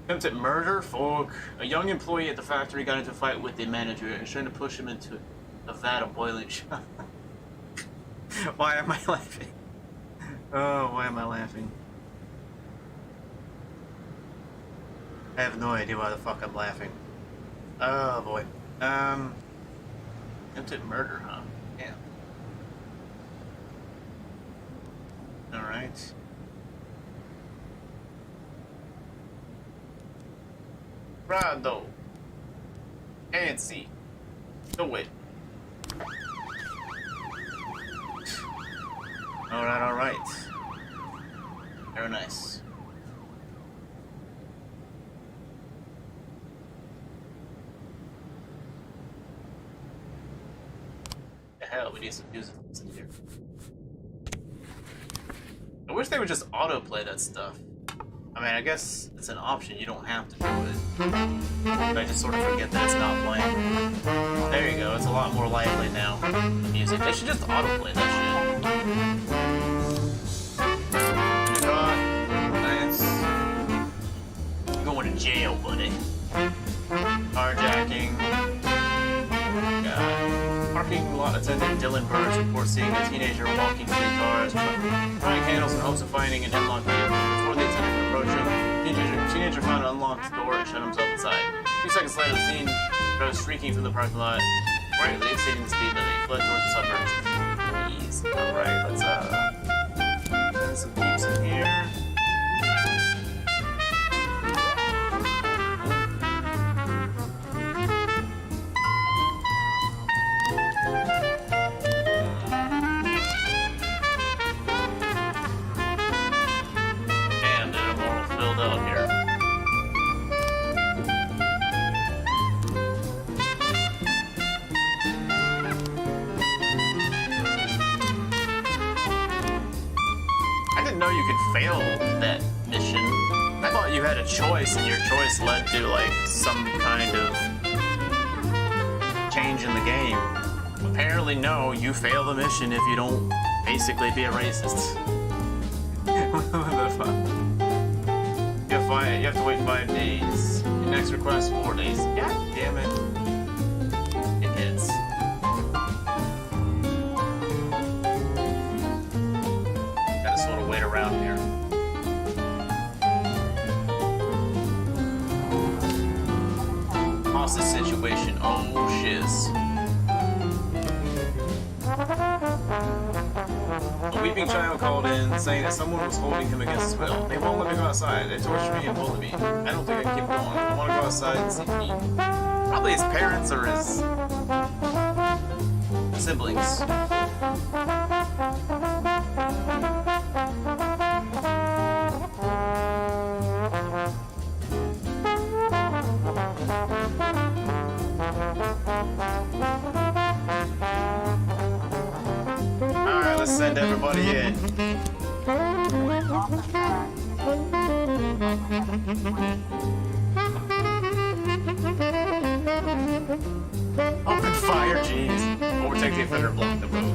Attempted murder? Fuck. A young employee at the factory got into a fight with the manager and was trying to push him into a vat of boiling shot. Why am I laughing? Oh, why am I laughing? I have no idea why the fuck I'm laughing. Oh boy. Attempted murder, huh? Yeah. Alright. Prado. Fancy. Do it. Alright, alright. Very nice. The hell, we need some music in here. I wish they would just autoplay that stuff. I mean, I guess it's an option, you don't have to do it. But I just sort of forget that it's not playing. There you go, it's a lot more lively now. The music. They should just autoplay that shit. Nice. You're going to jail, buddy. Carjacking. Parking lot attendant Dylan Burns reports seeing a teenager walking three cars, trying candles in hopes of finding an unlocked vehicle. Before the attendant could approach him, teenager found an unlocked door and shut himself inside. A few seconds later, the scene goes shrieking from the parking lot, rightly exceeding the speed limit. He fled towards the suburbs. Jeez. Alright, let's send some peeps in here. you had a choice and your choice led to like some kind of change in the game. Apparently no, you fail the mission if you don't basically be a racist. What the fuck? You have to wait 5 days. Your next request 4 days. God damn it. It hits. Gotta sort of wait around here. Hostage situation. Oh shiz. A weeping child called in saying that someone was holding him against his will. They won't let me go outside. They torture me and bully me. I don't think I can keep going. I want to go outside and see Pete. Probably his parents or his siblings. Alright, let's send everybody in. Open fire, jeez. Overtake the offender, block the road.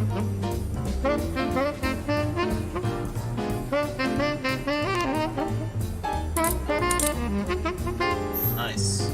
Nice.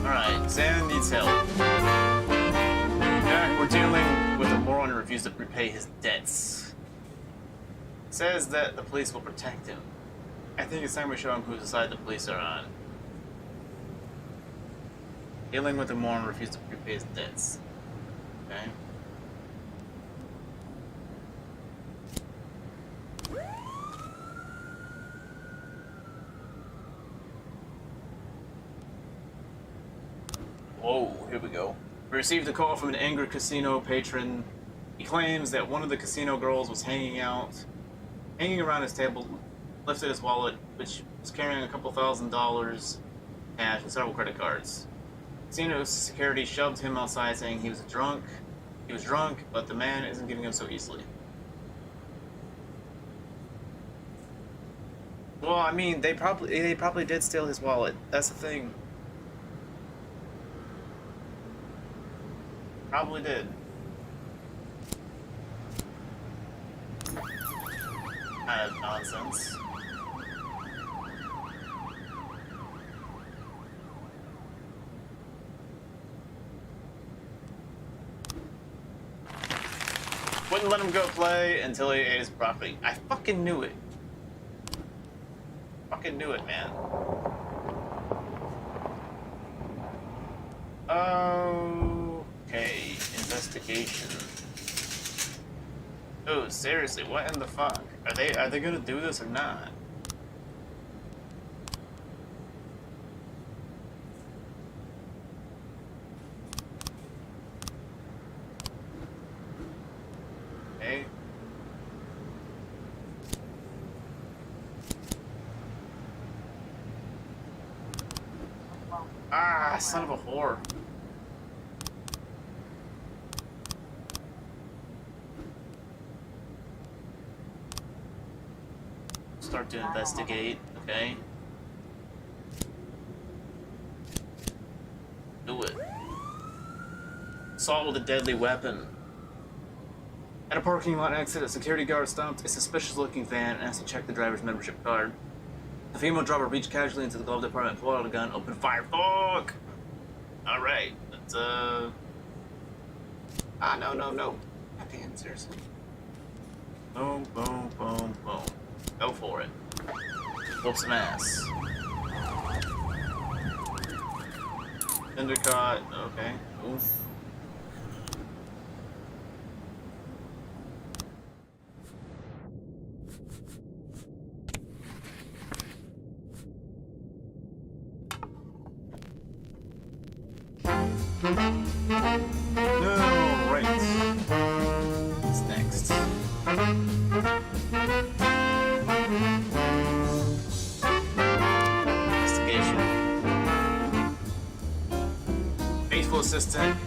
Alright, Sam needs help. Yeah, we're dealing with a moron who refused to repay his debts. Says that the police will protect him. I think it's time we show him whose side the police are on. Dealing with a moron who refused to repay his debts. Okay. Whoa, here we go. We received a call from an angry casino patron. He claims that one of the casino girls was hanging around his table, lifted his wallet, which was carrying a couple $1,000 cash and several credit cards. Casino security shoved him outside saying he was drunk. He was drunk, but the man isn't giving him so easily. Well, I mean, they probably did steal his wallet. That's the thing. Probably did. Kind of nonsense. Wouldn't let him go play until he ate his broccoli. I fucking knew it. Fucking knew it, man. Okay, investigation. Oh, seriously, what in the fuck? Are they gonna do this or not? Okay. Ah, son of a whore. Start to investigate, okay? Do it. Assault with a deadly weapon. At a parking lot exit, a security guard stopped a suspicious-looking van and asked to check the driver's membership card. The female driver reached casually into the glove department, pulled out a gun, opened fire. Fuck! Alright, let's, no. Goddamn, seriously. Boom, boom, boom, boom. Go for it. Whoop some ass. Endicott, okay. Oof. Alright. What's next? Investigation. Faithful assistant.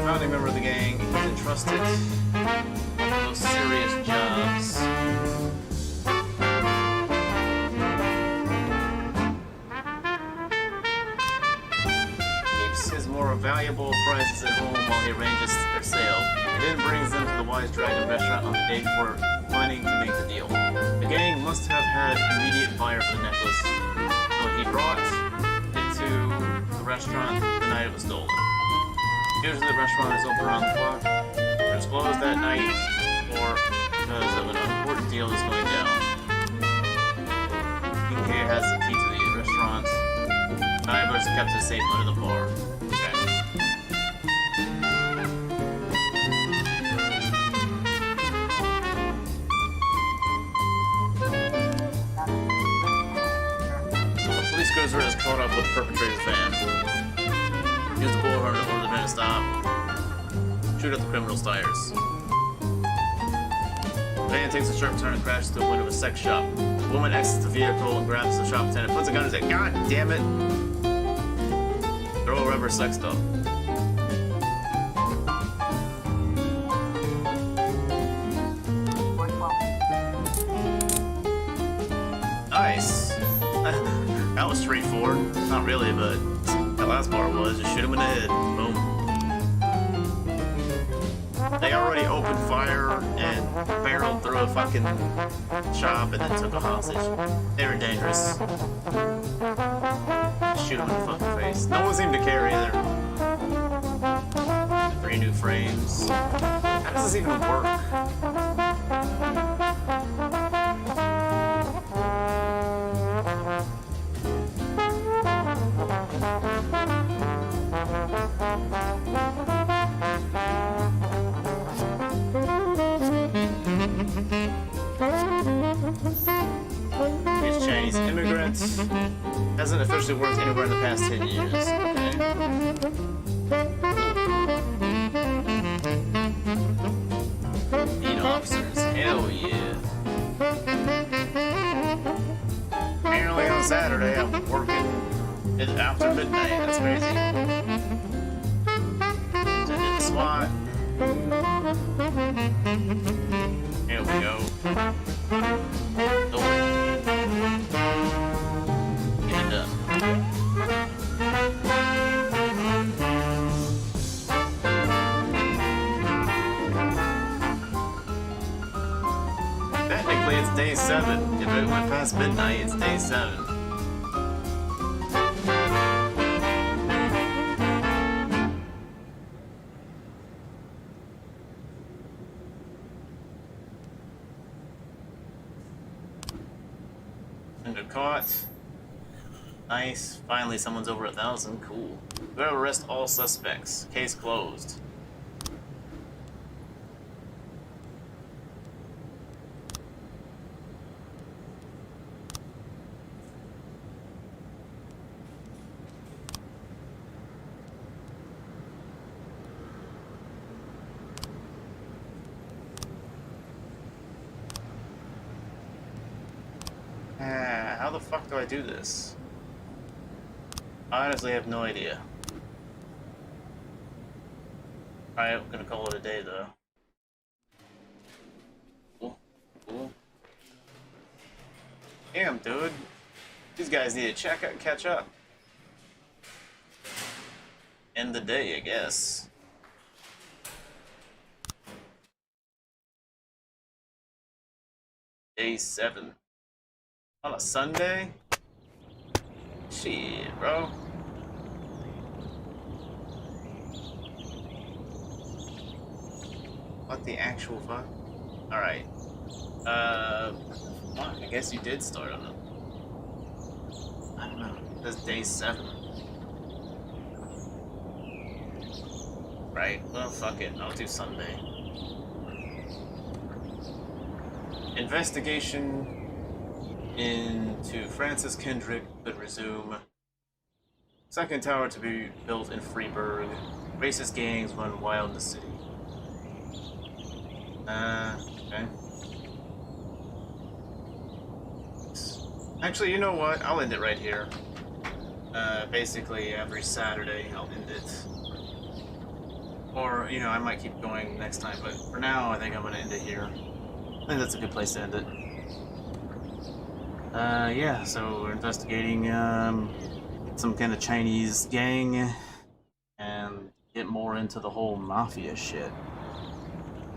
Founding member of the gang. He's entrusted with serious jobs. Keeps his more valuable prizes at home while he arranges their sale. He then brings them to the Wise Dragon restaurant on the day before planning to make the deal. The gang must have had immediate buyer for the necklace, so he brought it to the restaurant the night it was stolen. Usually the restaurant is open around the clock. It was closed that night because of an important deal that's going down. PK has the key to the restaurant. Divers kept it safe under the bar. Okay. The police cruiser is caught up with the perpetrator's van. Use the bullhorn to order the van to stop. Shoot at the criminal's tires. The van takes a sharp turn and crashes through the window of a sex shop. The woman exits the vehicle and grabs the shop attendant, puts a gun in his head. God damn it! Throw a rubber sex doll. Nice. That was straightforward. Not really, but that last part was just shoot him in the head. Boom. They already opened fire and barreled through a fucking shop and then took a hostage. They were dangerous. Shoot him in the fucking face. No one seemed to care either. 3 new frames. How does this even work? He's Chinese immigrant. Hasn't officially worked anywhere in the past 10 years. Okay. Beat officers. Hell yeah. Apparently on Saturday I'm working after midnight. That's crazy. So I did the SWAT. Here we go. Get it done. Technically, it's day 7. If it went past midnight, it's day 7. Caught. Nice. Finally, someone's over 1,000. Cool. We gotta arrest all suspects. Case closed. How the fuck do I do this? I honestly have no idea. Alright, I'm gonna call it a day though. Cool. Cool. Damn, dude. These guys need to catch up. End the day, I guess. Day 7. On a Sunday? Shit, bro. What the actual fuck? Alright. Well, I guess you did start on it. I don't know. That's day 7. Right? Well, fuck it. I'll do Sunday. Investigation into Francis Kendrick could resume Second tower to be built in Freiburg. Racist gangs run wild in the city. Okay. Actually, you know what? I'll end it right here. Basically, every Saturday I'll end it. Or, you know, I might keep going next time, but for now, I think I'm gonna end it here. I think that's a good place to end it. Yeah, so we're investigating, some kind of Chinese gang, and get more into the whole mafia shit.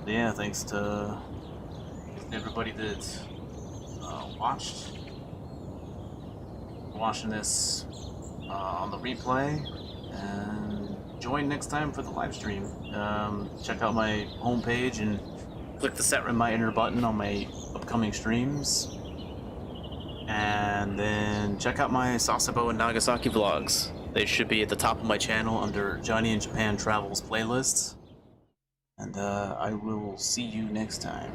But yeah, thanks to everybody that, watching this, on the replay, and join next time for the live stream. Check out my homepage and click the set reminder button on my upcoming streams. And then check out my Sasebo and Nagasaki vlogs. They should be at the top of my channel under Johnny in Japan Travels playlists. And I will see you next time.